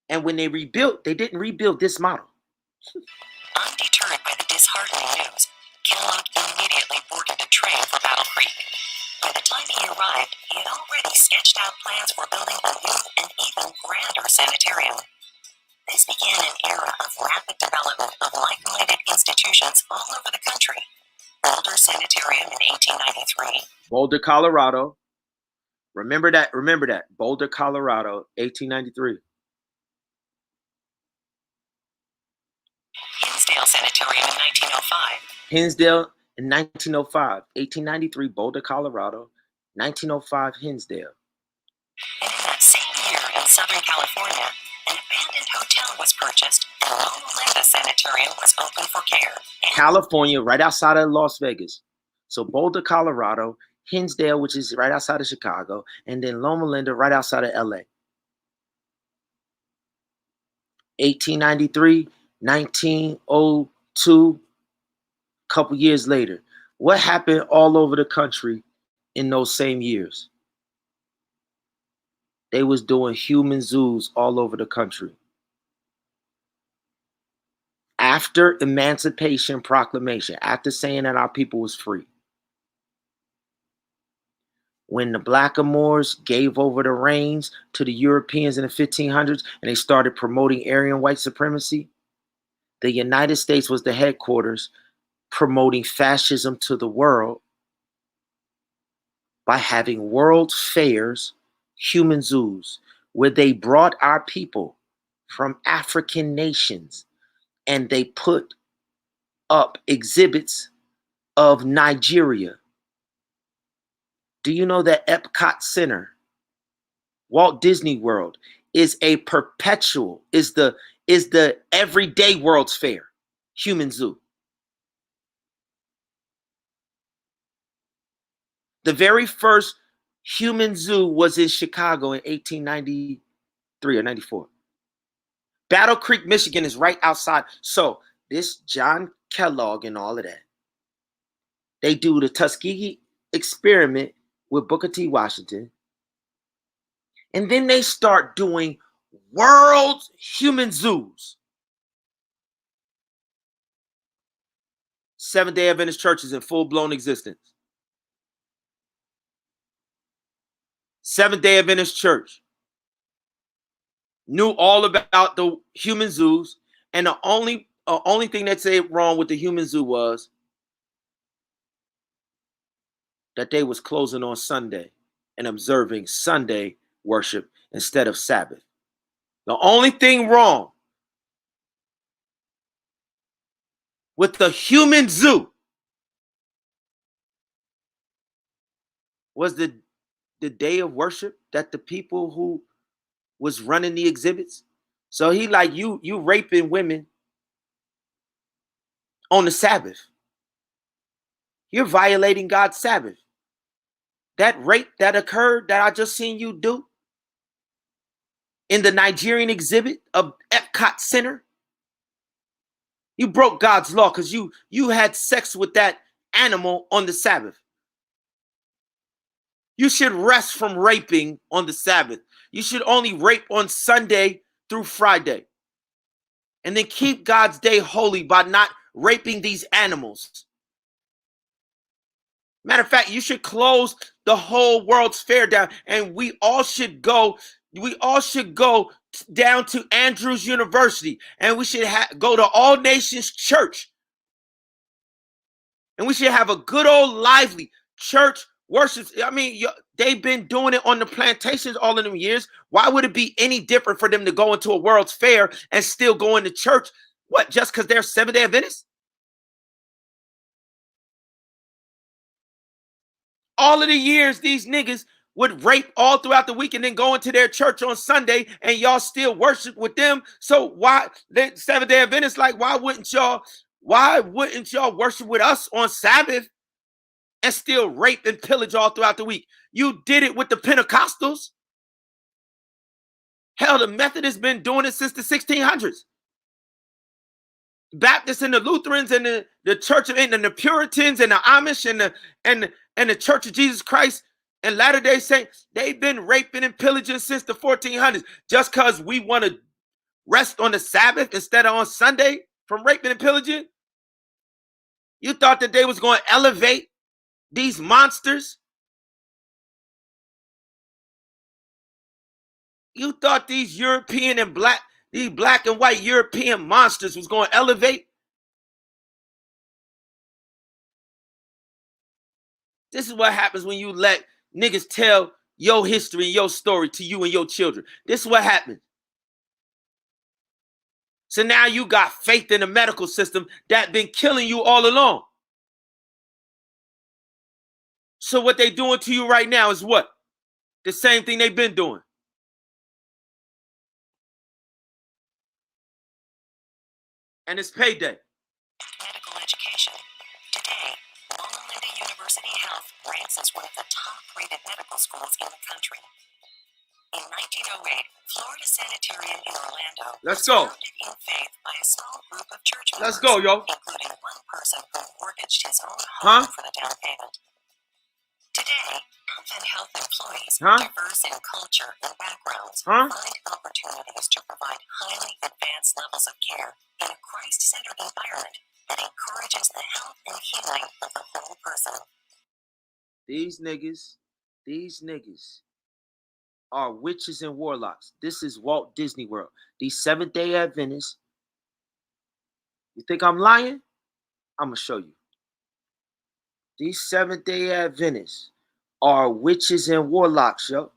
And when they rebuilt, they didn't rebuild this model. Undeterred by the disheartening news, Kellogg immediately boarded a train for Battle Creek. By the time he arrived, he had already sketched out plans for building a new and even grander sanitarium. This began an era of rapid development of like-minded institutions all over the country. Boulder Sanitarium in 1893. Boulder, Colorado. Remember that. Boulder, Colorado, 1893. Hindsdale Sanitarium in 1905. Hindsdale in 1905. 1893, Boulder, Colorado. 1905, Hindsdale. And in that same Southern California, an abandoned hotel was purchased and Loma Linda Sanitarium was open for care. California, right outside of Las Vegas. So Boulder, Colorado, Hindsdale, which is right outside of Chicago, and then Loma Linda, right outside of LA. 1893, 1902, a couple years later. What happened all over the country in those same years? They was doing human zoos all over the country. After Emancipation Proclamation, after saying that our people was free, when the Blackamoors gave over the reins to the Europeans in the 1500s and they started promoting Aryan white supremacy, the United States was the headquarters promoting fascism to the world by having world fairs, human zoos, where they brought our people from African nations and they put up exhibits of Nigeria. Do you know that Epcot Center, Walt Disney World, is a perpetual, is the everyday World's Fair human zoo? The very first human zoo was in Chicago in 1893 or 94. Battle Creek, Michigan is right outside. So this John Kellogg and all of that, they do the Tuskegee experiment with Booker T. Washington. And then they start doing world human zoos. Seventh-day Adventist churches in full-blown existence. Seventh-day Adventist church knew all about the human zoos, and the only thing that said wrong with the human zoo was that they was closing on Sunday and observing Sunday worship instead of Sabbath. The only thing wrong with the human zoo was the day of worship that the people who was running the exhibits. So he like, you raping women on the Sabbath. You're violating God's Sabbath. That rape that occurred that I just seen you do in the Nigerian exhibit of Epcot Center, you broke God's law because you had sex with that animal on the Sabbath. You should rest from raping on the Sabbath. You should only rape on Sunday through Friday. And then keep God's day holy by not raping these animals. Matter of fact, you should close the whole World's Fair down, and we all should go down to Andrews University, and we should go to All Nations Church. And we should have a good old lively church worship. I mean, they've been doing it on the plantations all of them years. Why would it be any different for them to go into a World's Fair and still go into church? What, just because they're Seventh-day Adventists? All of the years these niggas would rape all throughout the week and then go into their church on Sunday and y'all still worship with them. So why, the Seventh-day Adventists, like, why wouldn't y'all worship with us on Sabbath and still rape and pillage all throughout the week? You did it with the Pentecostals. Hell, the Methodists been doing it since the 1600s. Baptists and the Lutherans and the Church of England, and the Puritans and the Amish and the Church of Jesus Christ and Latter-day Saints, they've been raping and pillaging since the 1400s. Just because we want to rest on the Sabbath instead of on Sunday from raping and pillaging? You thought that they was going to elevate these monsters? You thought these European and these black and white European monsters was going to elevate? This is what happens when you let niggas tell your history and your story to you and your children. This is what happens. So now you got faith in the medical system that been killing you all along. So what they doing to you right now is what? The same thing they've been doing. And it's payday. Medical education. Today, Loma Linda University Health ranks as one of the top-rated medical schools in the country. In 1908, Florida Sanitarian in Orlando Let's was go. founded in faith by a small group of church members, Let's go, yo. including one person who mortgaged his own Huh? home for the down payment. Today, Advent Health employees, Huh? diverse in culture and backgrounds, Huh? find opportunities to provide highly advanced levels of care in a Christ-centered environment that encourages the health and healing of the whole person. These niggas are witches and warlocks. This is Walt Disney World. These Seventh-day Adventists. You think I'm lying? I'm going to show you. These Seventh-day Adventists are witches and warlocks, yo.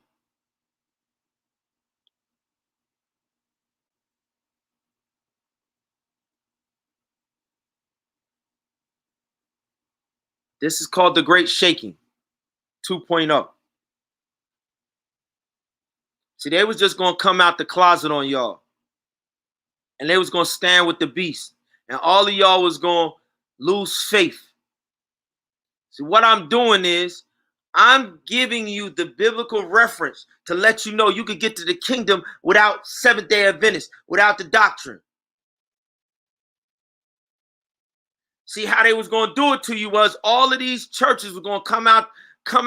This is called the Great Shaking 2.0. See, they was just going to come out the closet on y'all. And they was going to stand with the beast. And all of y'all was going to lose faith. See, what I'm doing is I'm giving you the biblical reference to let you know you could get to the kingdom without Seventh-day Adventists, without the doctrine. See, how they was going to do it to you was all of these churches were going to come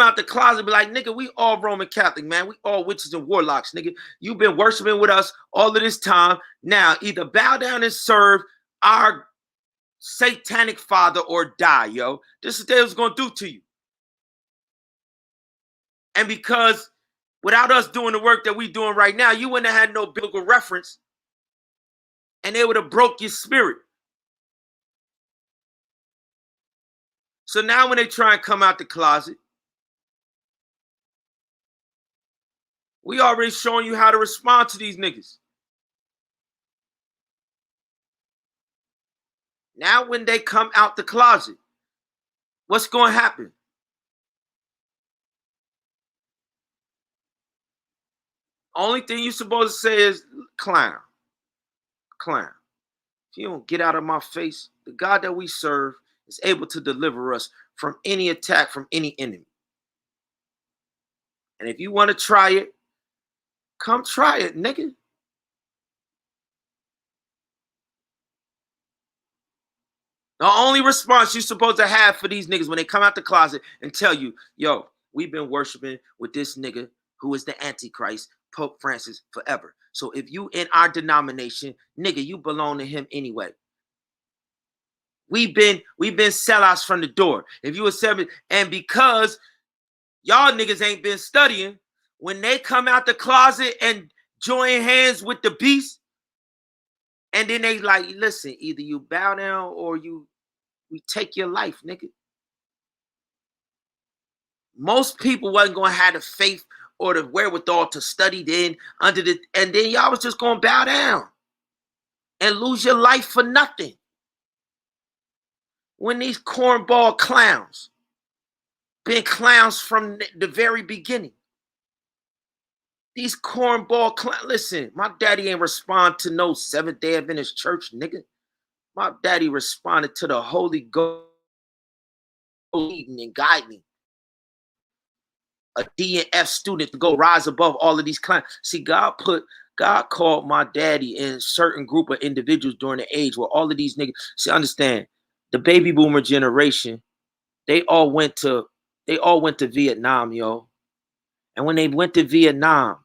out the closet and be like, nigga, we all Roman Catholic, man. We all witches and warlocks, nigga. You've been worshiping with us all of this time. Now, either bow down and serve our satanic father or die, yo. This is what they was going to do to you. And because without us doing the work that we doing right now, you wouldn't have had no biblical reference. And they would have broke your spirit. So now when they try and come out the closet, we already showing you how to respond to these niggas. Now when they come out the closet, what's going to happen? Only thing you're supposed to say is clown. Clown. If you don't get out of my face, the God that we serve is able to deliver us from any attack from any enemy. And if you want to try it, come try it, nigga. The only response you're supposed to have for these niggas when they come out the closet and tell you, yo, we've been worshiping with this nigga who is the Antichrist, Pope Francis, forever. So if you in our denomination, nigga, you belong to him anyway. We've been sellouts from the door. If you were 7, and because y'all niggas ain't been studying, when they come out the closet and join hands with the beast, and then they like, listen, either you bow down or we take your life, nigga. Most people wasn't gonna have the faith or the wherewithal to study then and then y'all was just gonna bow down and lose your life for nothing. When these cornball clowns been clowns from the very beginning. These cornball clowns. Listen, my daddy ain't respond to no Seventh-day Adventist church, nigga. My daddy responded to the Holy Ghost leading and guiding a D and F student to go rise above all of these clowns. See, God called my daddy in a certain group of individuals during the age where all of these niggas. See, understand, the baby boomer generation, they all went to Vietnam, yo. And when they went to Vietnam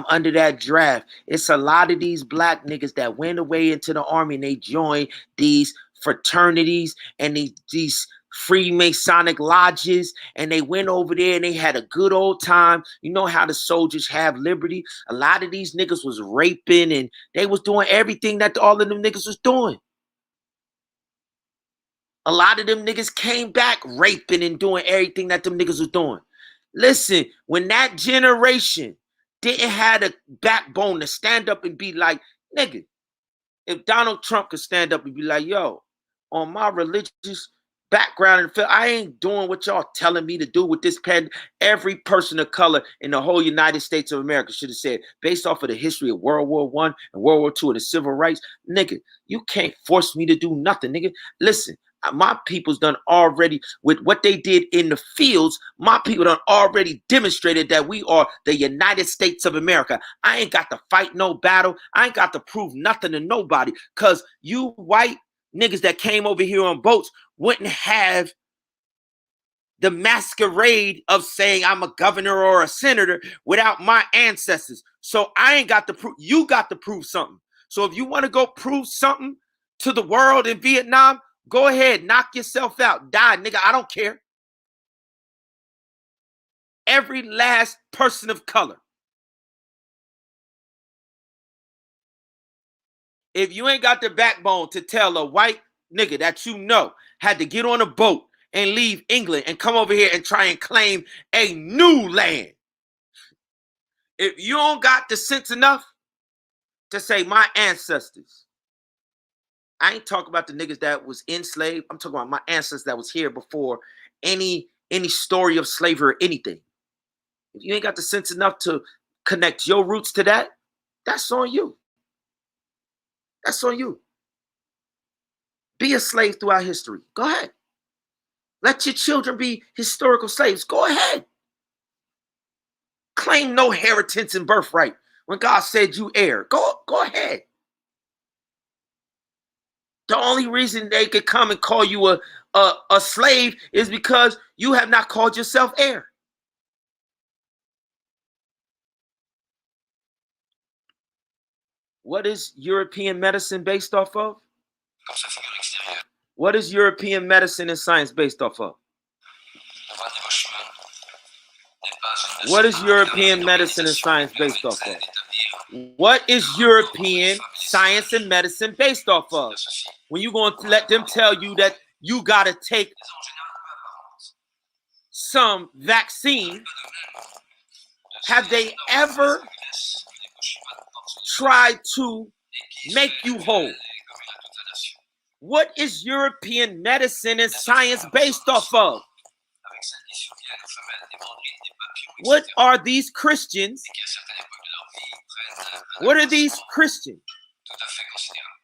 under that draft, it's a lot of these black niggas that went away into the army and they joined these fraternities and these Freemasonic lodges, and they went over there and they had a good old time. You know how the soldiers have liberty. A lot of these niggas was raping and they was doing everything that all of them niggas was doing. A lot of them niggas came back raping and doing everything that them niggas was doing. Listen, when that generation didn't have a backbone to stand up and be like, nigga, if Donald Trump could stand up and be like, yo, on my religious background and feel I ain't doing what y'all telling me to do with this pen. Every person of color in the whole United States of America should have said, based off of the history of World War I and World War II and the civil rights, nigga, you can't force me to do nothing, nigga. Listen, my people's done already with what they did in the fields. My people done already demonstrated that we are the United States of America. I ain't got to fight no battle. I ain't got to prove nothing to nobody, because you white niggas that came over here on boats wouldn't have the masquerade of saying I'm a governor or a senator without my ancestors. So I ain't got to prove, you got to prove something. So if you want to go prove something to the world in Vietnam, go ahead, knock yourself out, die, nigga, I don't care. Every last person of color. If you ain't got the backbone to tell a white nigga that you know had to get on a boat and leave England and come over here and try and claim a new land, if you don't got the sense enough to say my ancestors, I ain't talking about the niggas that was enslaved. I'm talking about my ancestors that was here before any story of slavery or anything. If you ain't got the sense enough to connect your roots to that, that's on you. That's on you. Be a slave throughout history. Go ahead. Let your children be historical slaves. Go ahead. Claim no inheritance and birthright when God said you heir. Go ahead. The only reason they could come and call you a slave is because you have not called yourself heir. What is European medicine based off of? What is European medicine and science based off of? What is European medicine and science based off of? What is European science and medicine based off of? When you going to let them tell you that you got to take some vaccine, have they ever tried to make you whole? What is European medicine and science based off of? What are these Christians? What are these Christians?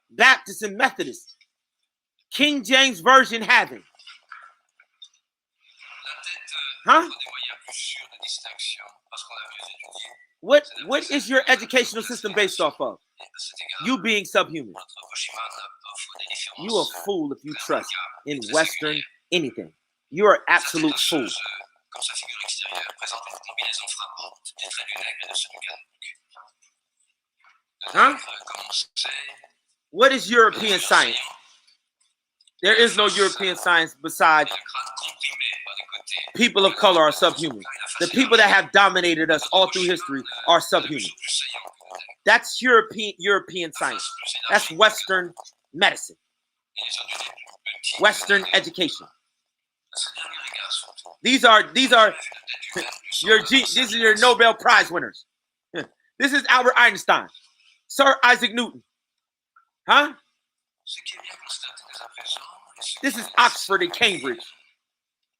Baptists and Methodists, King James Version having? Huh? What is your educational system based off of? You being subhuman. You a fool if you trust in Western anything. You're an absolute fool. Huh? What is European science? There is no European science besides people of color are subhuman. The people that have dominated us all through history are subhuman. That's European science. That's Western medicine. Western education. These are your Nobel Prize winners. This is Albert Einstein, Sir Isaac Newton. Huh? This is Oxford and Cambridge.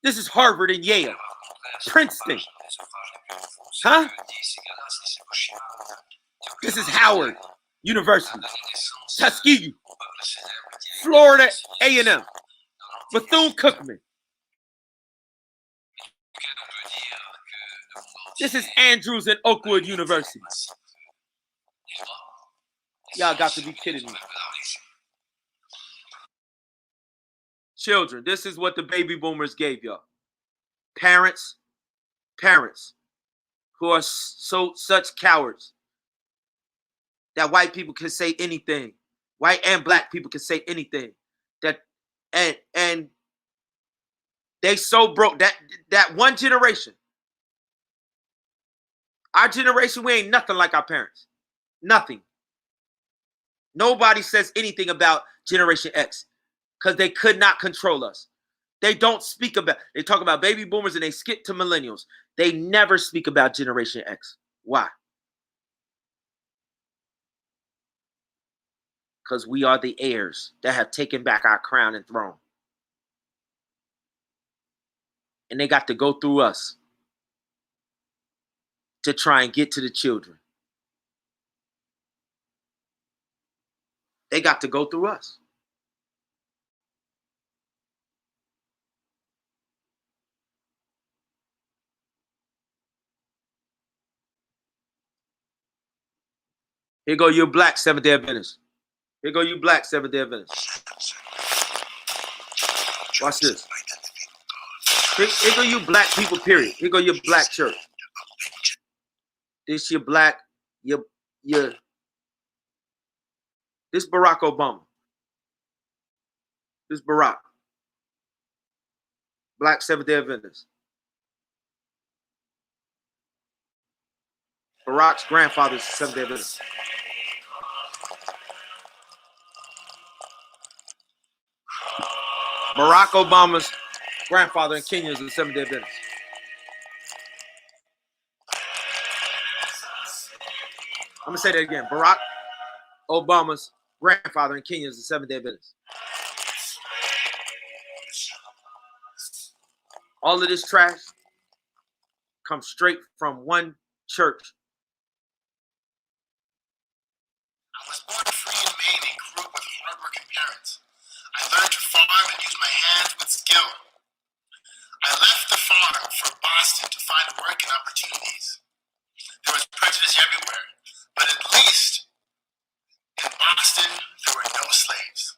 This is Harvard and Yale. Princeton. Huh? This is Howard University. Tuskegee. Florida A&M. Bethune-Cookman. This is Andrews and Oakwood University. Y'all got to be kidding me. Children, this is what the baby boomers gave y'all. Parents who are such cowards that white people can say anything. White and black people can say anything. And they so broke that one generation. Our generation, we ain't nothing like our parents. Nothing. Nobody says anything about Generation X because they could not control us. They don't speak about, they talk about baby boomers and they skip to millennials. They never speak about Generation X. Why? Because we are the heirs that have taken back our crown and throne. And they got to go through us to try and get to the children. They got to go through us. Here go your black Seventh-day Adventists. Here go you black Seventh-day Adventists. Watch this. Here go you black people, period. Here go your black church. This your black, your this Barack Obama. This Barack. Black Seventh-day Adventist. Barack's grandfather's Seventh-day Adventist. Barack Obama's grandfather in Kenya is a Seventh-day Adventist. I'm going to say that again. Barack Obama's grandfather in Kenya is a Seventh-day Adventist. All of this trash comes straight from one church. I was born free in Maine and grew up with hardworking parents. I learned to farm and use my hands with skill. I left the farm for Boston to find work and opportunities. There was prejudice everywhere, but at least in Boston, there were no slaves.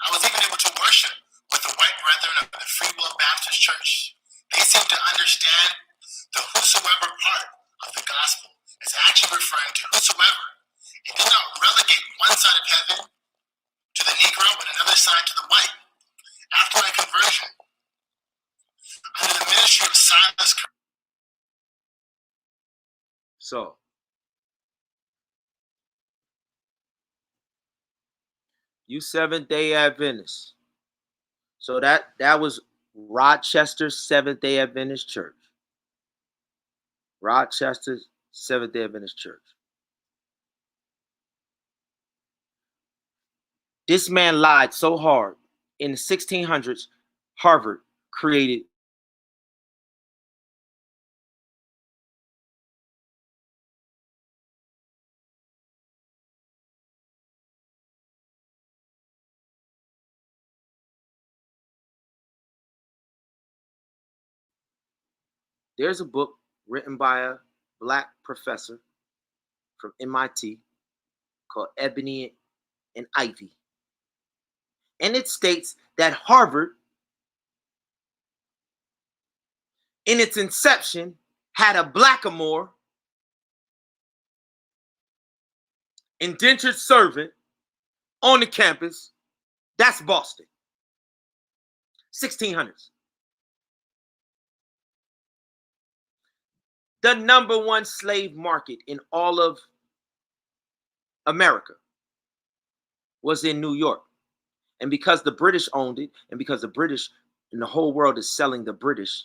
I was even able to worship with the white brethren of the Free Will Baptist Church. They seemed to understand the whosoever part of the gospel is actually referring to whosoever. It did not relegate one side of heaven to the Negro and another side to the white. After my conversion, under the ministry of Silas. So, you Seventh-day Adventists. So that was Rochester Seventh-day Adventist Church. Rochester Seventh-day Adventist Church. This man lied so hard. In the 1600s, Harvard created there's a book written by a black professor from MIT called Ebony and Ivy. And it states that Harvard, in its inception, had a blackamoor, indentured servant on the campus. That's Boston. 1600s. The #1 slave market in all of America was in New York. And because the British owned it, and because the British and the whole world is selling the British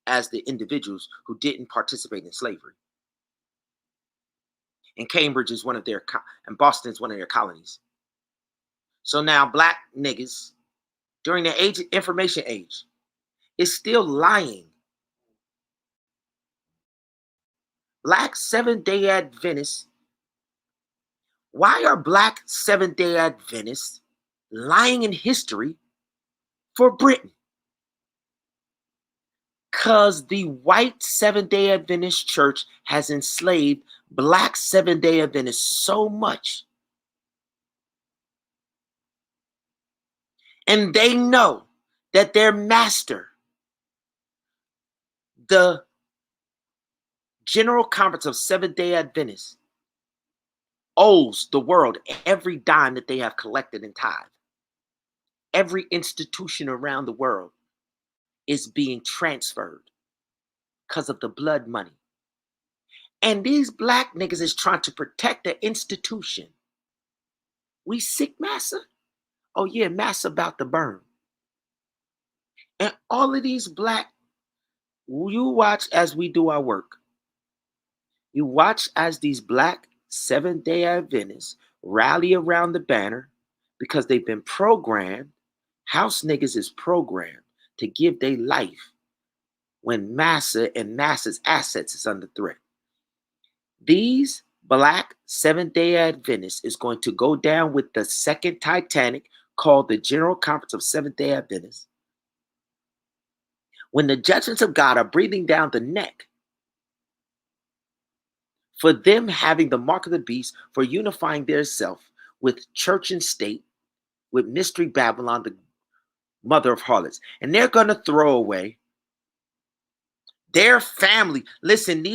as the individuals who didn't participate in slavery. And Cambridge is one of their, and Boston is one of their colonies. So now black niggas, during the age, information age, is still lying. Black Seventh-day Adventists. Why are black Seventh-day Adventists lying in history for Britain? Because the white Seventh-day Adventist church has enslaved black Seventh-day Adventists so much. And they know that their master, the General Conference of Seventh-day Adventists, owes the world every dime that they have collected in tithe. Every institution around the world is being transferred because of the blood money. And these black niggas is trying to protect the institution. We sick, massa? Oh yeah, massa about to burn. And all of these black, you watch as we do our work. You watch as these black Seventh-day Adventists rally around the banner because they've been programmed. House niggas is programmed to give their life when massa and massa's assets is under threat. These Black Seventh-day Adventists is going to go down with the second Titanic, called the General Conference of Seventh-day Adventists. When the judgments of God are breathing down the neck for them having the mark of the beast, for unifying their self with church and state, with Mystery Babylon, the mother of harlots. And they're going to throw away their family. Listen,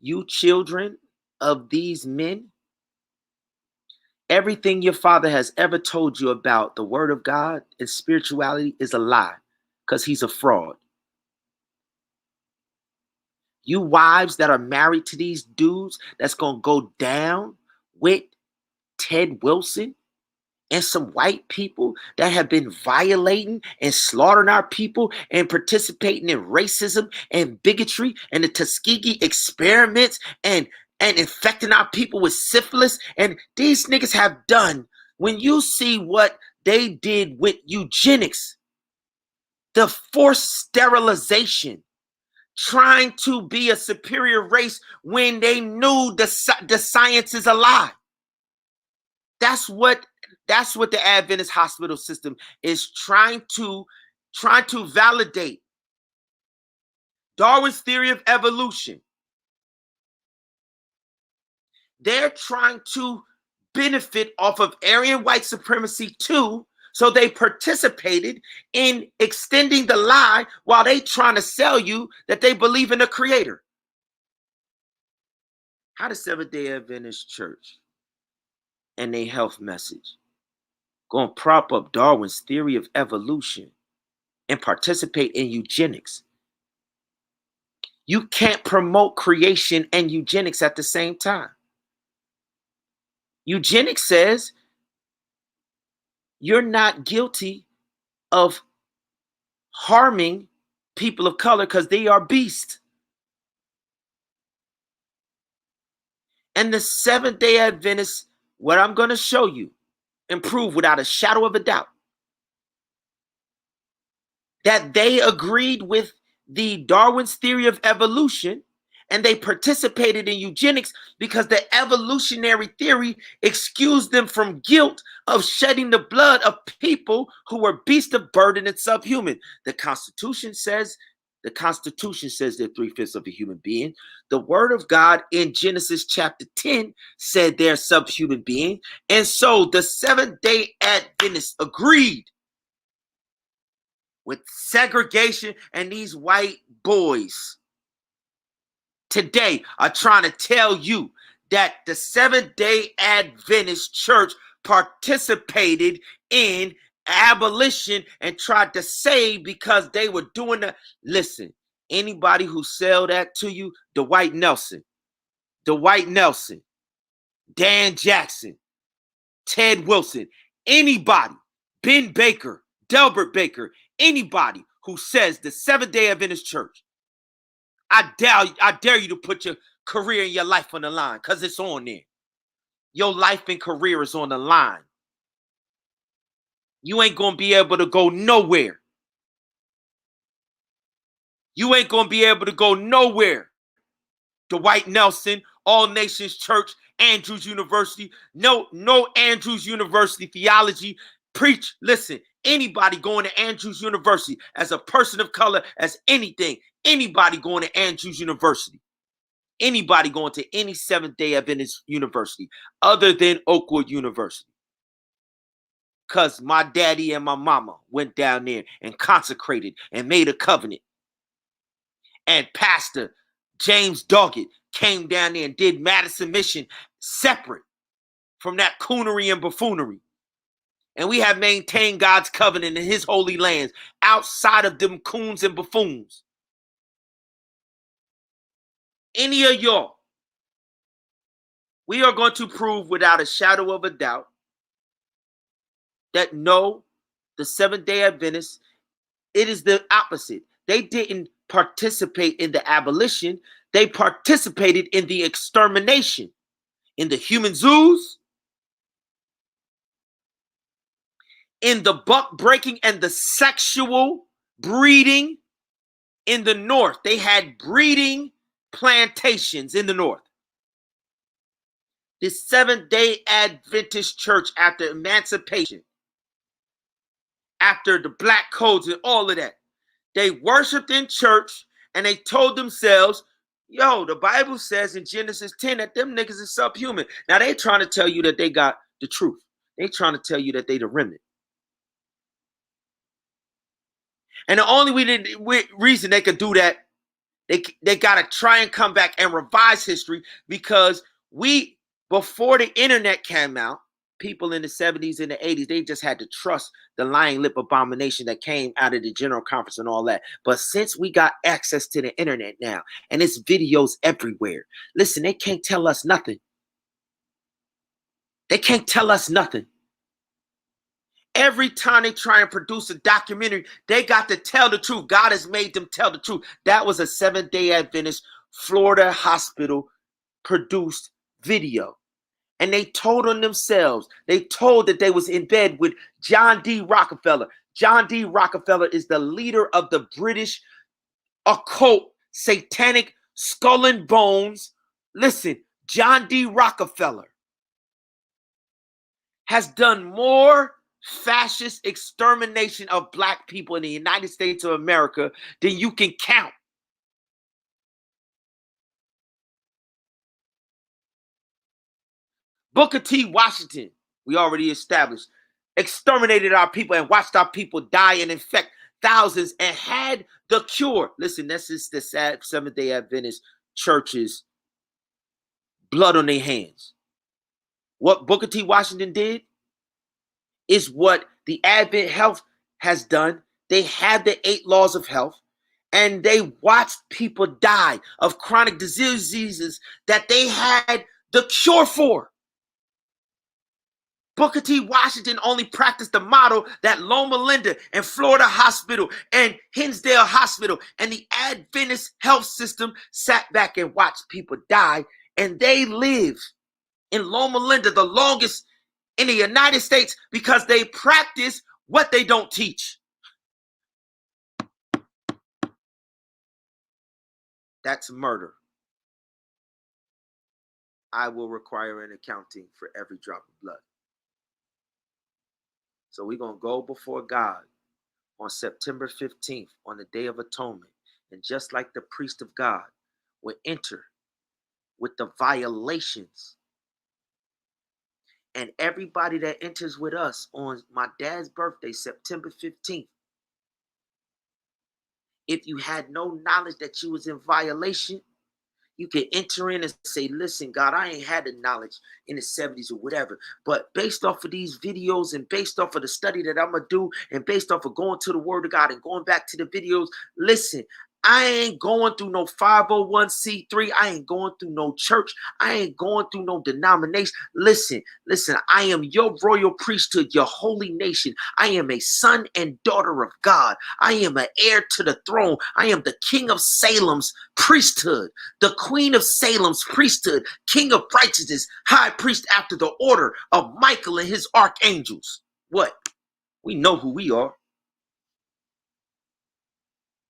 you children of these men, everything your father has ever told you about the word of God and spirituality is a lie, because he's a fraud. You wives that are married to these dudes that's going to go down with Ted Wilson and some white people that have been violating and slaughtering our people and participating in racism and bigotry and the Tuskegee experiments and infecting our people with syphilis. And these niggas have done, when you see what they did with eugenics, the forced sterilization, trying to be a superior race when they knew the science is a lie. That's what the Adventist hospital system is trying to validate. Darwin's theory of evolution. They're trying to benefit off of Aryan white supremacy too, so they participated in extending the lie while they trying to sell you that they believe in a creator. How does Seventh-day Adventist Church and their health message going to prop up Darwin's theory of evolution and participate in eugenics? You can't promote creation and eugenics at the same time. Eugenics says you're not guilty of harming people of color because they are beasts. And the Seventh-day Adventists, what I'm going to show you and prove without a shadow of a doubt, that they agreed with the Darwin's theory of evolution and they participated in eugenics because the evolutionary theory excused them from guilt of shedding the blood of people who were beasts of burden and subhuman. The Constitution says they're 3/5 of a human being. The word of God in Genesis chapter 10 said they're a subhuman being. And so the Seventh-day Adventists agreed with segregation, and these white boys today are trying to tell you that the Seventh-day Adventist Church participated in abolition and tried to say because they were doing the. Listen, anybody who sell that to you, Dwight Nelson, Dan Jackson, Ted Wilson, anybody, Ben Baker, Delbert Baker, anybody who says the Seventh-day Adventist Church, I dare you to put your career and your life on the line, because it's on there. Your life and career is on the line. You ain't going to be able to go nowhere. You ain't going to be able to go nowhere. Dwight Nelson, All Nations Church, Andrews University, no Andrews University theology. Preach, listen, anybody going to Andrews University as a person of color, as anything, anybody going to Andrews University, anybody going to any Seventh-day Adventist university other than Oakwood University. Because my daddy and my mama went down there and consecrated and made a covenant. And Pastor James Doggett came down there and did Madison Mission separate from that coonery and buffoonery. And we have maintained God's covenant in his holy lands outside of them coons and buffoons. Any of y'all, we are going to prove without a shadow of a doubt that no, the Seventh-day Adventists, it is the opposite. They didn't participate in the abolition. They participated in the extermination, in the human zoos, in the buck breaking and the sexual breeding in the north. They had breeding plantations in the north. The Seventh-day Adventist church, after emancipation, after the black codes and all of that, they worshiped in church and they told themselves, yo, the Bible says in Genesis 10 that them niggas is subhuman. Now they trying to tell you that they got the truth. They trying to tell you that they the remnant. And the only reason they could do that, they got to try and come back and revise history, because before the internet came out, people in the 70s and the 80s, they just had to trust the lying lip abomination that came out of the General Conference and all that. But since we got access to the internet now, and it's videos everywhere, listen, they can't tell us nothing. They can't tell us nothing. Every time they try and produce a documentary, they got to tell the truth. God has made them tell the truth. That was a Seventh-day Adventist Florida hospital produced video. And they told on themselves. They told that they was in bed with John D. Rockefeller. John D. Rockefeller is the leader of the British occult, satanic skull and bones. Listen, John D. Rockefeller has done more fascist extermination of black people in the United States of America than you can count. Booker T. Washington, we already established, exterminated our people and watched our people die and infect thousands and had the cure. Listen, this is the sad Seventh-day Adventist churches' blood on their hands. What Booker T. Washington did is what the Advent Health has done. They had the 8 laws of health, and they watched people die of chronic diseases that they had the cure for. Booker T. Washington only practiced the model that Loma Linda and Florida Hospital and Hindsdale Hospital and the Adventist health system sat back and watched people die, and they live in Loma Linda the longest in the United States because they practice what they don't teach. That's murder. I will require an accounting for every drop of blood. So we're going to go before God on September 15th, on the Day of Atonement. And just like the priest of God will enter with the violations, and everybody that enters with us on my dad's birthday, September 15th, if you had no knowledge that you was in violation, you can enter in and say, listen, God, I ain't had the knowledge in the 70s or whatever. But based off of these videos and based off of the study that I'm going to do and based off of going to the Word of God and going back to the videos, listen, I ain't going through no 501c3. I ain't going through no church. I ain't going through no denomination. Listen, I am your royal priesthood, your holy nation. I am a son and daughter of God. I am an heir to the throne. I am the king of Salem's priesthood, the queen of Salem's priesthood, king of righteousness, high priest after the order of Michael and his archangels. What? We know who we are.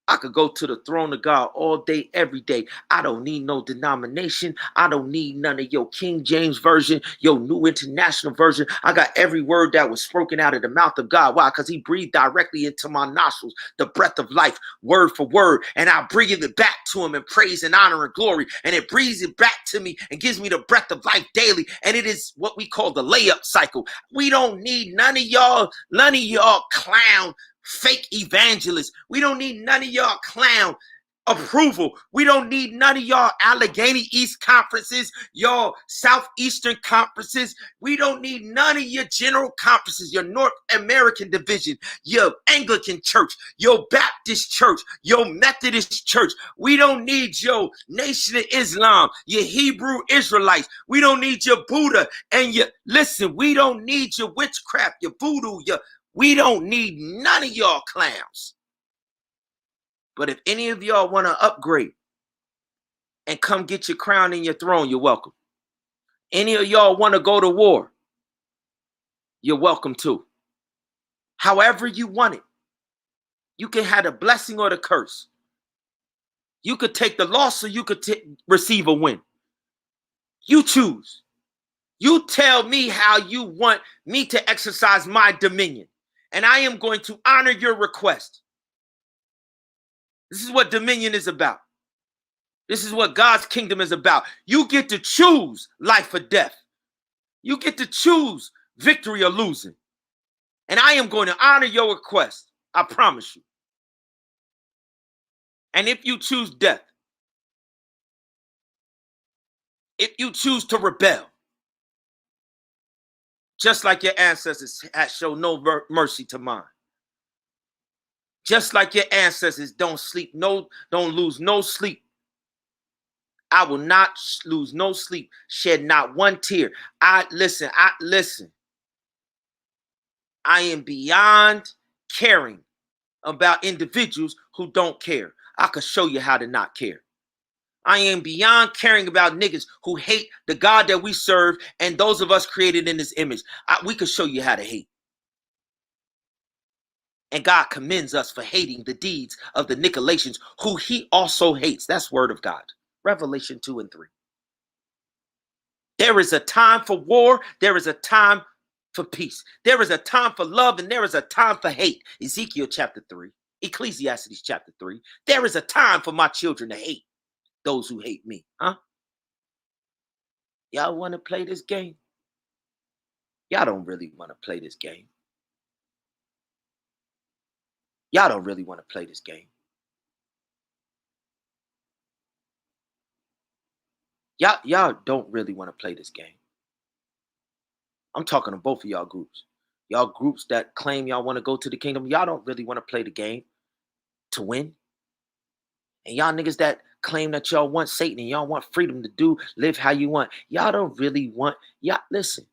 I could go to the throne of God all day, every day. I don't need no denomination. I don't need none of your King James Version, your New International Version. I got every word that was spoken out of the mouth of God. Why? Because he breathed directly into my nostrils, the breath of life, word for word. And I breathe it back to him in praise and honor and glory. And it breathes it back to me and gives me the breath of life daily. And it is what we call the layup cycle. We don't need none of y'all clown fake evangelists. We don't need none of y'all clown approval. We don't need none of y'all Allegheny East conferences, y'all Southeastern conferences. We don't need none of your general conferences, your North American division, your Anglican church, your Baptist church, your Methodist church. We don't need your Nation of Islam, your Hebrew Israelites. We don't need your Buddha and your, listen, we don't need your witchcraft, your voodoo, we don't need none of y'all clowns. But if any of y'all want to upgrade and come get your crown and your throne, you're welcome. Any of y'all want to go to war, you're welcome to. However you want it. You can have the blessing or the curse. You could take the loss or you could receive a win. You choose. You tell me how you want me to exercise my dominion, and I am going to honor your request. This is what dominion is about. This is what God's kingdom is about. You get to choose life or death. You get to choose victory or losing. And I am going to honor your request. I promise you. And if you choose death, if you choose to rebel, just like your ancestors had shown no mercy to mine, just like your ancestors don't lose no sleep, I will not lose no sleep, shed not one tear. Listen. I am beyond caring about individuals who don't care. I could show you how to not care. I am beyond caring about niggas who hate the God that we serve and those of us created in his image. We could show you how to hate. And God commends us for hating the deeds of the Nicolaitans, who he also hates. That's word of God. Revelation 2 and 3. There is a time for war. There is a time for peace. There is a time for love, and there is a time for hate. Ezekiel chapter 3. Ecclesiastes chapter 3. There is a time for my children to hate those who hate me. Huh? Y'all want to play this game? Y'all don't really want to play this game. Y'all don't really want to play this game. Y'all don't really want to play this game. I'm talking to both of y'all groups. Y'all groups that claim y'all want to go to the kingdom, y'all don't really want to play the game to win. And y'all niggas that claim that y'all want Satan and y'all want freedom to live how you want, y'all don't really want, listen.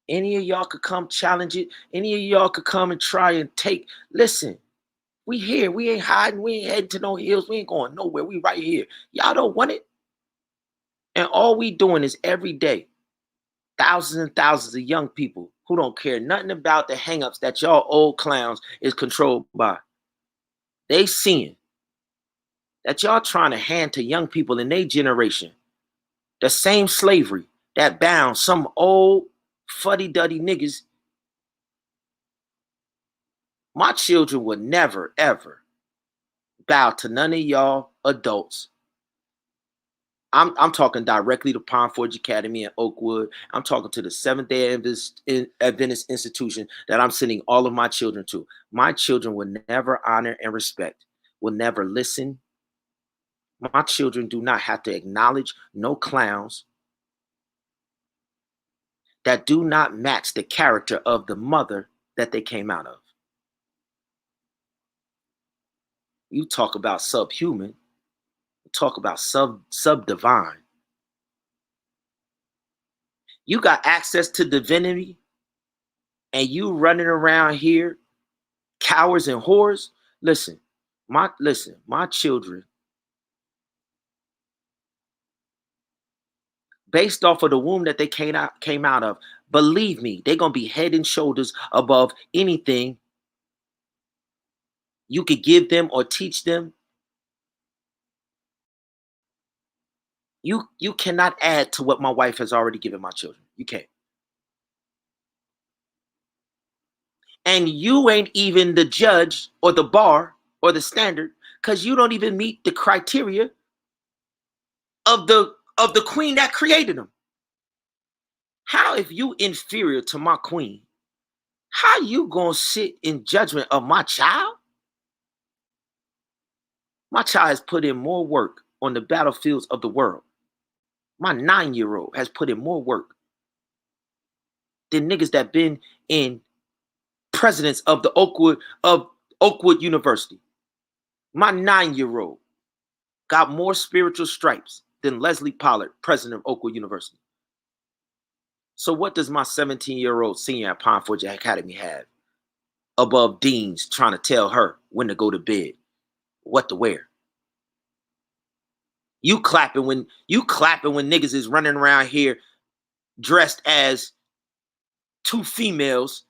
Any of y'all could come challenge it. Any of y'all could come and try and take. Listen, we here. We ain't hiding. We ain't heading to no hills. We ain't going nowhere. We right here. Y'all don't want it. And all we doing is every day, thousands and thousands of young people who don't care nothing about the hangups that y'all old clowns is controlled by. They seeing that y'all trying to hand to young people in their generation the same slavery that bound some old fuddy-duddy niggas. My children would never, ever bow to none of y'all adults. I'm talking directly to Pine Forge Academy in Oakwood. I'm talking to the Seventh-day Adventist institution that I'm sending all of my children to. My children will never honor and respect, will never listen. My children do not have to acknowledge no clowns that do not match the character of the mother that they came out of. You talk about subhuman, talk about sub-divine. You got access to divinity and you running around here, cowards and whores. Listen, my children, based off of the womb that they came out of, believe me, they're going to be head and shoulders above anything you could give them or teach them. You cannot add to what my wife has already given my children. You can't. And you ain't even the judge or the bar or the standard, because you don't even meet the criteria of the queen that created them. How, if you inferior to my queen, how you gonna sit in judgment of my child? My child has put in more work on the battlefields of the world. My 9-year-old has put in more work than niggas that been in presidents of the Oakwood University. My 9-year-old got more spiritual stripes than Leslie Pollard, president of Oakwood University. So what does my 17-year-old senior at Pine Forge Academy have above deans trying to tell her when to go to bed, what to wear? You clapping when niggas is running around here dressed as two females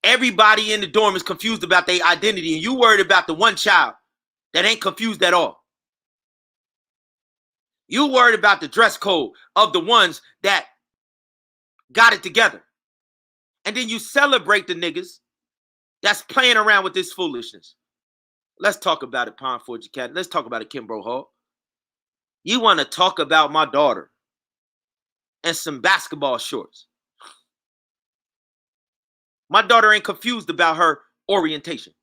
Everybody in the dorm is confused about their identity, and you worried about the one child that ain't confused at all. You worried about the dress code of the ones that got it together. And then you celebrate the niggas that's playing around with this foolishness. Let's talk about it, Pine Forge Academy. Let's talk about it, Kimbrough Hall. You want to talk about my daughter and some basketball shorts. My daughter ain't confused about her orientation.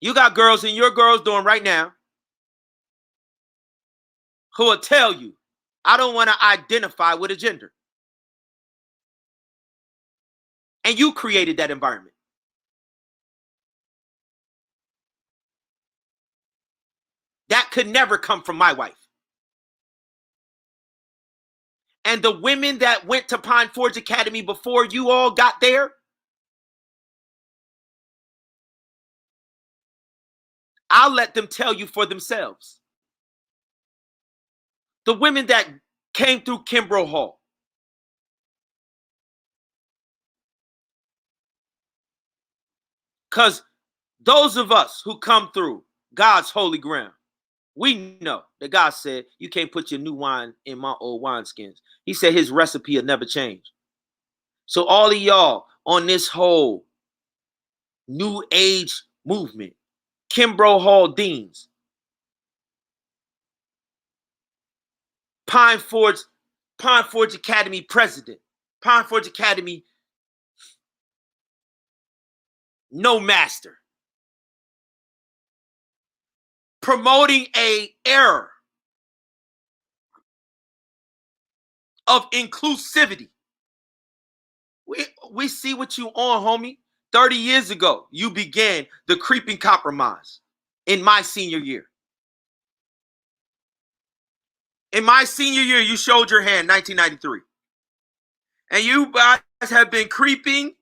You got girls in your girls' dorm right now who will tell you, I don't want to identify with a gender. And you created that environment. That could never come from my wife. And the women that went to Pine Forge Academy before you all got there, I'll let them tell you for themselves. The women that came through Kimbrough Hall. Because those of us who come through God's holy ground, we know that God said, you can't put your new wine in my old wineskins. He said his recipe will never change. So all of y'all on this whole new age movement, Kimbrough Hall deans, Pine Forge Academy president, Pine Forge Academy no master, promoting a era of inclusivity. We see what you on, homie. 30 years ago, you began the creeping compromise in my senior year. In my senior year, you showed your hand, 1993. And you guys have been creeping.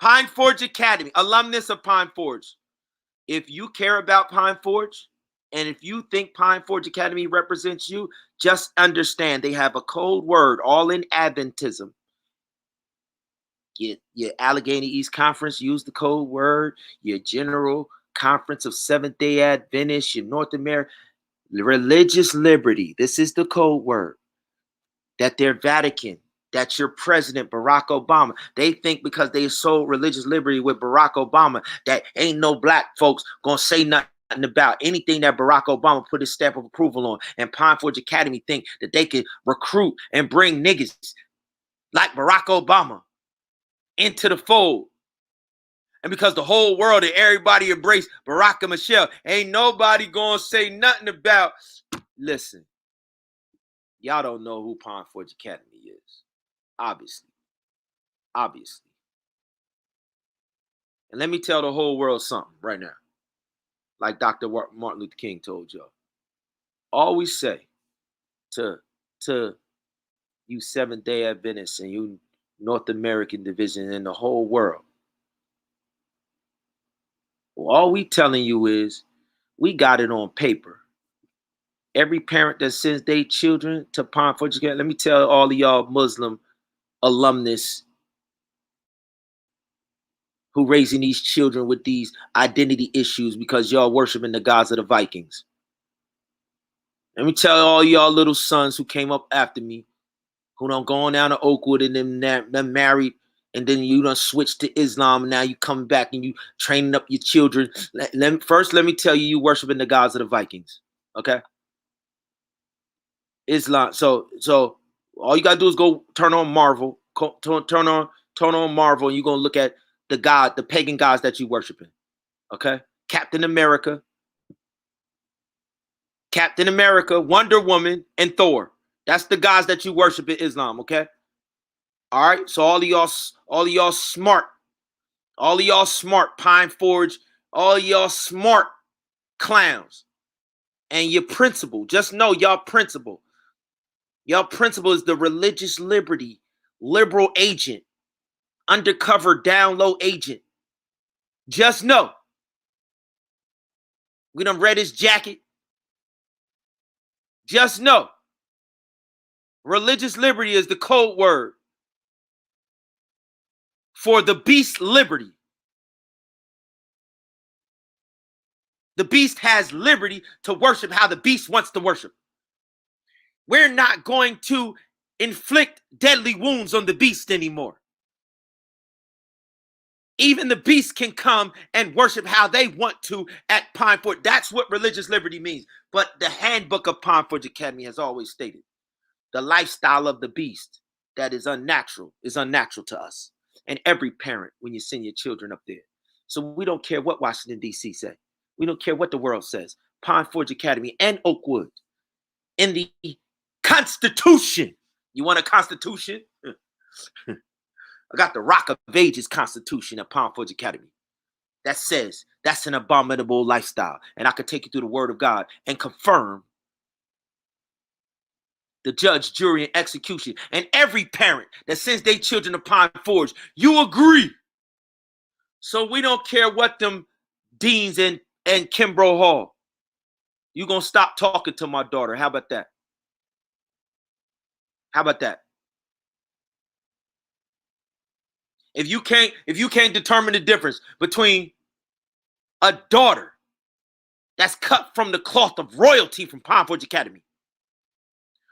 Pine Forge Academy, alumnus of Pine Forge. If you care about Pine Forge, and if you think Pine Forge Academy represents you, just understand they have a code word, all in Adventism. Your Allegheny East Conference, use the code word. Your General Conference of Seventh-day Adventists, your North America, religious liberty. This is the code word. That their Vatican, that your president, Barack Obama, they think because they sold religious liberty with Barack Obama, that ain't no black folks gonna say nothing about anything that Barack Obama put his stamp of approval on. And Pine Forge Academy think that they can recruit and bring niggas like Barack Obama into the fold. And because the whole world and everybody embraced Barack and Michelle, ain't nobody gonna say nothing about. Listen, y'all don't know who Pine Forge Academy is. Obviously. And let me tell the whole world something right now. Like Dr. Martin Luther King told y'all. Always say to you Seventh-day Adventists and you North American division and the whole world. Well, all we telling you is we got it on paper. Every parent that sends their children to Pine Forge Academy, let me tell all of y'all Muslim alumnus who raising these children with these identity issues because y'all worshiping the gods of the Vikings. Let me tell all y'all little sons who came up after me, who don't go on down to Oakwood and them married, and then you done switched to Islam, and now you coming back and you training up your children. First, let me tell you, you worshiping the gods of the Vikings, okay? Islam. So all you gotta do is go turn on Marvel, turn on Marvel, and you're gonna look at the pagan gods that you worshiping, okay? Captain America, Wonder Woman, and Thor. That's the gods that you worship in Islam, okay? All right. So all of y'all smart, Pine Forge, all y'all smart clowns, and your principal. Just know y'all principal is the religious liberty, liberal agent, undercover down low agent. Just know. We done read his jacket. Just know Religious liberty is the code word for the beast's liberty. The beast has liberty to worship how the beast wants to worship. We're not going to inflict deadly wounds on the beast anymore. Even the beast can come and worship how they want to at Pine Forge. That's what religious liberty means. But the handbook of Pine Forge Academy has always stated the lifestyle of the beast that is unnatural to us. And every parent, when you send your children up there. So we don't care what Washington, D.C. say. We don't care what the world says. Pine Forge Academy and Oakwood. In the Constitution. You want a Constitution? I got the Rock of Ages Constitution at Pine Forge Academy. That says that's an abominable lifestyle. And I could take you through the word of God and confirm the judge, jury, and execution. And every parent that sends their children to Pine Forge, you agree. So we don't care what them deans and Kimbrough Hall. You gonna stop talking to my daughter. How about that? How about that? If you can't determine the difference between a daughter that's cut from the cloth of royalty from Pine Forge Academy,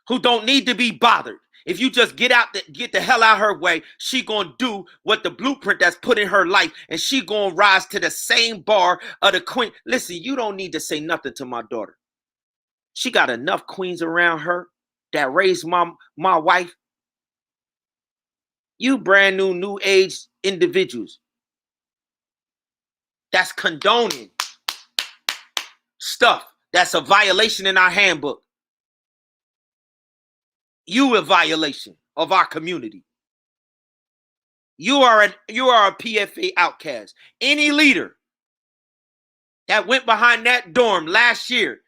who don't need to be bothered. If you just get the hell out her way, she gonna do what the blueprint that's put in her life, and she gonna rise to the same bar of the queen. Listen, you don't need to say nothing to my daughter. She got enough queens around her that raised my wife. You brand new age individuals that's condoning stuff that's a violation in our handbook. You a violation of our community. You are a PFA outcast. Any leader that went behind that dorm last year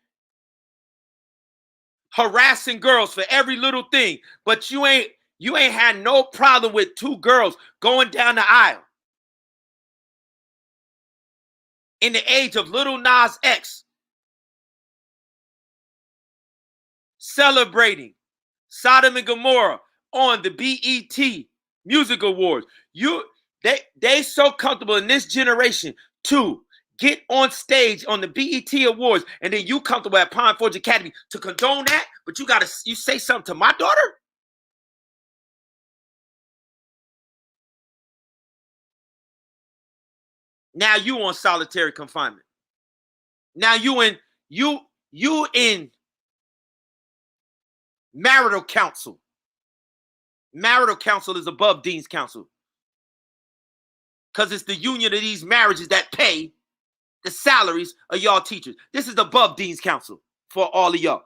harassing girls for every little thing, but you ain't had no problem with two girls going down the aisle in the age of Little Nas X celebrating Sodom and Gomorrah on the BET Music Awards. They so comfortable in this generation to get on stage on the BET Awards, and then you comfortable at Pine Forge Academy to condone that, but you say something to my daughter? Now you on solitary confinement. Now you in marital counsel. Marital counsel is above Dean's counsel. Because it's the union of these marriages that pay the salaries of y'all teachers. This is above Dean's counsel for all of y'all.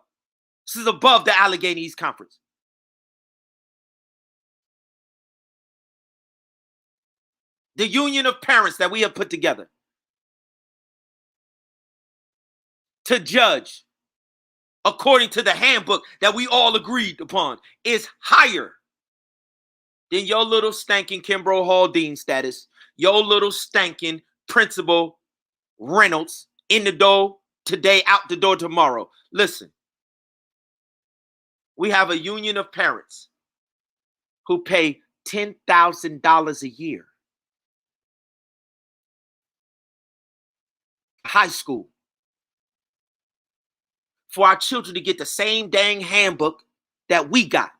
This is above the Allegheny East Conference. The union of parents that we have put together to judge according to the handbook that we all agreed upon is higher than your little stanking Kimbrough Hall Dean status, your little stanking Principal Reynolds in the door today, out the door tomorrow. Listen, we have a union of parents who pay $10,000 a year. High school. For our children to get the same dang handbook that we got.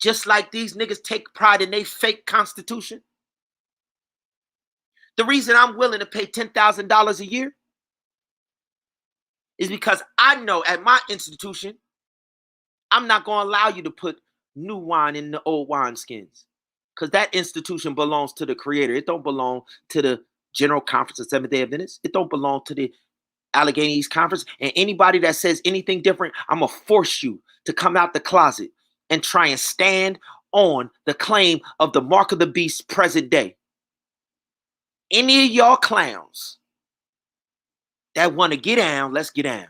Just like these niggas take pride in their fake constitution. The reason I'm willing to pay $10,000 a year is because I know at my institution, I'm not going to allow you to put new wine in the old wineskins. Because that institution belongs to the creator. It don't belong to the General Conference of Seventh-day Adventists. It don't belong to the Allegheny East Conference. And anybody that says anything different, I'm going to force you to come out the closet and try and stand on the claim of the mark of the beast present day. Any of y'all clowns that want to get down, let's get down.